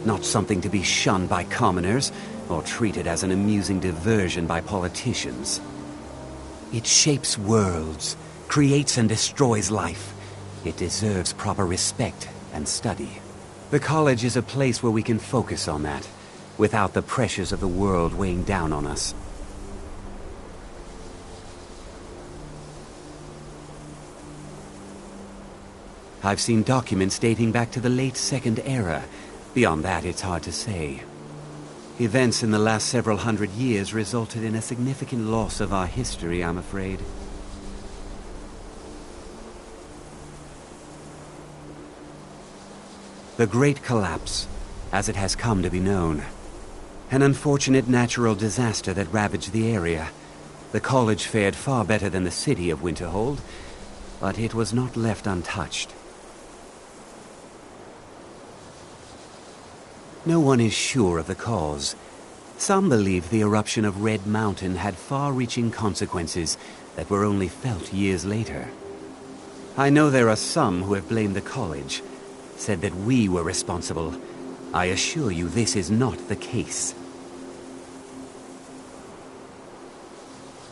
not something to be shunned by commoners or treated as an amusing diversion by politicians. It shapes worlds, creates and destroys life. It deserves proper respect and study. The college is a place where we can focus on that, without the pressures of the world weighing down on us. I've seen documents dating back to the late Second Era. Beyond that, it's hard to say. Events in the last several hundred years resulted in a significant loss of our history, I'm afraid. The Great Collapse, as it has come to be known. An unfortunate natural disaster that ravaged the area. The college fared far better than the city of Winterhold, but it was not left untouched. No one is sure of the cause. Some believe the eruption of Red Mountain had far-reaching consequences that were only felt years later. I know there are some who have blamed the college, said that we were responsible. I assure you this is not the case.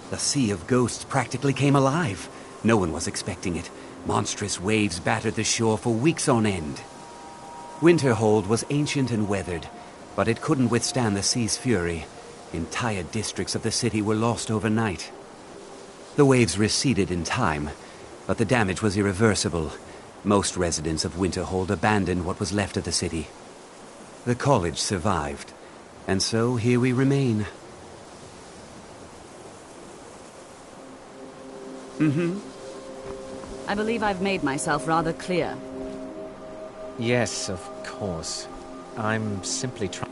The Sea of Ghosts practically came alive. No one was expecting it. Monstrous waves battered the shore for weeks on end. Winterhold was ancient and weathered, but it couldn't withstand the sea's fury. Entire districts of the city were lost overnight. The waves receded in time, but the damage was irreversible. Most residents of Winterhold abandoned what was left of the city. The college survived, and so here we remain. I believe I've made myself rather clear. Yes, of course. I'm simply trying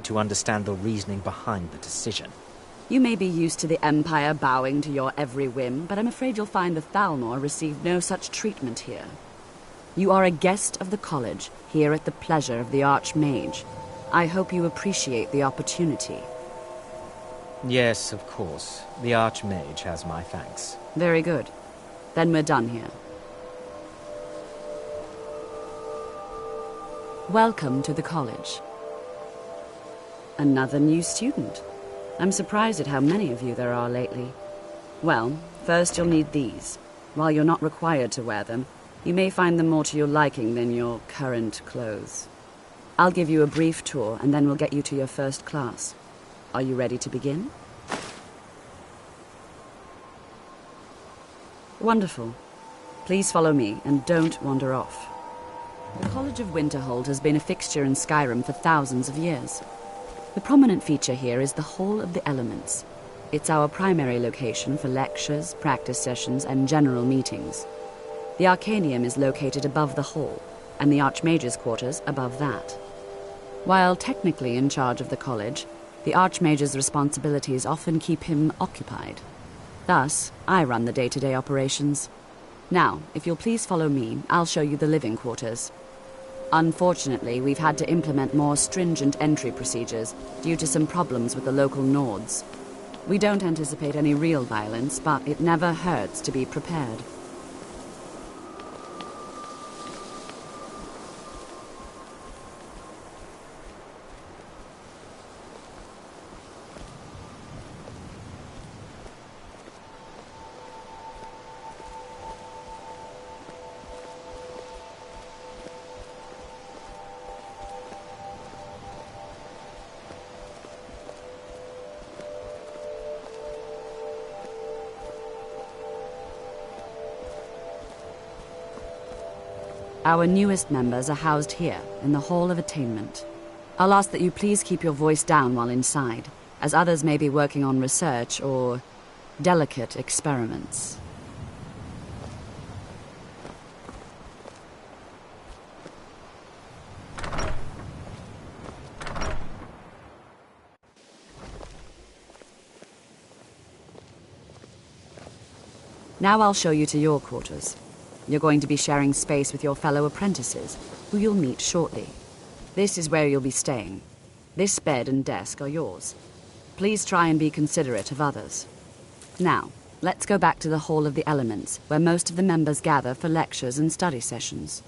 to understand the reasoning behind the decision. You may be used to the Empire bowing to your every whim, but I'm afraid you'll find the Thalmor received no such treatment here. You are a guest of the college, here at the pleasure of the Archmage. I hope you appreciate the opportunity. Yes, of course. The Archmage has my thanks. Very good. Then we're done here. Welcome to the college. Another new student. I'm surprised at how many of you there are lately. Well, first you'll need these. While you're not required to wear them, you may find them more to your liking than your current clothes. I'll give you a brief tour, and then we'll get you to your first class. Are you ready to begin? Wonderful. Please follow me, and don't wander off. The College of Winterhold has been a fixture in Skyrim for thousands of years. The prominent feature here is the Hall of the Elements. It's our primary location for lectures, practice sessions, and general meetings. The Arcanium is located above the hall, and the Archmage's quarters above that. While technically in charge of the college, the Archmage's responsibilities often keep him occupied. Thus, I run the day-to-day operations. Now, if you'll please follow me, I'll show you the living quarters. Unfortunately, we've had to implement more stringent entry procedures due to some problems with the local Nords. We don't anticipate any real violence, but it never hurts to be prepared. Our newest members are housed here, in the Hall of Attainment. I'll ask that you please keep your voice down while inside, as others may be working on research or delicate experiments. Now I'll show you to your quarters. You're going to be sharing space with your fellow apprentices, who you'll meet shortly. This is where you'll be staying. This bed and desk are yours. Please try and be considerate of others. Now, let's go back to the Hall of the Elements, where most of the members gather for lectures and study sessions.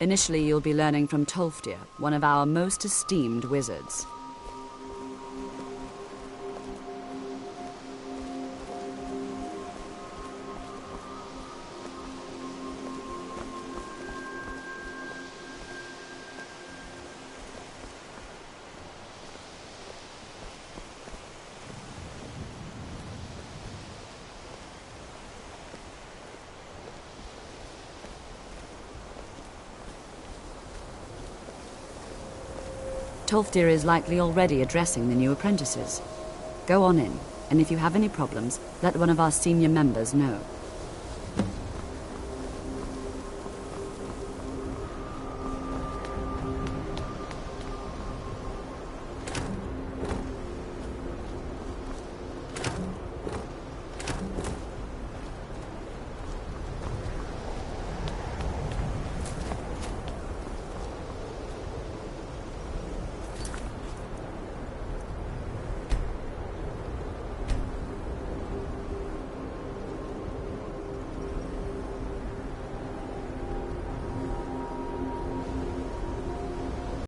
Initially, you'll be learning from Tolfdir, one of our most esteemed wizards. Tolfdir is likely already addressing the new apprentices. Go on in, and if you have any problems, let one of our senior members know.